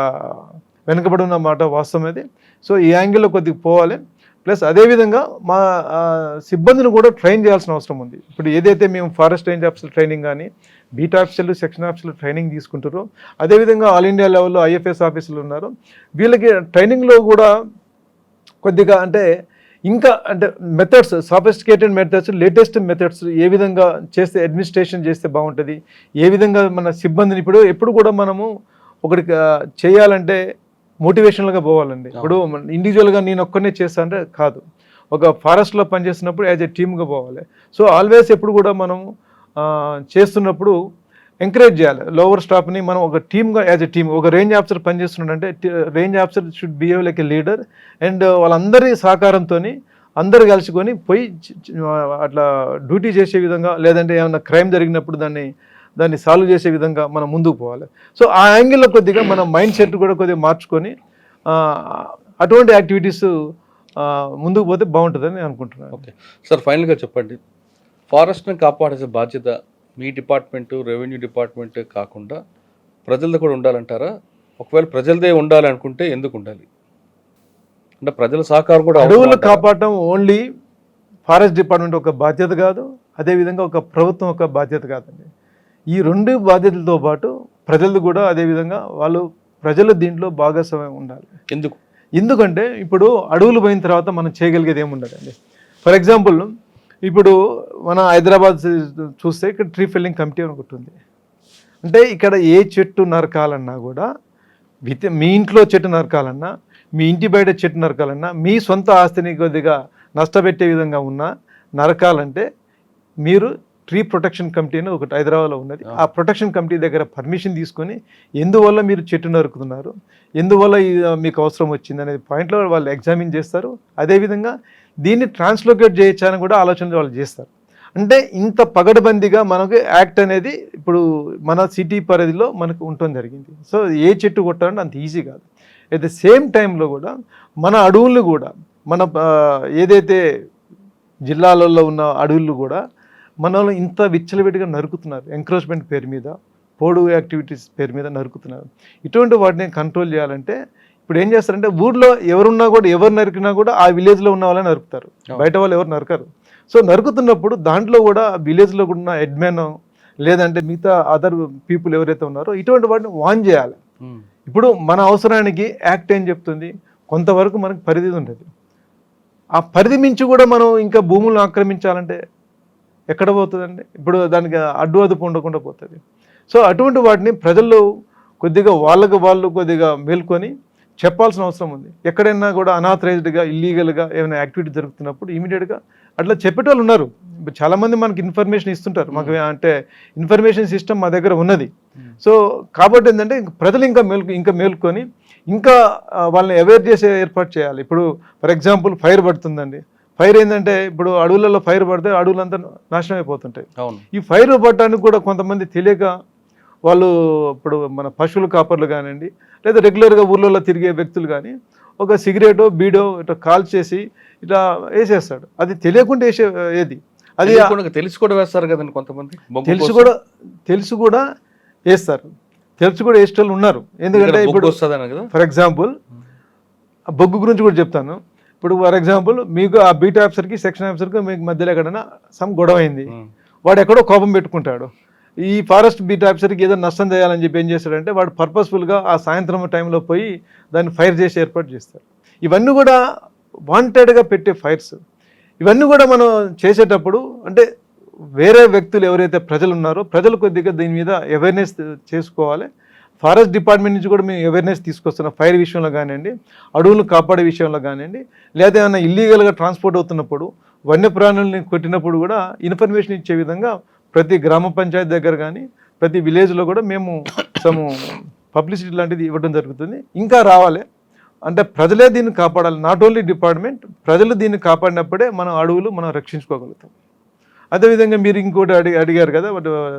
S3: వెనుకబడి ఉన్న మాట వాస్తవం అది. సో ఈ యాంగిల్లో కొద్దిగా పోవాలి. ప్లస్ అదేవిధంగా మా సిబ్బందిని కూడా ట్రైన్ చేయాల్సిన అవసరం ఉంది. ఇప్పుడు ఏదైతే మేము ఫారెస్ట్ రేంజ్ ఆఫీసర్ ట్రైనింగ్ కానీ బీట్ ఆఫీసర్లు సెక్షన్ ఆఫీసర్లు ట్రైనింగ్ తీసుకుంటారో, అదేవిధంగా ఆల్ ఇండియా లెవెల్లో ఐఎఫ్ఎస్ ఆఫీసర్లు ఉన్నారు, వీళ్ళకి ట్రైనింగ్లో కూడా కొద్దిగా ఇంకా methods, sophisticated methods, latest methods ఏ విధంగా చేస్తే అడ్మినిస్ట్రేషన్ చేస్తే బాగుంటుంది, ఏ విధంగా మన సిబ్బందిని ఎప్పుడు కూడా మనము ఒకటి చేయాలంటే మోటివేషనల్గా పోవాలండి. ఇప్పుడు ఇండివిజువల్గా నేను ఒక్కనే చేస్తా అంటే కాదు, ఒక ఫారెస్ట్లో పనిచేస్తున్నప్పుడు యాజ్ ఎ టీమ్గా పోవాలి. సో ఆల్వేస్ ఎప్పుడు కూడా మనం చేస్తున్నప్పుడు ఎంకరేజ్ చేయాలి లోవర్ స్టాఫ్ని. మనం ఒక టీమ్గా యాజ్ ఎ టీమ్, ఒక రేంజ్ ఆఫీసర్ పనిచేస్తున్నాడంటే range officer should behave like a leader and వాళ్ళందరి సహకారంతో అందరు కలుసుకొని పోయి అట్లా డ్యూటీ చేసే విధంగా, లేదంటే ఏమైనా క్రైమ్ జరిగినప్పుడు దాన్ని సాల్వ్ చేసే విధంగా మనం ముందుకు పోవాలి. సో ఆ యాంగిల్లో కొద్దిగా మన మైండ్ సెట్ కూడా కొద్దిగా మార్చుకొని అటువంటి యాక్టివిటీస్ ముందుకు పోతే బాగుంటుందని నేను అనుకుంటున్నాను.
S2: ఓకే సార్, ఫైనల్గా చెప్పండి, ఫారెస్ట్ని కాపాడే బాధ్యత మీ డిపార్ట్మెంటు, రెవెన్యూ డిపార్ట్మెంట్ కాకుండా ప్రజలది కూడా ఉండాలంటారా? ఒకవేళ ప్రజలదే ఉండాలి అనుకుంటే ఎందుకు ఉండాలి? అంటే ప్రజల సహకారం కూడా.
S3: అడవులు కాపాడటం ఓన్లీ ఫారెస్ట్ డిపార్ట్మెంట్ ఒక బాధ్యత కాదు, అదేవిధంగా ఒక ప్రభుత్వం ఒక బాధ్యత కాదండి. ఈ 2 బాధ్యతలతో పాటు ప్రజలది కూడా అదేవిధంగా ప్రజలు దీంట్లో భాగస్వామ్యం ఉండాలి. ఎందుకంటే ఇప్పుడు అడవులు పోయిన తర్వాత మనం చేయగలిగేది ఏముండదండి. ఫర్ ఎగ్జాంపుల్ ఇప్పుడు మన హైదరాబాద్ చూస్తే ఇక్కడ ట్రీ ఫెల్లింగ్ కమిటీ అని ఒకటి ఉంది. అంటే ఇక్కడ ఏ చెట్టు నరకాలన్నా కూడా మీ ఇంట్లో చెట్టు నరకాలన్నా, మీ ఇంటి బయట చెట్టు నరకాలన్నా, మీ సొంత ఆస్తిని కొద్దిగా నష్టపెట్టే విధంగా ఉన్న నరకాలంటే మీరు ట్రీ ప్రొటెక్షన్ కమిటీ అని ఒకటి హైదరాబాద్లో ఉన్నది. ఆ ప్రొటెక్షన్ కమిటీ దగ్గర పర్మిషన్ తీసుకొని ఎందువల్ల మీరు చెట్టు నరుకుతున్నారు, ఎందువల్ల మీకు అవసరం వచ్చింది అనేది పాయింట్లో వాళ్ళు ఎగ్జామిన్ చేస్తారు. అదేవిధంగా దీన్ని ట్రాన్స్లోకేట్ చేయొచ్చని కూడా ఆలోచన వాళ్ళు చేస్తారు. అంటే ఇంత పగడబందీగా మనకు యాక్ట్ అనేది ఇప్పుడు మన సిటీ పరిధిలో మనకు ఉండటం జరిగింది. సో ఏ చెట్టు కొట్టాలంటే అంత ఈజీ కాదు. అట్ ద సేమ్ టైంలో కూడా మన అడవులు కూడా మన ఏదైతే జిల్లాలలో ఉన్న అడవులు కూడా మనలో ఇంత విచ్చలవిడిగా నరుకుతున్నారు. ఎంక్రోచ్మెంట్ పేరు మీద, పోడు యాక్టివిటీస్ పేరు మీద నరుకుతున్నారు. ఇటువంటి వాటిని కంట్రోల్ చేయాలంటే ఇప్పుడు ఏం చేస్తారంటే ఊర్లో ఎవరున్నా కూడా, ఎవరు నరికినా కూడా ఆ విలేజ్లో ఉన్న వాళ్ళని నరుకుతారు, బయట వాళ్ళు ఎవరు నరకరు. సో నరుకుతున్నప్పుడు దాంట్లో కూడా విలేజ్లో కూడా ఉన్న హెడ్మెన్ లేదంటే మిగతా అదర్ పీపుల్ ఎవరైతే ఉన్నారో ఇటువంటి వాటిని వాన్ చేయాలి. ఇప్పుడు మన అవసరానికి యాక్ట్ ఏం చెప్తుంది, కొంతవరకు మనకు పరిధి ఉంటుంది. ఆ పరిధి మించి కూడా మనం ఇంకా భూములను ఆక్రమించాలంటే ఎక్కడ పోతుందండి? ఇప్పుడు దానికి అడ్డు అదుపు ఉండకుండా పోతుంది. సో అటువంటి వాటిని ప్రజల్లో కొద్దిగా వాళ్ళు కొద్దిగా మేల్కొని చెప్పాల్సిన అవసరం ఉంది. ఎక్కడైనా కూడా అనాథరైజ్డ్గా, ఇల్లీగల్గా ఏమైనా యాక్టివిటీ జరుగుతున్నప్పుడు ఇమీడియట్గా అట్లా చెప్పేటోళ్ళు ఉన్నారు. చాలామంది మనకి ఇన్ఫర్మేషన్ ఇస్తుంటారు. మాకు ఇన్ఫర్మేషన్ సిస్టమ్ మా దగ్గర ఉన్నది. సో కాబట్టి ఏంటంటే ప్రజలు ఇంకా మేల్కొని ఇంకా వాళ్ళని అవేర్ చేసే ఏర్పాటు చేయాలి. ఇప్పుడు ఫర్ ఎగ్జాంపుల్ ఫైర్ పడుతుందండి. ఫైర్ ఏంటంటే ఇప్పుడు అడవులలో ఫైర్ పడితే అడవులంతా నాశనం అయిపోతుంటాయి. ఈ ఫైర్ పడటానికి కూడా కొంతమంది తెలియక వాళ్ళు ఇప్పుడు మన పశువుల కాపర్లు కానివ్వండి, లేదా రెగ్యులర్గా ఊళ్ళలో తిరిగే వ్యక్తులు కానీ ఒక సిగరెటో బీడో ఇట్లా కాల్ చేసి ఇట్లా వేసేస్తాడు. అది తెలియకుండా ఏది అది
S2: తెలిసి కూడా వేస్తారు కదండి కొంతమంది.
S3: తెలుసు కూడా వేస్తారు, తెలుసు కూడా వేసేటోళ్ళు ఉన్నారు. ఎందుకంటే ఇప్పుడు ఫర్ ఎగ్జాంపుల్ బొగ్గు గురించి కూడా చెప్తాను. ఇప్పుడు ఫర్ ఎగ్జాంపుల్ మీకు ఆ బీట్ ఆఫీసర్కి సెక్షన్ ఆఫీసర్కి మీకు మధ్యలో ఎక్కడైనా సమ్ గొడవ అయింది, వాడు ఎక్కడో కోపం పెట్టుకుంటాడు. ఈ ఫారెస్ట్ బీట్ ఆఫీసర్కి ఏదో నష్టం చేయాలని చెప్పి ఏం చేస్తాడంటే వాడు పర్పస్ఫుల్గా ఆ సాయంత్రం టైంలో పోయి దాన్ని ఫైర్ చేసి ఏర్పాటు చేస్తారు. ఇవన్నీ కూడా వాంటెడ్గా పెట్టే ఫైర్స్. ఇవన్నీ కూడా మనం చేసేటప్పుడు అంటే వేరే వ్యక్తులు ఎవరైతే ప్రజలు ఉన్నారో ప్రజలు కొద్దిగా దీని మీద అవేర్నెస్ చేసుకోవాలి. ఫారెస్ట్ డిపార్ట్మెంట్ నుంచి కూడా మేము అవేర్నెస్ తీసుకొస్తున్నాం. ఫైర్ విషయంలో కానివ్వండి, అడవులను కాపాడే విషయంలో కానివ్వండి, లేదా ఏమైనా ఇల్లీగల్గా ట్రాన్స్పోర్ట్ అవుతున్నప్పుడు, వన్యప్రాణుల్ని కొట్టినప్పుడు కూడా ఇన్ఫర్మేషన్ ఇచ్చే విధంగా ప్రతి గ్రామ పంచాయతీ దగ్గర కానీ ప్రతి విలేజ్లో కూడా మేము సమ్ పబ్లిసిటీ లాంటిది ఇవ్వడం జరుగుతుంది. ఇంకా రావాలి, అంటే ప్రజలే దీన్ని కాపాడాలి. నాట్ ఓన్లీ డిపార్ట్మెంట్, ప్రజలు దీన్ని కాపాడినప్పుడే మనం అడవులు మనం రక్షించుకోగలుగుతాం. అదేవిధంగా మీరు ఇంకోటి అడిగారు కదా,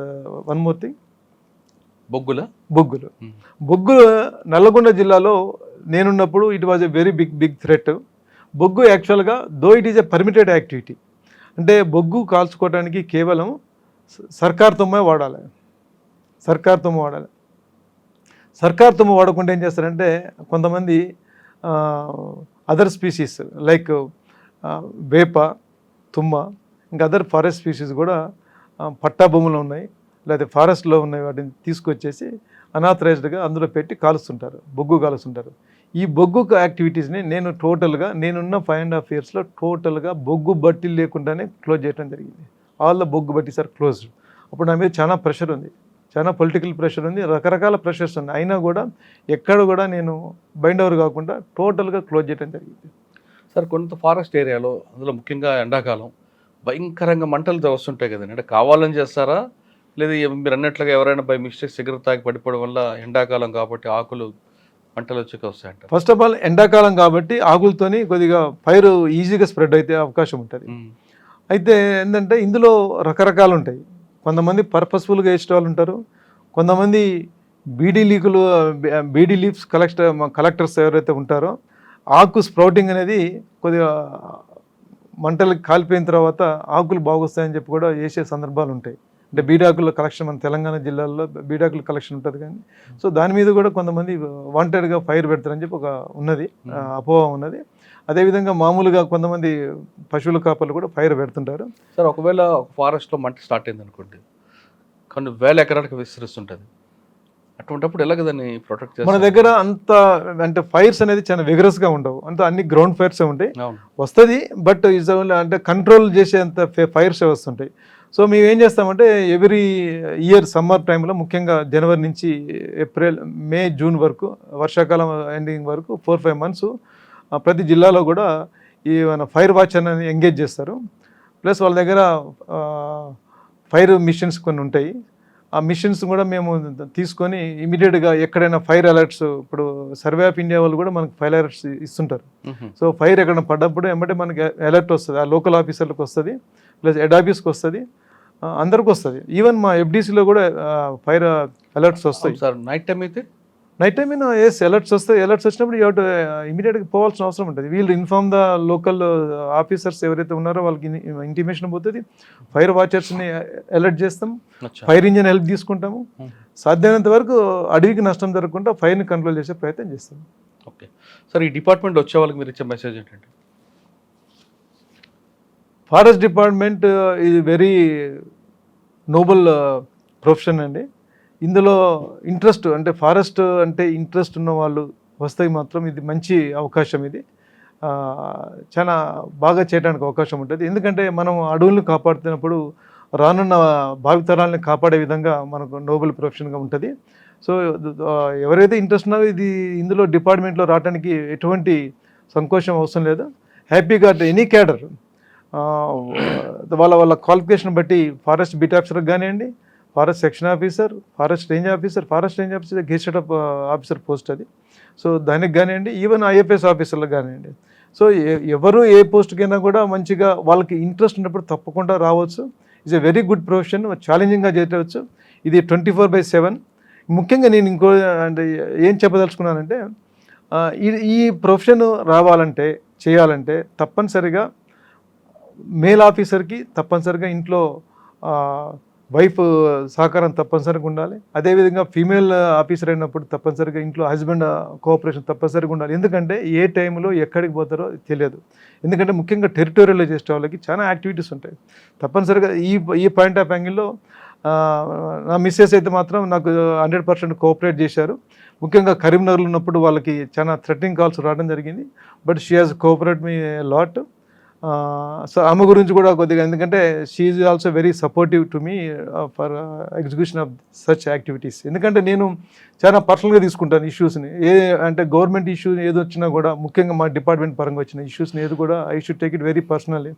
S3: వన్ మోర్ థింగ్, బొగ్గులు. నల్లగొండ జిల్లాలో నేనున్నప్పుడు it was a very big threat. బొగ్గు యాక్చువల్గా though it is a permitted activity, అంటే బొగ్గు కాల్చుకోవడానికి కేవలం సర్కార్ తుమ్మే వాడాలి. సర్కార్ తుమ్ము వాడకుండా ఏం చేస్తారంటే కొంతమంది అదర్ స్పీసీస్ లైక్ వేప, తుమ్మ, ఇంకా అదర్ ఫారెస్ట్ స్పీసీస్ కూడా పట్టా భూములు ఉన్నాయి లేదా ఫారెస్ట్లో ఉన్నాయి, వాటిని తీసుకొచ్చేసి అనాథరైజ్డ్గా అందులో పెట్టి బొగ్గు కాలుస్తుంటారు. ఈ బొగ్గు యాక్టివిటీస్ని నేనున్న 5.5 yearsలో టోటల్గా బొగ్గు బట్టి లేకుండానే క్లోజ్ చేయడం జరిగింది. ఆల్ ద బొగ్గు బట్టీస్ ఆర్ క్లోజ్డ్. అప్పుడు నా మీద చాలా ప్రెషర్ ఉంది, చాలా పొలిటికల్ ప్రెషర్ ఉంది, రకరకాల ప్రెషర్స్ ఉన్నాయి. అయినా కూడా ఎక్కడ కూడా నేను బైండ్ ఓవర్ కాకుండా టోటల్గా క్లోజ్ చేయడం జరిగింది.
S2: సార్, కొంత ఫారెస్ట్ ఏరియాలో, అందులో ముఖ్యంగా ఎండాకాలం భయంకరంగా మంటలు వస్తుంటాయి కదండి, అంటే కావాలని చేస్తారా లేదా మీరు అన్నట్లుగా ఎవరైనా బై మిస్టేక్ సిగరెట్ తాగి పడిపోవడం వల్ల? ఎండాకాలం కాబట్టి ఆకులు మంటలు వచ్చి వస్తాయంట.
S3: ఫస్ట్ ఆఫ్ ఆల్ ఎండాకాలం కాబట్టి ఆకులతోని కొద్దిగా ఫైర్ ఈజీగా స్ప్రెడ్ అయితే అవకాశం ఉంటుంది. అయితే ఏంటంటే ఇందులో రకరకాలు ఉంటాయి. కొంతమంది పర్పస్ఫుల్గా వేసే వాళ్ళు ఉంటారు, కొంతమంది బీడీ లీవ్స్ కలెక్టర్స్ ఎవరైతే ఉంటారో ఆకు స్ప్రౌటింగ్ అనేది కొద్దిగా మంటలకు కాలిపోయిన తర్వాత ఆకులు బాగొస్తాయని చెప్పి కూడా వేసే సందర్భాలు ఉంటాయి. అంటే బీడాకుల కలెక్షన్ మన తెలంగాణ జిల్లాల్లో బీడాకుల కలెక్షన్ ఉంటుంది కానీ, సో దాని మీద కూడా కొంతమంది వాంటెడ్గా ఫైర్ పెడతారని చెప్పి అపోహ ఉన్నది. అదేవిధంగా మామూలుగా కొంతమంది పశువుల కాపర్లు కూడా ఫైర్ పెడుతుంటారు.
S2: సార్, ఒకవేళ ఫారెస్ట్లో మంట స్టార్ట్ అయింది అనుకోండి, కొన్ని వేల ఎకరాలకు విస్తరిస్తుంటుంది, అటువంటిప్పుడు ఎలాగ దాన్ని ప్రొటెక్ట్ చేస్తారు?
S3: మన దగ్గర అంత అంటే ఫైర్స్ అనేది చాలా విగరస్గా ఉండవు, అంత అన్ని గ్రౌండ్ ఫైర్సే ఉంటాయి. వస్తుంది బట్ ఈజ్ అంటే కంట్రోల్ చేసేంత ఫైర్సే వస్తుంటాయి. సో మేము ఏం చేస్తామంటే ఎవ్రీ ఇయర్ సమ్మర్ టైంలో, ముఖ్యంగా జనవరి నుంచి ఏప్రిల్, మే, జూన్ వరకు, వర్షాకాలం ఎండింగ్ వరకు 4-5 months ప్రతి జిల్లాలో కూడా ఈ మన ఫైర్ వాచ్ అని ఎంగేజ్ చేస్తారు. ప్లస్ వాళ్ళ దగ్గర ఫైర్ మిషన్స్ కొన్ని ఉంటాయి. ఆ మిషన్స్ కూడా మేము తీసుకొని ఇమీడియట్గా ఎక్కడైనా ఫైర్ అలర్ట్స్, ఇప్పుడు సర్వే ఆఫ్ ఇండియా వాళ్ళు కూడా మనకు ఫైర్ అలర్ట్స్ ఇస్తుంటారు. సో ఫైర్ ఎక్కడ పడ్డప్పుడు వెంబడే మనకి అలర్ట్ వస్తుంది, ఆ లోకల్ ఆఫీసర్లకు వస్తుంది, ప్లస్ హెడ్ ఆఫీస్కి వస్తుంది, అందరికి వస్తుంది. ఈవెన్ మా ఎఫ్డీసీలో కూడా ఫైర్ అలర్ట్స్ వస్తాయి.
S2: సార్, నైట్ టైం అయితే
S3: అలర్ట్స్ వస్తాయి. అలర్ట్స్ వచ్చినప్పుడు ఇమీడియట్గా పోవాల్సిన అవసరం ఉంటుంది. వీళ్ళు ఇన్ఫార్మ్ ద లోకల్ ఆఫీసర్స్ ఎవరైతే ఉన్నారో వాళ్ళకి ఇంటిమేషన్ పోతుంది. ఫైర్ వాచర్స్ని అలర్ట్ చేస్తాం, ఫైర్ ఇంజిన్ హెల్ప్ తీసుకుంటాము. సాధ్యమైనంత వరకు అడవికి నష్టం జరగకుండా ఫైర్ని కంట్రోల్ చేసే ప్రయత్నం చేస్తాం.
S2: ఓకే సార్, ఈ డిపార్ట్మెంట్ వచ్చే వాళ్ళకి మీరు ఇచ్చే మెసేజ్ ఏంటంటే?
S3: ఫారెస్ట్ డిపార్ట్మెంట్ ఇది వెరీ నోబుల్ ప్రొఫెషన్ అండి. ఇందులో ఇంట్రెస్ట్, అంటే ఫారెస్ట్ అంటే ఇంట్రెస్ట్ ఉన్న వాళ్ళు వస్తే మాత్రం ఇది మంచి అవకాశం. ఇది చాలా బాగా చేయడానికి అవకాశం ఉంటుంది. ఎందుకంటే మనం అడవులను కాపాడుతున్నప్పుడు రానున్న భావితరాలను కాపాడే విధంగా మనకు నోబెల్ ప్రొఫెషన్గా ఉంటుంది. సో ఎవరైతే ఇంట్రెస్ట్ ఉన్నారో ఇందులో డిపార్ట్మెంట్లో రావడానికి ఎటువంటి సంకోచం అవసరం లేదు. హ్యాపీగా ఎనీ క్యాడర్ వాళ్ళ క్వాలిఫికేషన్ బట్టి ఫారెస్ట్ బీట్ ఆఫీసర్కి కానివ్వండి, forest section officer, forest range officer gazetted officer post అది. సో దానికి కానివ్వండి, ఈవెన్ ఐఎఫ్ఎస్ ఆఫీసర్లకు కానివ్వండి. సో ఎవరు ఏ పోస్ట్కైనా కూడా మంచిగా వాళ్ళకి ఇంట్రెస్ట్ ఉన్నప్పుడు తప్పకుండా రావచ్చు. It's a very good profession, ఛాలెంజింగ్గా చేయవచ్చు. ఇది 24/7. ముఖ్యంగా నేను ఇంకో అంటే ఏం చెప్పదలుచుకున్నానంటే, ఈ ప్రొఫెషన్ రావాలంటే, చేయాలంటే తప్పనిసరిగా మేల్ ఆఫీసర్కి తప్పనిసరిగా ఇంట్లో వైఫ్ సహకారం తప్పనిసరిగా ఉండాలి. అదేవిధంగా ఫీమేల్ ఆఫీసర్ అయినప్పుడు తప్పనిసరిగా ఇంట్లో హస్బెండ్ కోఆపరేషన్ తప్పనిసరిగా ఉండాలి. ఎందుకంటే ఏ టైంలో ఎక్కడికి పోతారో తెలియదు. ఎందుకంటే ముఖ్యంగా టెరిటోరియల్లో చేసే వాళ్ళకి చాలా యాక్టివిటీస్ ఉంటాయి. తప్పనిసరిగా ఈ పాయింట్ ఆఫ్ యాంగిల్లో నా మిస్సెస్ అయితే మాత్రం నాకు 100% కోఆపరేట్ చేశారు. ముఖ్యంగా కరీంనగర్లో ఉన్నప్పుడు వాళ్ళకి చాలా థ్రెటనింగ్ కాల్స్ రావడం జరిగింది. But she has cooperate me lot. So ఆమె గురించి కూడా కొద్దిగా, ఎందుకంటే she is also very supportive to me for execution of such activities. ఎందుకంటే నేను చాలా పర్సనల్గా తీసుకుంటాను ఇష్యూస్ని. అంటే గవర్నమెంట్ ఇష్యూ ఏది వచ్చినా కూడా, ముఖ్యంగా మా డిపార్ట్మెంట్ పరంగా వచ్చిన ఇష్యూస్ని ఏది కూడా I should take it very personally.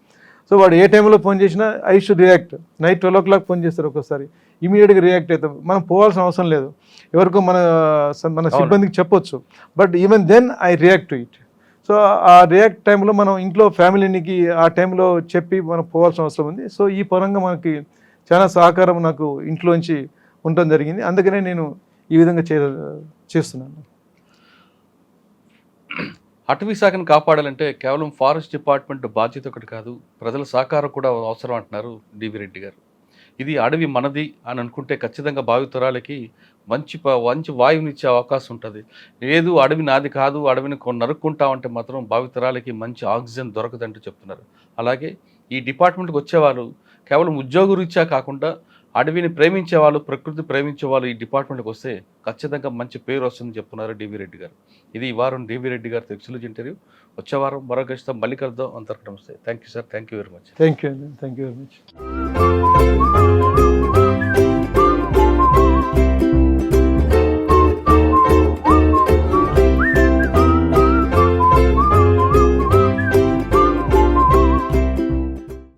S3: So వాడు ఏ టైంలో ఫోన్ చేసినా I should react. Night 12 o'clock phone చేస్తారు ఒక్కోసారి, ఇమీడియట్గా రియాక్ట్ అవుతాం. మనం పోవాల్సిన అవసరం లేదు, ఎవరికో మన సిబ్బందికి చెప్పొచ్చు, but even then I react to it. So ఆ రియాక్ట్ టైంలో మనం ఇంట్లో ఫ్యామిలీకి ఆ టైంలో చెప్పి మనం పోవాల్సిన అవసరం ఉంది. సో ఈ పరంగా మనకి చాలా సహకారం నాకు ఇంట్లోంచి ఉండటం జరిగింది. అందుకనే నేను ఈ విధంగా చేస్తున్నాను.
S2: అటవీ శాఖను కాపాడాలంటే కేవలం ఫారెస్ట్ డిపార్ట్మెంట్ బాధ్యత ఒకటి కాదు, ప్రజల సహకారం కూడా అవసరం అంటున్నారు డివి రెడ్డి గారు. ఇది అడవి మనది అని అనుకుంటే ఖచ్చితంగా భావితరాలకి మంచి వాయువునిచ్చే అవకాశం ఉంటుంది. లేదు అడవి నాది కాదు, అడవిని నరుక్కుంటామంటే మాత్రం భావితరాలకి మంచి ఆక్సిజన్ దొరకదంటూ చెప్తున్నారు. అలాగే ఈ డిపార్ట్మెంట్కి వచ్చేవాళ్ళు కేవలం ఉద్యోగరీత్యా కాకుండా అడవిని ప్రేమించే వాళ్ళు, ప్రకృతి ప్రేమించే వాళ్ళు ఈ డిపార్ట్మెంట్కి వస్తే ఖచ్చితంగా మంచి పేరు వస్తుందని చెప్తున్నారు డివి రెడ్డి గారు. ఇది ఈ వారం డివి రెడ్డి గారితో ఎక్స్క్లూజివ్ ఇంటర్వ్యూ. వచ్చే వారం మరో గెస్ట్తో మళ్ళీ కలుద్దాం. అంతవరకు నమస్తే. Thank you sir, thank you very much.
S3: Thank you very much.